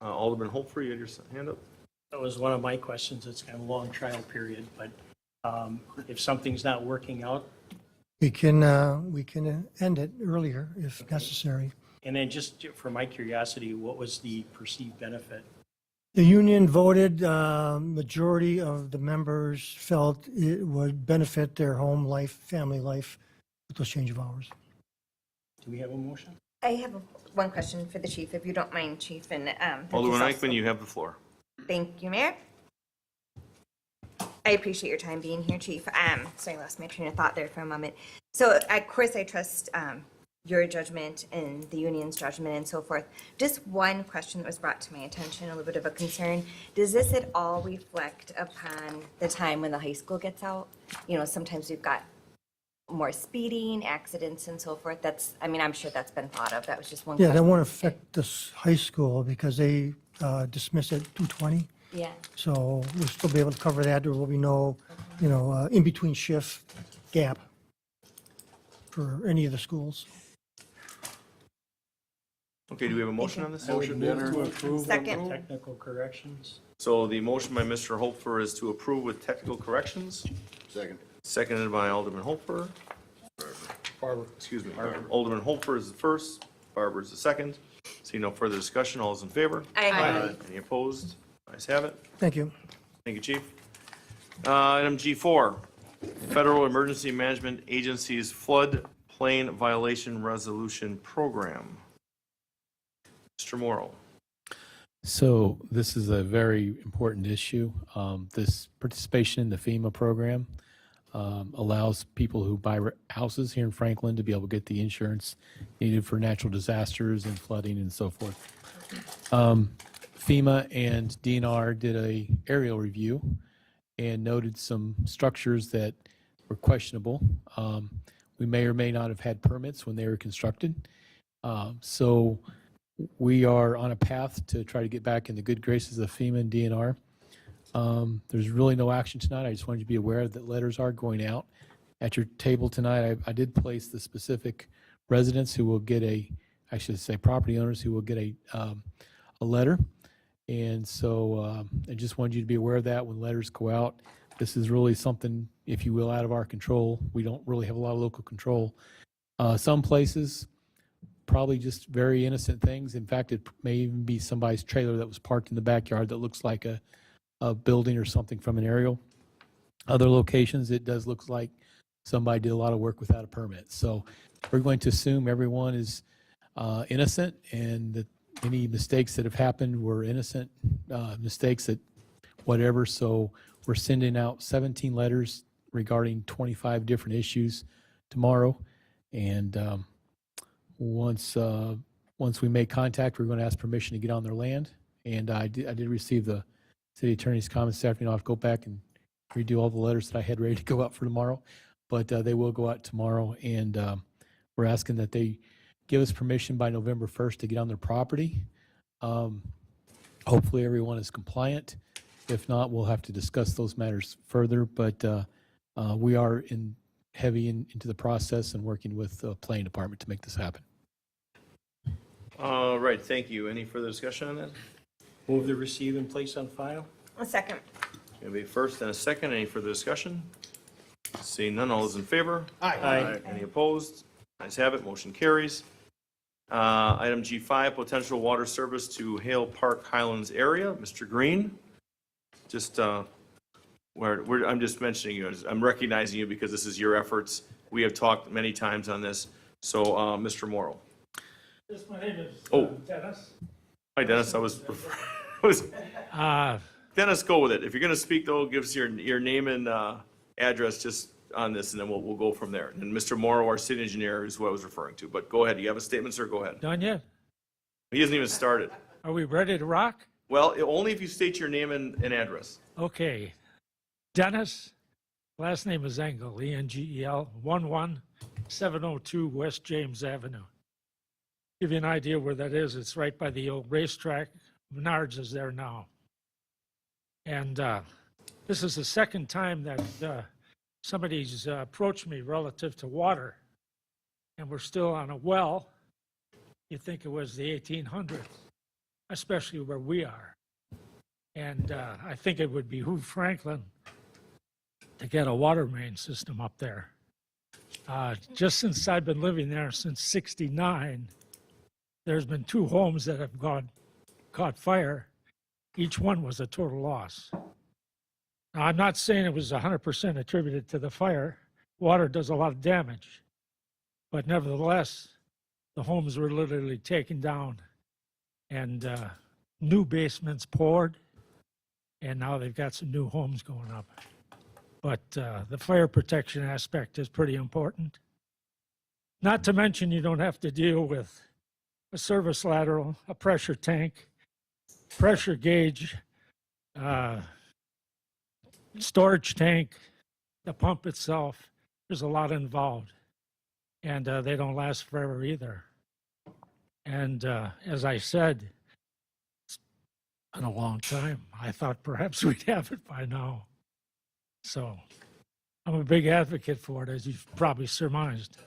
Alderman Holfer, you had your hand up? That was one of my questions. It's kind of a long trial period, but if something's not working out, We can end it earlier if necessary. and then just for my curiosity, what was the perceived benefit? The union voted, majority of the members felt it would benefit their home life, family life with those change of hours. Do we have a motion? I have one question for the chief, if you don't mind, Chief. And Alderman Eichman, you have the floor. Thank you, Mayor. I appreciate your time being here, Chief. Sorry, I lost my train of thought there for a moment. So, of course, I trust your judgment and the union's judgment and so forth. Just one question that was brought to my attention, a little bit of a concern. Does this at all reflect upon the time when the high school gets out? You know, sometimes we've got more speeding, accidents and so forth. I'm sure that's been thought of. That was just one Yeah, question. that won't affect this high school because they dismiss at 2:20. Yeah. So we'll still be able to cover that. There will be no, in-between shift gap for any of the schools. Okay, do we have a motion on this? Motion to enter. Second. Technical corrections? So the motion by Mr. Holfer is to approve with technical corrections, Second. seconded by Alderman Holfer. Barber. Excuse me, Alderman Holfer is the first, Barber is the second. See no further discussion, all those in favor? Aye. Any opposed? Ayes have it. Thank you. Thank you, Chief. Item G4, Federal Emergency Management Agency's Floodplain Violation Resolution Program. Mr. Morrow. So this is a very important issue. This participation in the FEMA program allows people who buy houses here in Franklin to be able to get the insurance needed for natural disasters and flooding and so forth. FEMA and DNR did a aerial review and noted some structures that were questionable. We may or may not have had permits when they were constructed. So we are on a path to try to get back in the good graces of FEMA and DNR. There's really no action tonight. I just wanted you to be aware that letters are going out. At your table tonight, I did place the specific residents who will get I should say property owners who will get a letter. And so I just wanted you to be aware of that when letters go out. This is really something, if you will, out of our control. We don't really have a lot of local control. Some places, probably just very innocent things. In fact, it may even be somebody's trailer that was parked in the backyard that looks like a building or something from an aerial. Other locations, it does look like somebody did a lot of work without a permit. So we're going to assume everyone is innocent and that any mistakes that have happened were innocent mistakes that whatever. So we're sending out 17 letters regarding 25 different issues tomorrow. And once we make contact, we're going to ask permission to get on their land. And I did receive the city attorney's comments this afternoon. I'll have to go back and redo all the letters that I had ready to go out for tomorrow. But they will go out tomorrow. And we're asking that they give us permission by November 1st to get on their property. Hopefully everyone is compliant. If not, we'll have to discuss those matters further. But we are into the process and working with the planning department to make this happen. All right, thank you. Any further discussion on that? Move to receive and place on file. A second. We have a first and a second. Any further discussion? Seeing none, all those in favor? Aye. Any opposed? Ayes have it, motion carries. Item G5, potential water service to Hale Park Highlands area. Mr. Green, just, I'm just mentioning you, I'm recognizing you because this is your efforts. We have talked many times on this. So, Mr. Morrow. Yes, my name is Dennis. Hi, Dennis, Dennis, go with it. If you're going to speak, though, give us your name and address just on this, and then we'll go from there. And Mr. Morrow, our city engineer, is who I was referring to. But go ahead. You have a statement, sir? Go ahead. Done yet? He hasn't even started. Are we ready to rock? Well, only if you state your name and address. Okay. Dennis, last name is Engel, E-N-G-E-L, 11702 West James Avenue. Give you an idea where that is. It's right by the old racetrack. Menards is there now. And this is the second time that somebody's approached me relative to water. And we're still on a well. You think it was the 1800s, especially where we are. And I think it would behoove Franklin to get a water main system up there. Just since I've been living there since '69, there's been 2 homes that have caught fire. Each one was a total loss. Now, I'm not saying it was 100% attributed to the fire. Water does a lot of damage. But nevertheless, the homes were literally taken down and new basements poured. And now they've got some new homes going up. But the fire protection aspect is pretty important. Not to mention you don't have to deal with a service lateral, a pressure tank, pressure gauge, storage tank, the pump itself. There's a lot involved. And they don't last forever either. And as I said, it's been a long time. I thought perhaps we'd have it by now. So I'm a big advocate for it, as you've probably surmised.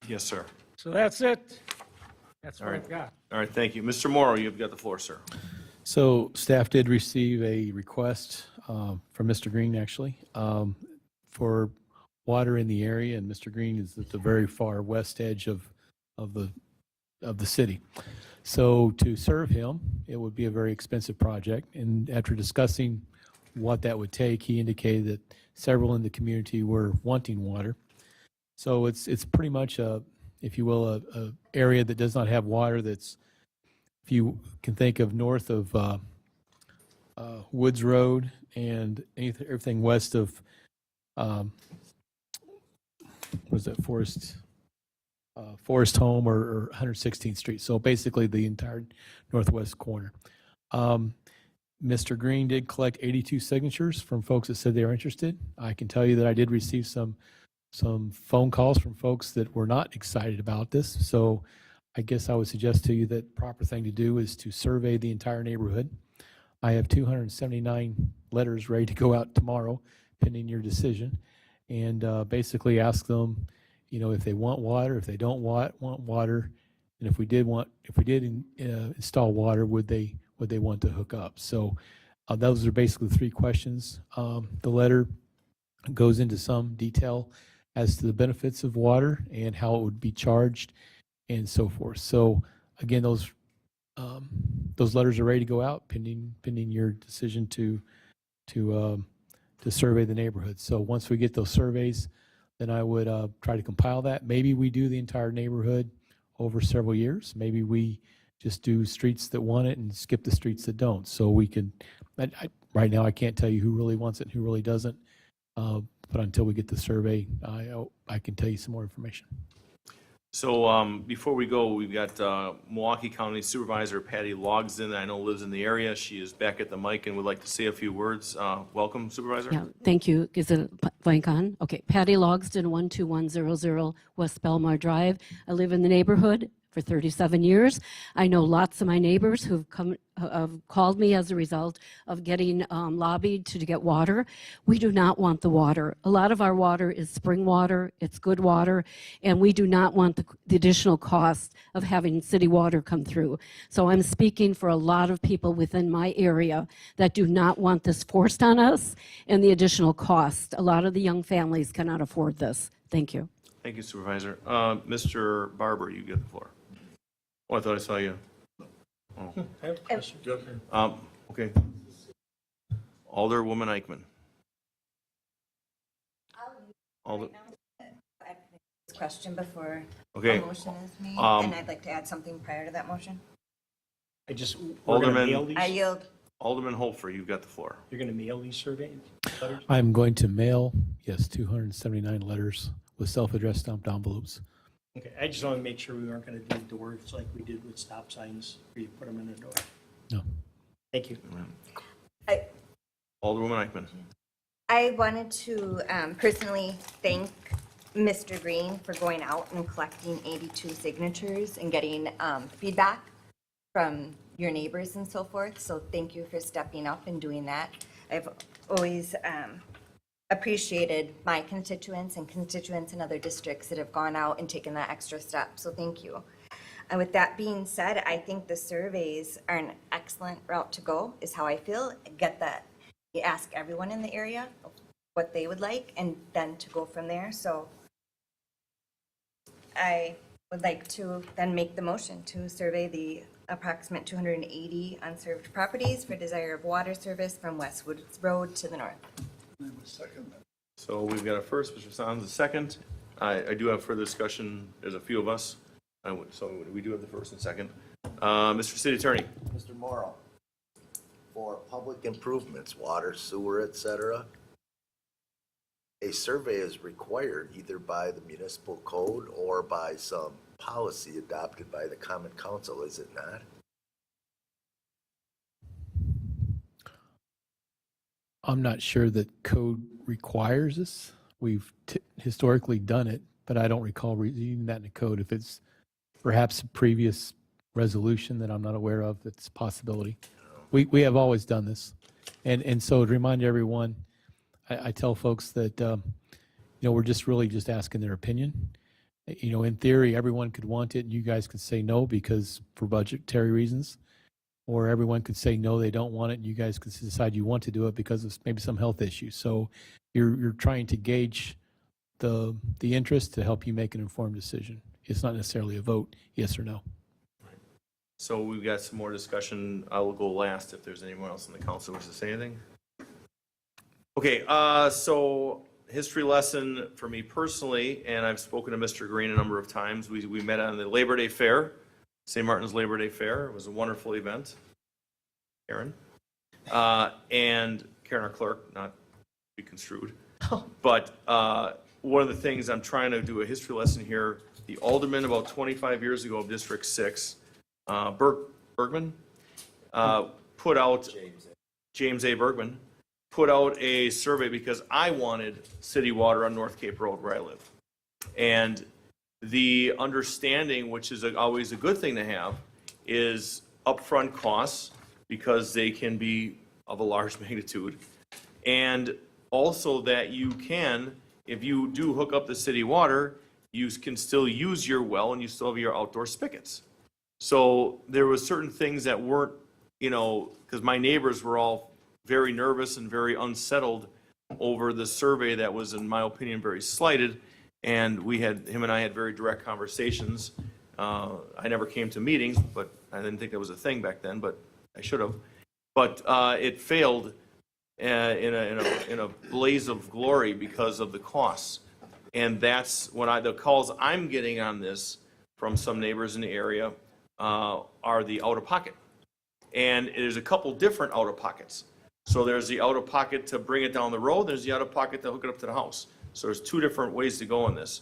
Yes, sir. So that's it. That's what All I've right. got. All right, thank you. Mr. Morrow, you've got the floor, sir. So staff did receive a request from Mr. Green, actually, for water in the area, and Mr. Green is at the very far west edge of the city. So to serve him, it would be a very expensive project. And after discussing what that would take, he indicated that several in the community were wanting water. So it's pretty much a, if you will, a area that does not have water. That's, if you can think of north of Woods Road and everything west of what is that, Forest Home or 116th Street. So basically the entire northwest corner. Mr. Green did collect 82 signatures from folks that said they were interested. I can tell you that I did receive some phone calls from folks that were not excited about this. So I guess I would suggest to you that proper thing to do is to survey the entire neighborhood. I have 279 letters ready to go out tomorrow, pending your decision, and basically ask them, you know, if they want water, if they don't want water, and if we did install water, would they want to hook up? So those are basically 3 questions. The letter goes into some detail as to the benefits of water and how it would be charged and so forth. So again, those letters are ready to go out pending your decision to survey the neighborhood. So once we get those surveys, then I would try to compile that. Maybe we do the entire neighborhood over several years. Maybe we just do streets that want it and skip the streets that don't. So we could, right now, I can't tell you who really wants it and who really doesn't. But until we get the survey, I can tell you some more information. So before we go, we've got Milwaukee County Supervisor Patty Logsdon, I know lives in the area. She is back at the mic and would like to say a few words. Welcome, Supervisor. Yeah, thank you. Is it blank on? Okay, Patty Logsdon, 12100 West Belmar Drive. I live in the neighborhood for 37 years. I know lots of my neighbors who've called me as a result of getting lobbied to get water. We do not want the water. A lot of our water is spring water, it's good water, and we do not want the additional cost of having city water come through. So I'm speaking for a lot of people within my area that do not want this forced on us and the additional cost. A lot of the young families cannot afford this. Thank you. Thank you, Supervisor. Mr. Barber, you get the floor. Oh, I thought I saw you. Oh. I have a question. Okay. Alderwoman Eichmann. Alder, Question before Okay. a motion is made, Um, and I'd like to add something prior to that motion. I just, we're going to Alderman- mail these? I yield. Alderman Holfer, you've got the floor. You're going to mail these survey letters? I'm going to mail, yes, 279 letters with self-addressed stamped envelopes. Okay, I just want to make sure we aren't going to do doors like we did with stop signs, where you put them in a door. No. Thank you. Alderwoman Eichmann. I wanted to personally thank Mr. Green for going out and collecting 82 signatures and getting feedback from your neighbors and so forth. So thank you for stepping up and doing that. I've always appreciated my constituents and constituents in other districts that have gone out and taken that extra step. So thank you. And with that being said, I think the surveys are an excellent route to go, is how I feel. Get that, you ask everyone in the area what they would like, and then to go from there. So I would like to then make the motion to survey the approximate 280 unserved properties for desire of water service from Westwood Road to the north. So we've got a first, Mr. Sands, a second. I do have further discussion. There's a few of us. So we do have the first and second. Mr. City Attorney. Mr. Morrow, for public improvements, water, sewer, et cetera, a survey is required either by the municipal code or by some policy adopted by the Common Council, is it not? I'm not sure that code requires this. We've historically done it, but I don't recall reading that in the code. If it's perhaps a previous resolution that I'm not aware of, that's a possibility. We have always done this. And so to remind everyone, I tell folks that, we're just really just asking their opinion. In theory, everyone could want it and you guys could say no because for budgetary reasons. Or everyone could say no, they don't want it, and you guys could decide you want to do it because of maybe some health issues. So you're trying to gauge the interest to help you make an informed decision. It's not necessarily a vote, yes or no. So we've got some more discussion. I will go last if there's anyone else in the council who wishes to say anything. Okay, so history lesson for me personally, and I've spoken to Mr. Green a number of times. We met on the Labor Day Fair, St. Martin's Labor Day Fair. It was a wonderful event. Karen. And Karen, our clerk, not to be construed. But one of the things I'm trying to do a history lesson here, the alderman about 25 years ago of District 6, Bergman, put out, James A. Bergman, put out a survey because I wanted city water on North Cape Road where I live. And the understanding, which is always a good thing to have, is upfront costs because they can be of a large magnitude. And also that you can, if you do hook up the city water, you can still use your well and you still have your outdoor spigots. So there was certain things that weren't, because my neighbors were all very nervous and very unsettled over the survey that was, in my opinion, very slighted. And him and I had very direct conversations. I never came to meetings, but I didn't think that was a thing back then, but I should have. But it failed in a blaze of glory because of the costs. And that's when the calls I'm getting on this from some neighbors in the area are the out-of-pocket. And there's a couple different out-of-pockets. So there's the out-of-pocket to bring it down the road, there's the out-of-pocket to hook it up to the house. So there's two different ways to go on this.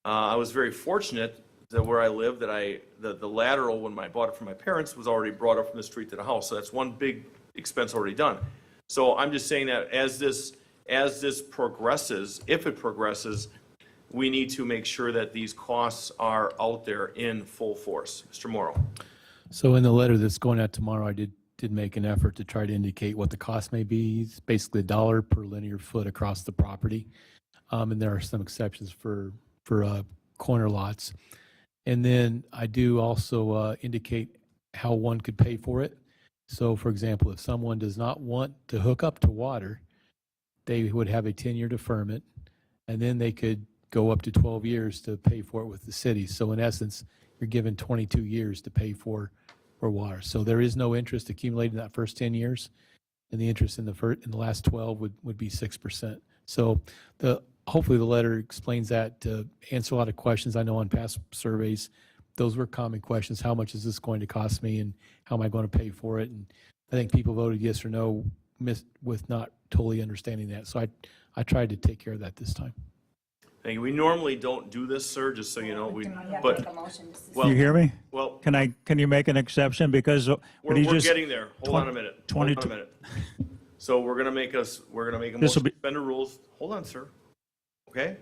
I was very fortunate that where I live, that the lateral, when I bought it from my parents, was already brought up from the street to the house. So that's one big expense already done. So I'm just saying that as this progresses, if it progresses, we need to make sure that these costs are out there in full force. Mr. Morrow. So in the letter that's going out tomorrow, I did make an effort to try to indicate what the cost may be. It's basically $1 per linear foot across the property. And there are some exceptions for corner lots. And then I do also indicate how one could pay for it. So for example, if someone does not want to hook up to water, they would have a 10-year deferment, and then they could go up to 12 years to pay for it with the city. So in essence, you're given 22 years to pay for water. So there is no interest accumulated in that first 10 years, and the interest in the last 12 would be 6%. So hopefully the letter explains that to answer a lot of questions. I know on past surveys, those were common questions. How much is this going to cost me, and how am I going to pay for it? And I think people voted yes or no with not totally understanding that. So I tried to take care of that this time. Thank you. We normally don't do this, sir, just so you know. But You hear me? Well, Can you make an exception? Because what he we're just. getting there. Hold on a minute. Hold on a minute. So we're gonna make a motion to suspend the rules. Hold on, sir. Okay?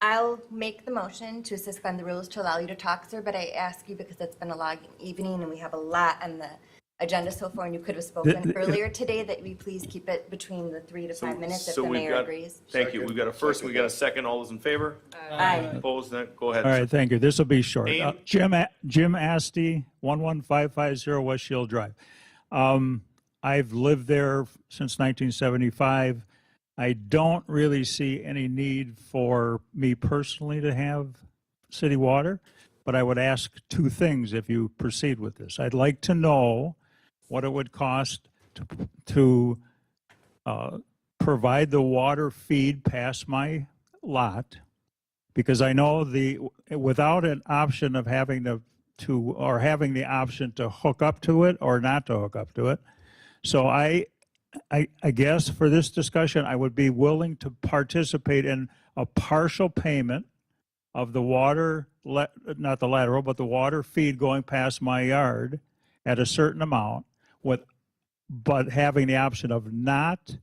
I'll make the motion to suspend the rules to allow you to talk, sir, but I ask you because it's been a long evening and we have a lot on the agenda so far, and you could have spoken earlier today, that we please keep it between the 3 to 5 minutes if the mayor agrees. Thank you. We've got a first, and we got a second. All those in favor? Aye. Opposed? Go ahead. All sir. right, thank you. This will be short. Name? Jim Asti, 11550 West Shield Drive. I've lived there since 1975. I don't really see any need for me personally to have city water, but I would ask two things if you proceed with this. I'd like to know what it would cost to provide the water feed past my lot, because I know without an option of having having the option to hook up to it or not to hook up to it. So I guess for this discussion, I would be willing to participate in a partial payment of the water, not the lateral, but the water feed going past my yard at a certain amount, but having the option of not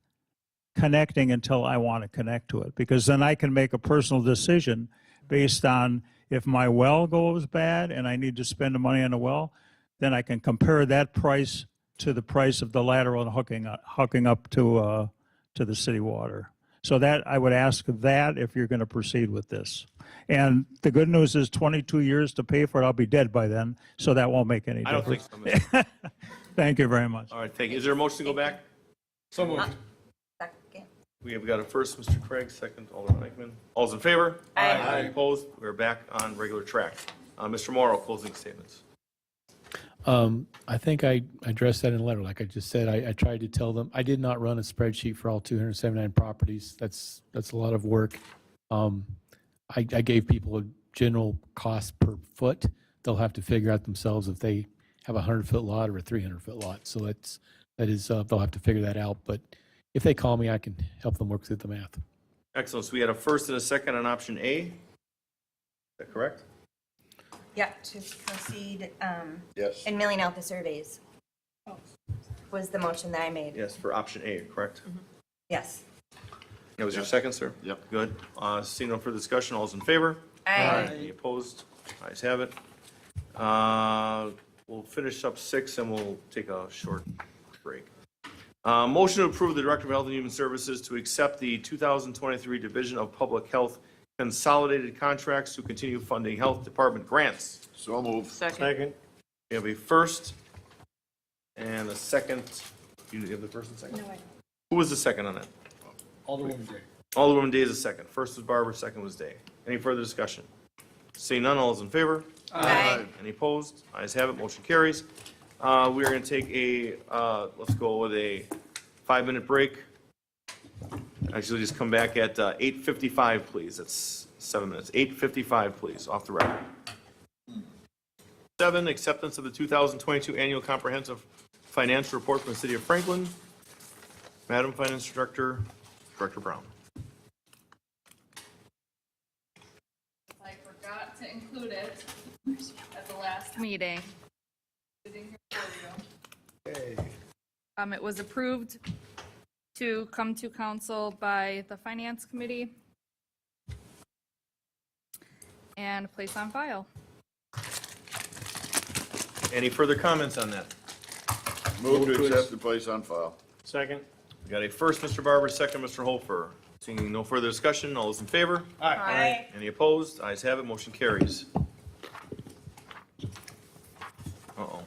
connecting until I want to connect to it, because then I can make a personal decision based on if my well goes bad and I need to spend the money on the well, then I can compare that price to the price of the lateral and hooking up to the city water. So that I would ask that if you're going to proceed with this. And the good news is 22 years to pay for it. I'll be dead by then, so that won't make any I difference. don't think so, Mr. Thank you very much. All right, thank you. Is there a motion to go back? So moved. Second. We have got a first, Mr. Craig, second, Alderman Eichman. All's in favor? Aye. Opposed? We're back on regular track. Mr. Morrow, closing statements. I think I addressed that in a letter. Like I just said, I tried to tell them, I did not run a spreadsheet for all 279 properties. That's a lot of work. I gave people a general cost per foot. They'll have to figure out themselves if they have a 100-foot lot or a 300-foot lot. So they'll have to figure that out. But if they call me, I can help them work through the math. Excellent. So we had a first and a second on option A. Is that correct? Yep, to proceed Yes. in milling out the surveys was the motion that I made. Yes, for option A, correct? Yes. That was your second, sir? Yep. Good. Seeing no further discussion, all's in favor? Aye. Any opposed? Ayes have it. We'll finish up 6 and we'll take a short break. Motion to approve the Director of Health and Human Services to accept the 2023 Division of Public Health consolidated contracts to continue funding health department grants. So moved. Second. We have a first and a second. You have the first and second? No, I don't. Who was the second on that? Alderwoman Day. Alderwoman Day is the second. First was Barbara, second was Day. Any further discussion? Seeing none, all is in favor? Aye. Any opposed? Ayes have it, motion carries. We are going to take let's go with a 5-minute break. Actually, just come back at 8:55, please. That's 7 minutes. 8:55, please, off the record. 7, acceptance of the 2022 Annual Comprehensive Financial Report from the City of Franklin. Madam Finance Director, Director Brown. I forgot to include it at the last meeting. Sitting here for you. It was approved to come to council by the Finance Committee and place on file. Any further comments on that? Move to accept the place on file. Second? We got a first, Mr. Barber, second, Mr. Hofer. Seeing no further discussion, all those in favor? Aye. Any opposed? Ayes have it, motion carries. Uh-oh.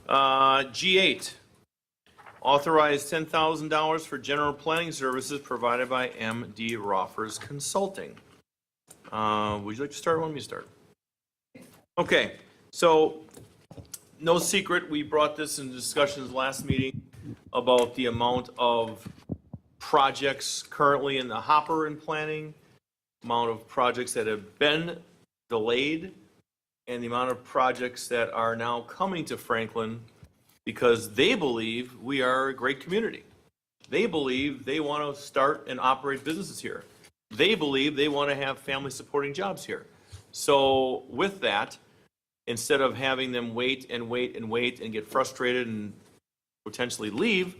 G8, authorize $10,000 for general planning services provided by MD Roffers Consulting. Would you like to start? When we start? Okay, so no secret, we brought this in discussions last meeting about the amount of projects currently in the hopper in planning, amount of projects that have been delayed, and the amount of projects that are now coming to Franklin because they believe we are a great community. They believe they want to start and operate businesses here. They believe they want to have family supporting jobs here. So with that, instead of having them wait and wait and wait and get frustrated and potentially leave,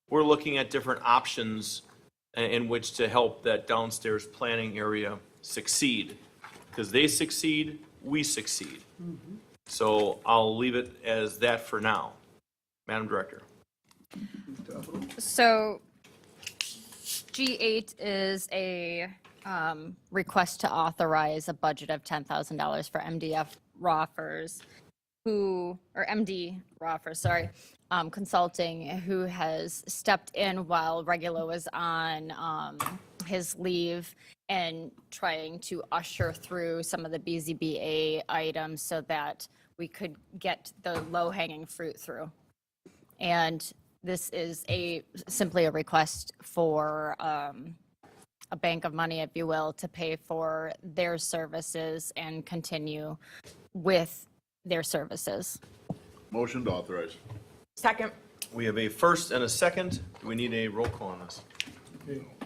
we're looking at different options in which to help that downstairs planning area succeed. Because they succeed, we succeed. So I'll leave it as that for now. Madam Director. So G8 is a request to authorize a budget of $10,000 for MD Roffers, Consulting, who has stepped in while Regulo was on his leave and trying to usher through some of the BZBA items so that we could get the low-hanging fruit through. And this is simply a request for a bank of money, if you will, to pay for their services and continue with their services. Motion to authorize. Second. We have a first and a second. Do we need a roll call on this?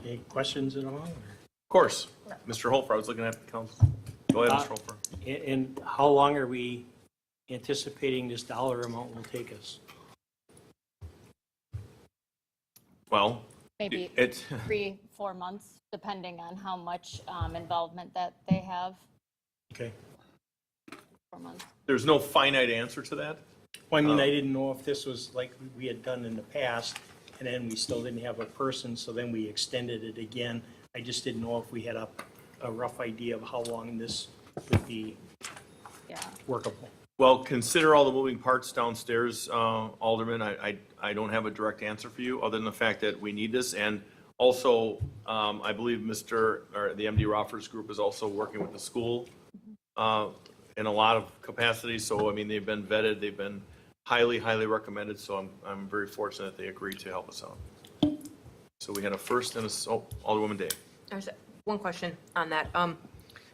Any questions at all? Of course. Mr. Holfer, I was looking at the council. Go ahead, Mr. Holfer. And how long are we anticipating this dollar amount will take us? Well, Maybe it, 3-4 months, depending on how much involvement that they have. Okay. 4 months. there's no finite answer to that. Well, I mean, I didn't know if this was like we had done in the past, and then we still didn't have a person, so then we extended it again. I just didn't know if we had a rough idea of how long this would be workable. Well, consider all the moving parts downstairs, Alderman. I don't have a direct answer for you, other than the fact that we need this. And also, I believe the MD Roffers group is also working with the school in a lot of capacities. So, I mean, they've been vetted, they've been highly, highly recommended. So I'm very fortunate they agreed to help us out. So we had a first and Alderwoman Day. There's one question on that.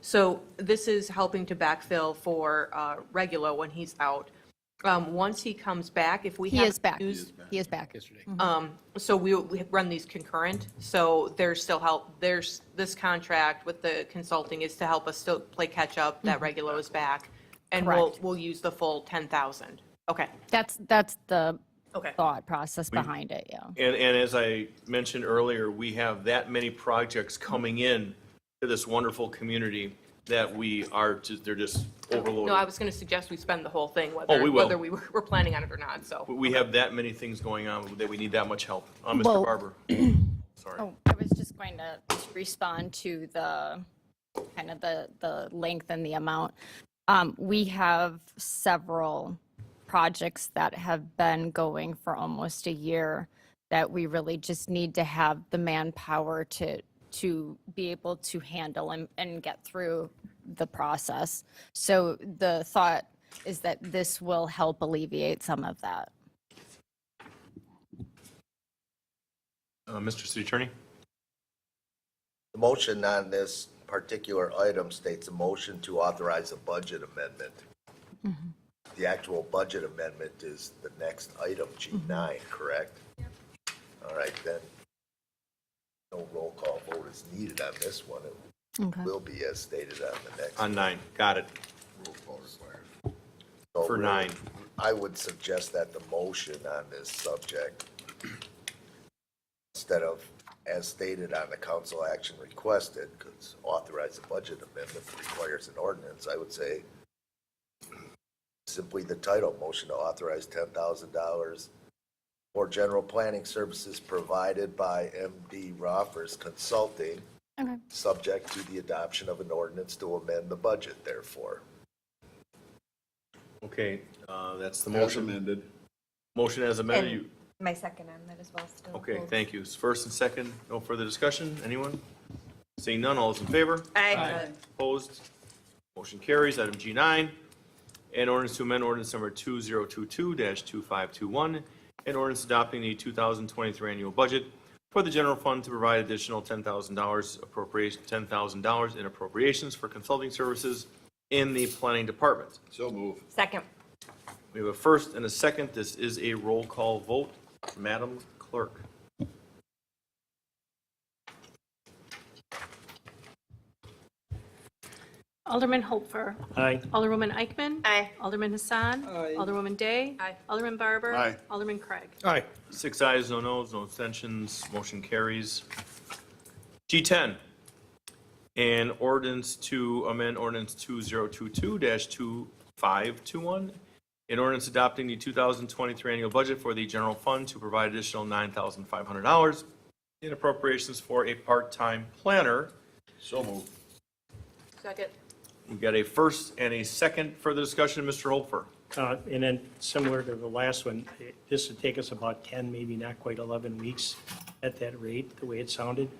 So this is helping to backfill for Regulo when he's out. Once he comes back, if we He have is back. news- He is back. So we run these concurrent, so there's still help, there's, this contract with the consulting is to help us still play catch up, that Regulo is back. And Correct. we'll use the full 10,000. Okay. That's the Okay. thought process behind it, yeah. And as I mentioned earlier, we have that many projects coming in to this wonderful community that they're just overloaded. No, I was going to suggest we spend the whole thing, Oh, we will. whether we're planning on it or not, so. We have that many things going on that we need that much help. Mr. Well- Barber. Sorry. Oh, I was just going to respond to the kind of the length and the amount. We have several projects that have been going for almost a year that we really just need to have the manpower to be able to handle and get through the process. So the thought is that this will help alleviate some of that. Mr. City Attorney? The motion on this particular item states a motion to authorize a budget amendment. The actual budget amendment is the next item, G9, correct? All right, then. No roll call vote is needed on this one. It Okay. will be as stated on the next. On 9, got it. Roll call required. For 9. I would suggest that the motion on this subject, instead of as stated on the council action requested, because authorize a budget amendment requires an ordinance, I would say simply the title, motion to authorize $10,000 for general planning services provided by MD Roffers Consulting, Okay. subject to the adoption of an ordinance to amend the budget, therefore. Okay, that's the As motion. amended. Motion as amended. And You- my second on that as well still. Okay, holds. thank you. First and second, no further discussion. Anyone? Seeing none, all those in favor? Aye. Opposed? Motion carries. Item G9, an ordinance to amend ordinance number 2022-2521, an ordinance adopting the 2023 annual budget for the general fund to provide additional $10,000 appropriation, $10,000 in appropriations for consulting services in the planning department. So move. Second. We have a first and a second. This is a roll call vote. Madam Clerk. Alderman Hopfer. Aye. Alderwoman Eichman. Aye. Alderman Hassan. Alderwoman Day. Aye. Alderman Barber. Aye. Alderman Craig. Aye. 6 ayes, no noes, no abstentions, motion carries. G10, an ordinance to amend ordinance 2022-2521, an ordinance adopting the 2023 annual budget for the general fund to provide additional $9,500 in appropriations for a part-time planner. So move. Second. We've got a first and a second. Further discussion, Mr. Holfer. And then similar to the last one, this would take us about 10, maybe not quite 11 weeks at that rate, the way it sounded.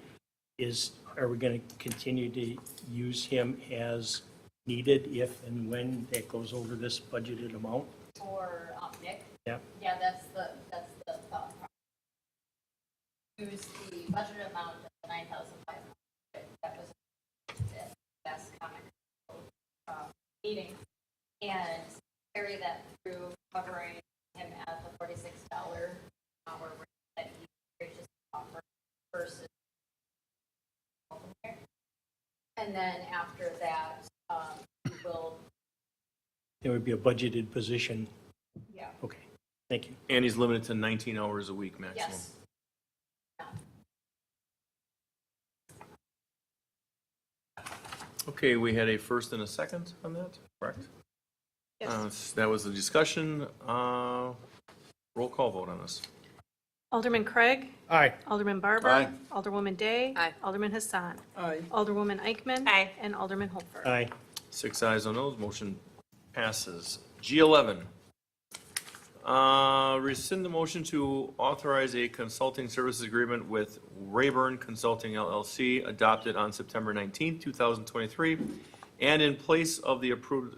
Are we going to continue to use him as needed if and when that goes over this budgeted amount? For Nick? Yeah. Yeah, that's the thought process. Use the budget amount of $9,500. That was the last comment meeting, and carry that through covering him at the $46 hour rate that he graciously offered versus. And then after that, we will. There would be a budgeted position. Yeah. Okay, thank you. And he's limited to 19 hours a week maximum. Yes. Okay, we had a first and a second on that, correct? That was the discussion. Roll call vote on this. Alderman Craig. Aye. Alderman Barber. Aye. Alderwoman Day. Aye. Alderman Hassan. Aye. Alderwoman Eichman. Aye. And Alderman Hopfer. Aye. 6 ayes on those, motion passes. G11, rescind the motion to authorize a consulting services agreement with Rayburn Consulting LLC adopted on September 19, 2023, and in place of the approved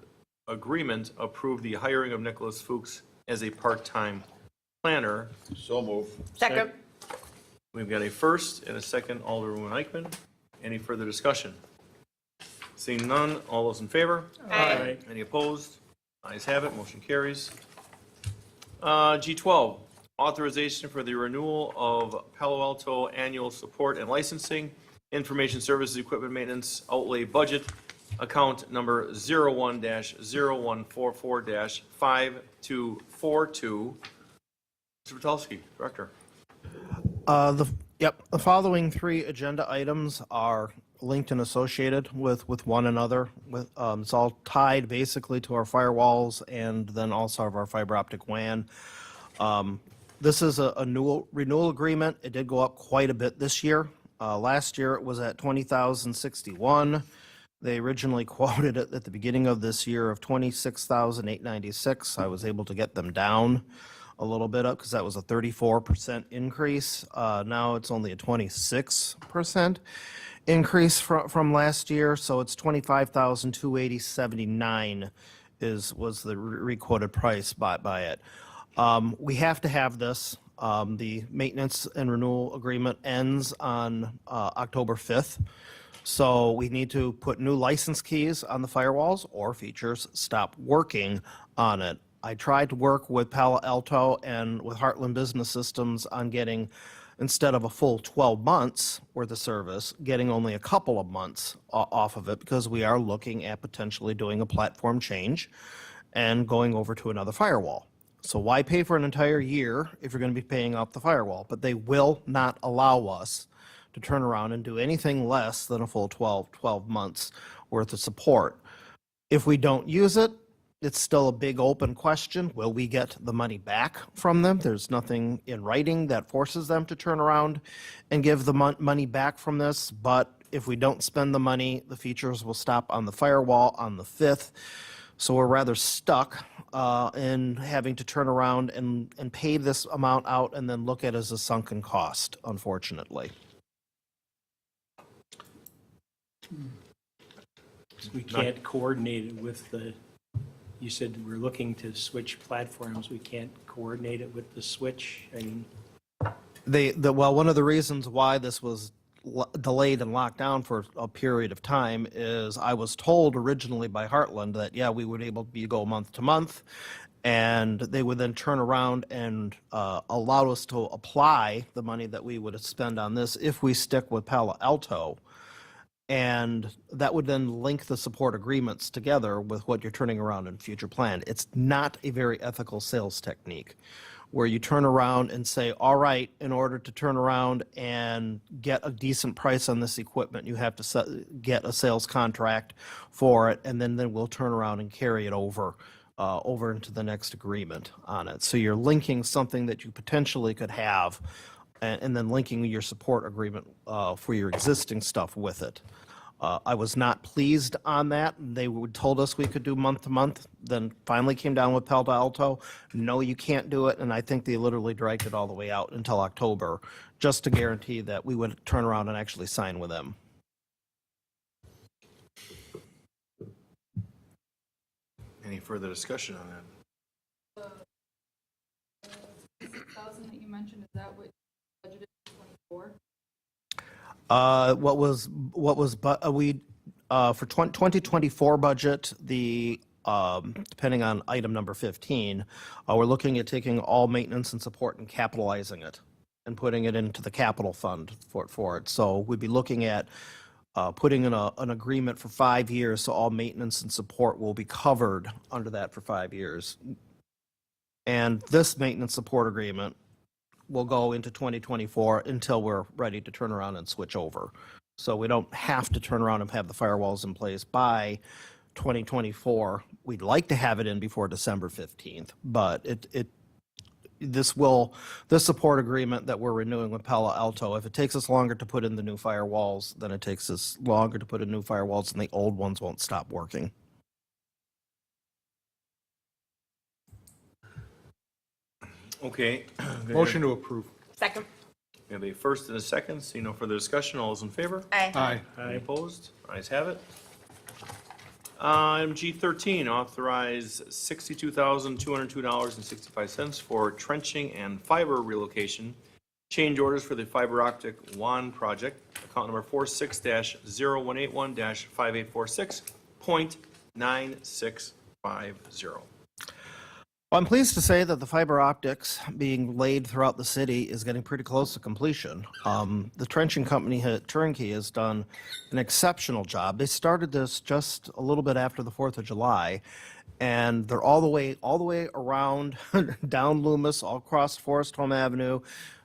agreement, approve the hiring of Nicholas Fuchs as a part-time planner. So move. Second. We've got a first and a second, Alderwoman Eichman. Any further discussion? Seeing none, all those in favor? Aye. Any opposed? Ayes have it, motion carries. G12, authorization for the renewal of Palo Alto annual support and licensing, information services, equipment maintenance outlay budget, account number 01-0144-5242. Mr. Vitulski, Director. The following three agenda items are linked and associated with one another. It's all tied basically to our firewalls and then also our fiber optic WAN. This is a renewal agreement. It did go up quite a bit this year. Last year it was at $20,061. They originally quoted it at the beginning of this year of $26,896. I was able to get them down a little bit up because that was a 34% increase. Now it's only a 26% increase from last year, so it's $25,280.79 was the requoted price by it. We have to have this. The maintenance and renewal agreement ends on October 5th. So we need to put new license keys on the firewalls or features stop working on it. I tried to work with Palo Alto and with Heartland Business Systems on getting instead of a full 12 months worth of service, getting only a couple of months off of it because we are looking at potentially doing a platform change and going over to another firewall. So why pay for an entire year if you're going to be paying off the firewall? But they will not allow us to turn around and do anything less than a full 12 months worth of support. If we don't use it, it's still a big open question. Will we get the money back from them? There's nothing in writing that forces them to turn around and give the money back from this. But if we don't spend the money, the features will stop on the firewall on the 5th. So we're rather stuck in having to turn around and pay this amount out and then look at it as a sunken cost, unfortunately. We can't coordinate it with the, you said we're looking to switch platforms. We can't coordinate it with the switch. I mean, Well, one of the reasons why this was delayed and locked down for a period of time is I was told originally by Heartland that, yeah, we would able to go month to month, and they would then turn around and allow us to apply the money that we would spend on this if we stick with Palo Alto. And that would then link the support agreements together with what you're turning around in future plan. It's not a very ethical sales technique where you turn around and say, all right, in order to turn around and get a decent price on this equipment, you have to get a sales contract for it, and then we'll turn around and carry it over into the next agreement on it. So you're linking something that you potentially could have and then linking your support agreement for your existing stuff with it. I was not pleased on that. They told us we could do month to month, then finally came down with Palo Alto. No, you can't do it, and I think they literally dragged it all the way out until October just to guarantee that we would turn around and actually sign with them. Any further discussion on that? The 6,000 that you mentioned, is that what you budgeted for 24? For 2024 budget, the depending on item number 15, we're looking at taking all maintenance and support and capitalizing it and putting it into the capital fund for it. So we'd be looking at putting in an agreement for 5 years, so all maintenance and support will be covered under that for 5 years. And this maintenance support agreement will go into 2024 until we're ready to turn around and switch over. So we don't have to turn around and have the firewalls in place by 2024. We'd like to have it in before December 15th, but this support agreement that we're renewing with Palo Alto, if it takes us longer to put in the new firewalls, then it takes us longer to put in new firewalls, and the old ones won't stop working. Okay. Motion to approve. Second. We have a first and a second. See no further discussion. All those in favor? Aye. Any opposed? Ayes have it. Item G13, authorize $62,202.65 for trenching and fiber relocation. Change orders for the fiber optic WAN project, account number 46-018-5846.9650. Well, I'm pleased to say that the fiber optics being laid throughout the city is getting pretty close to completion. The trenching company Turnkey has done an exceptional job. They started this just a little bit after the 4th of July, and they're all the way around down Loomis, all across Forest Home Avenue,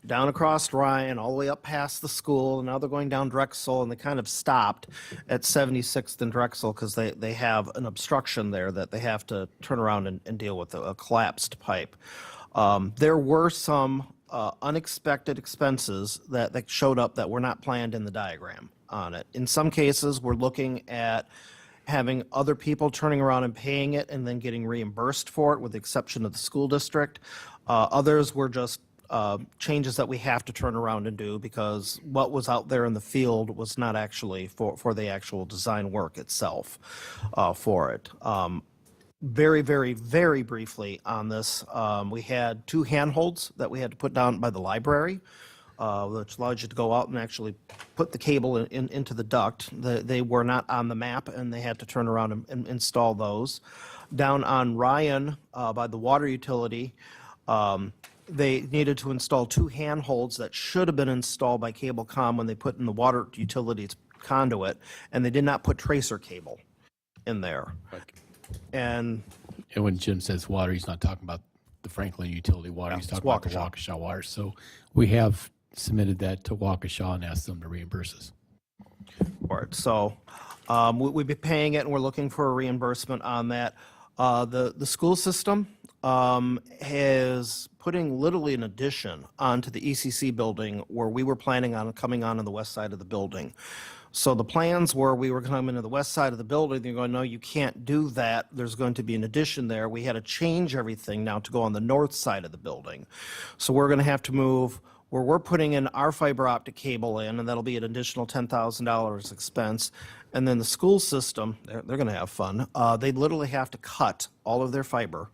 down across Ryan, all the way up past the school, and now they're going down Drexel, and they kind of stopped at 76th and Drexel because they have an obstruction there that they have to turn around and deal with, a collapsed pipe. There were some unexpected expenses that showed up that were not planned in the diagram on it. In some cases, we're looking at having other people turning around and paying it and then getting reimbursed for it, with the exception of the school district. Others were just changes that we have to turn around and do because what was out there in the field was not actually for the actual design work itself for it. Very, very, very briefly on this, we had 2 handholds that we had to put down by the library, which allows you to go out and actually put the cable into the duct. They were not on the map, and they had to turn around and install those. Down on Ryan by the water utility, they needed to install 2 handholds that should have been installed by Cablecom when they put in the water utilities conduit, and they did not put tracer cable in there. And And when Jim says water, he's not talking about the Franklin utility water. He's talking about the Waukesha water. So we have submitted that to Waukesha and asked them to reimburse us. for it. So we'd be paying it, and we're looking for a reimbursement on that. The school system is putting literally an addition onto the ECC building where we were planning on coming on the west side of the building. So the plans were we were coming to the west side of the building. They're going, no, you can't do that. There's going to be an addition there. We had to change everything now to go on the north side of the building. So we're going to have to move where we're putting in our fiber optic cable in, and that'll be an additional $10,000 expense. And then the school system, they're going to have fun. They literally have to cut all of their fiber,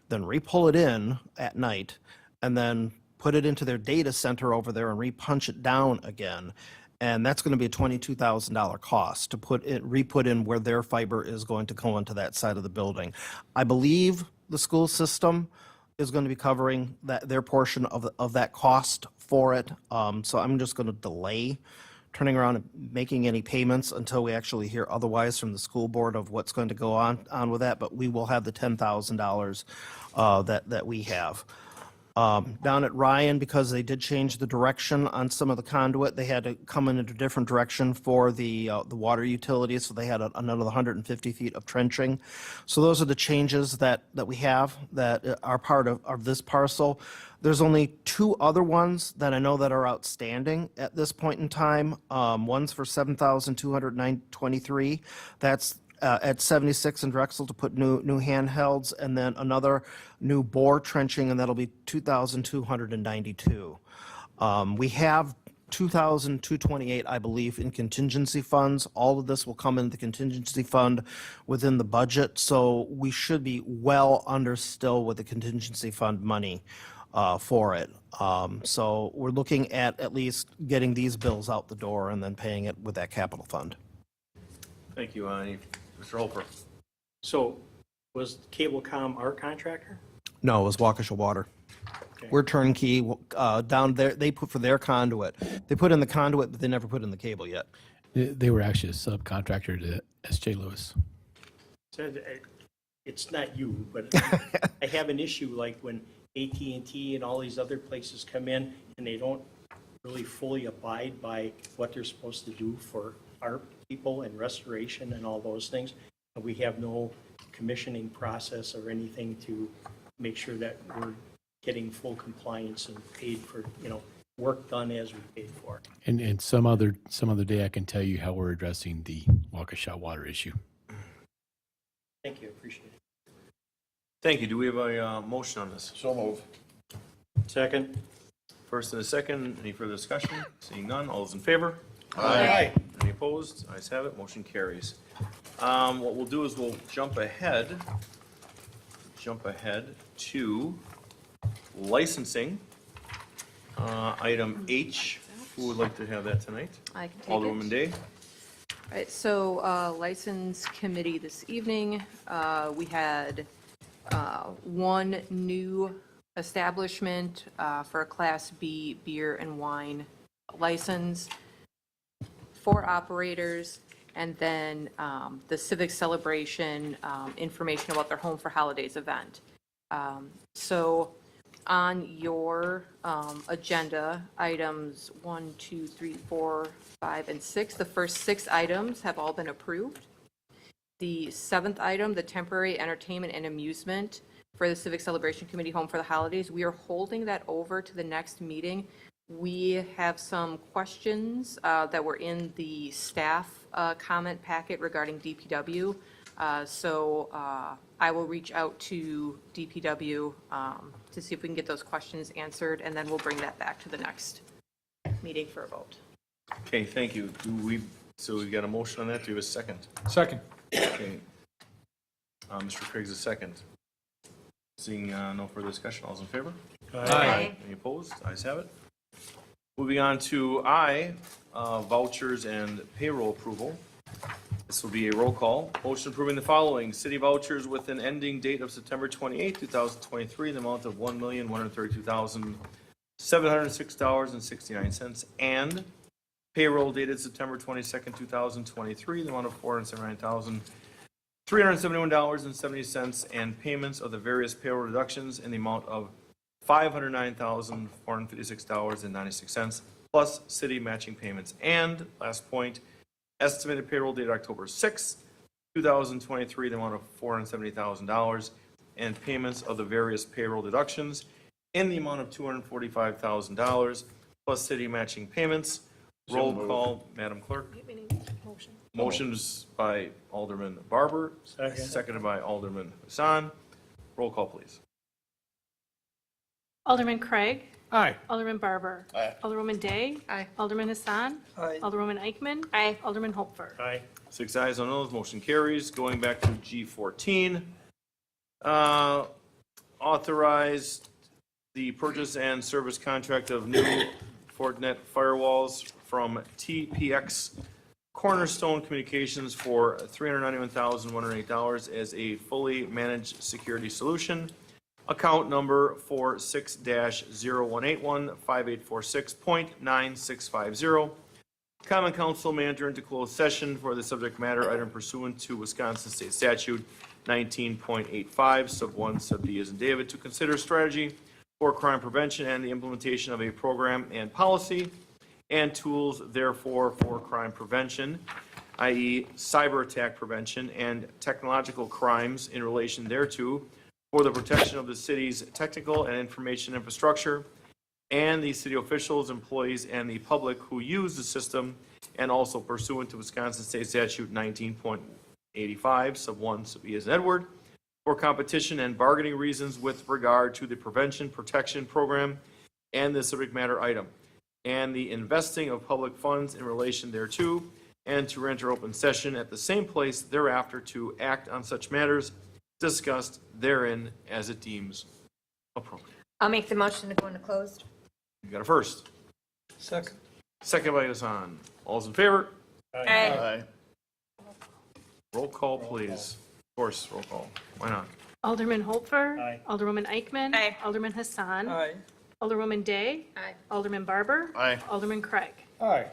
then re-pull it in at night, and then put it into their data center over there and re-punch it down again. And that's going to be a $22,000 cost to re-put in where their fiber is going to go into that side of the building. I believe the school system is going to be covering their portion of that cost for it. So I'm just going to delay turning around and making any payments until we actually hear otherwise from the school board of what's going to go on with that. But we will have the $10,000 that we have. Down at Ryan, because they did change the direction on some of the conduit, they had to come in a different direction for the water utilities, so they had another 150 feet of trenching. So those are the changes that we have that are part of this parcel. There's only 2 other ones that I know that are outstanding at this point in time. One's for $7,223. That's at 76 and Drexel to put new handhelds, and then another new bore trenching, and that'll be $2,292. We have $2,228, I believe, in contingency funds. All of this will come in the contingency fund within the budget, so we should be well under still with the contingency fund money for it. So we're looking at least getting these bills out the door and then paying it with that capital fund. Thank you, Mr. Holper. So was Cablecom our contractor? No, it was Waukesha Water. We're turnkey down there. They put for their conduit. They put in the conduit, but they never put in the cable yet. They were actually a subcontractor to S.J. Lewis. It's not you, but I have an issue like when AT&T and all these other places come in and they don't really fully abide by what they're supposed to do for our people and restoration and all those things. And we have no commissioning process or anything to make sure that we're getting full compliance and paid for, work done as we paid for. And some other day I can tell you how we're addressing the Waukesha water issue. Thank you, appreciate it. Thank you. Do we have a motion on this? So move. Second. First and a second. Any further discussion? Seeing none. All those in favor? Aye. Any opposed? Ayes have it. Motion carries. What we'll do is we'll jump ahead to licensing. Item H. Who would like to have that tonight? I can take it. Alderwoman Day. All right, so License Committee this evening, we had one new establishment for a Class B beer and wine license, 4 operators, and then the Civic Celebration information about their Home for Holidays event. So on your agenda, items 1, 2, 3, 4, 5, and 6, the first 6 items have all been approved. The 7th item, the temporary entertainment and amusement for the Civic Celebration Committee Home for the Holidays, we are holding that over to the next meeting. We have some questions that were in the staff comment packet regarding DPW. So I will reach out to DPW to see if we can get those questions answered, and then we'll bring that back to the next meeting for a vote. Okay, thank you. So we've got a motion on that. Do we have a second? Second. Okay. Mr. Craig's a second. Seeing no further discussion, all those in favor? Aye. Any opposed? Ayes have it. Moving on to I, vouchers and payroll approval. This will be a roll call. Motion approving the following: city vouchers with an ending date of September 28, 2023, in the amount of $1,132,706.69, and payroll dated September 22nd, 2023, in the amount of $479,371.70, and payments of the various payroll deductions in the amount of $509,456.96, plus city matching payments. And last point, estimated payroll date October 6th, 2023, the amount of $470,000, and payments of the various payroll deductions in the amount of $245,000, plus city matching payments. Roll call, Madam Clerk. Motion. Motions by Alderman Barber, seconded by Alderman Hassan. Roll call, please. Alderman Craig. Aye. Alderman Barber. Aye. Alderwoman Day. Aye. Alderman Hassan. Aye. Alderwoman Eichman. Aye. Alderman Holfer. Aye. 6 ayes, no noes, motion carries. Going back to G14, authorize the purchase and service contract of new Fortinet firewalls from TPX Cornerstone Communications for $391,108 as a fully managed security solution. Account number 46-0181-5846.9650. Common Council may enter into closed session for the subject matter item pursuant to Wisconsin State Statute 19.85, sub 1, sub D as in David, to consider strategy for crime prevention and the implementation of a program and policy and tools therefore for crime prevention, i.e. cyber attack prevention and technological crimes in relation thereto, for the protection of the city's technical and information infrastructure and the city officials, employees, and the public who use the system, and also pursuant to Wisconsin State Statute 19.85, sub 1, sub E as in Edward, for competition and bargaining reasons with regard to the prevention protection program and the subject matter item, and the investing of public funds in relation thereto, and to enter open session at the same place thereafter to act on such matters discussed therein as it deems appropriate. I'll make the motion to go into closed. You got a first. Second. Second by Hassan. All's in favor? Aye. Roll call, please. Of course, roll call. Why not? Alderman Holfer. Aye. Alderwoman Eichman. Aye. Alderman Hassan. Aye. Alderwoman Day. Aye. Alderman Barber. Aye. Alderman Craig. Aye.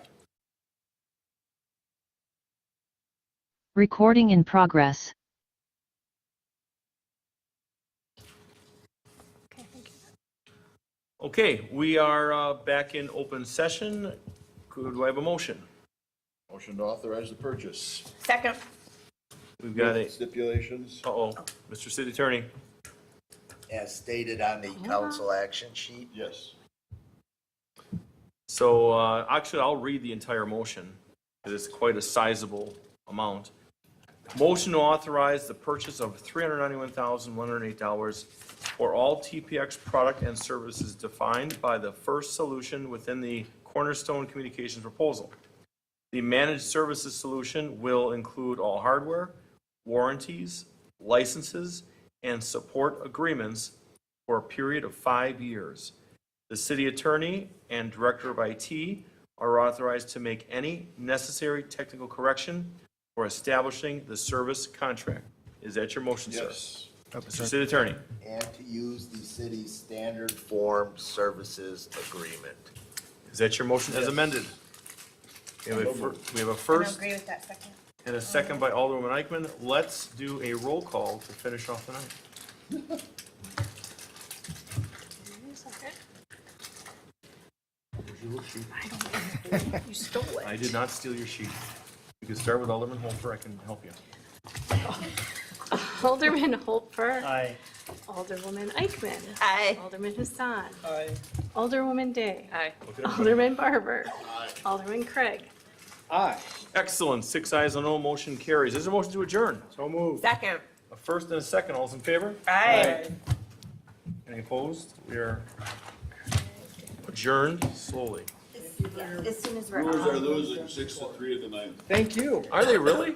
Recording in progress. Okay, thank you. Okay, we are back in open session. Do I have a motion? Motion to authorize the purchase. Second. We've got a, Stipulations? Mr. City Attorney. As stated on the council action sheet. Yes. So actually, I'll read the entire motion because it's quite a sizable amount. Motion to authorize the purchase of $391,108 for all TPX product and services defined by the first solution within the Cornerstone Communications proposal. The managed services solution will include all hardware, warranties, licenses, and support agreements for a period of 5 years. The city attorney and director of IT are authorized to make any necessary technical correction for establishing the service contract. Is that your motion, sir? Yes. Mr. City Attorney. And to use the city's standard form services agreement. Is that your motion as amended? We have a I don't first agree with that second. and a second by Alderwoman Eichman. Let's do a roll call to finish off the night. You stole it. I did not steal your sheet. You can start with Alderman Holfer. I can help you. Alderman Holfer. Aye. Alderwoman Eichman. Aye. Alderman Hassan. Aye. Alderwoman Day. Aye. Alderman Barber. Alderman Craig. Aye. Excellent. 6 ayes and no motion carries. Is there a motion to adjourn? So moved. Second. A first and a second. All's in favor? Aye. Any opposed? We are adjourned slowly. As soon as we're Brewers are on. losing 6-3 at the ninth. Thank you. Are they really?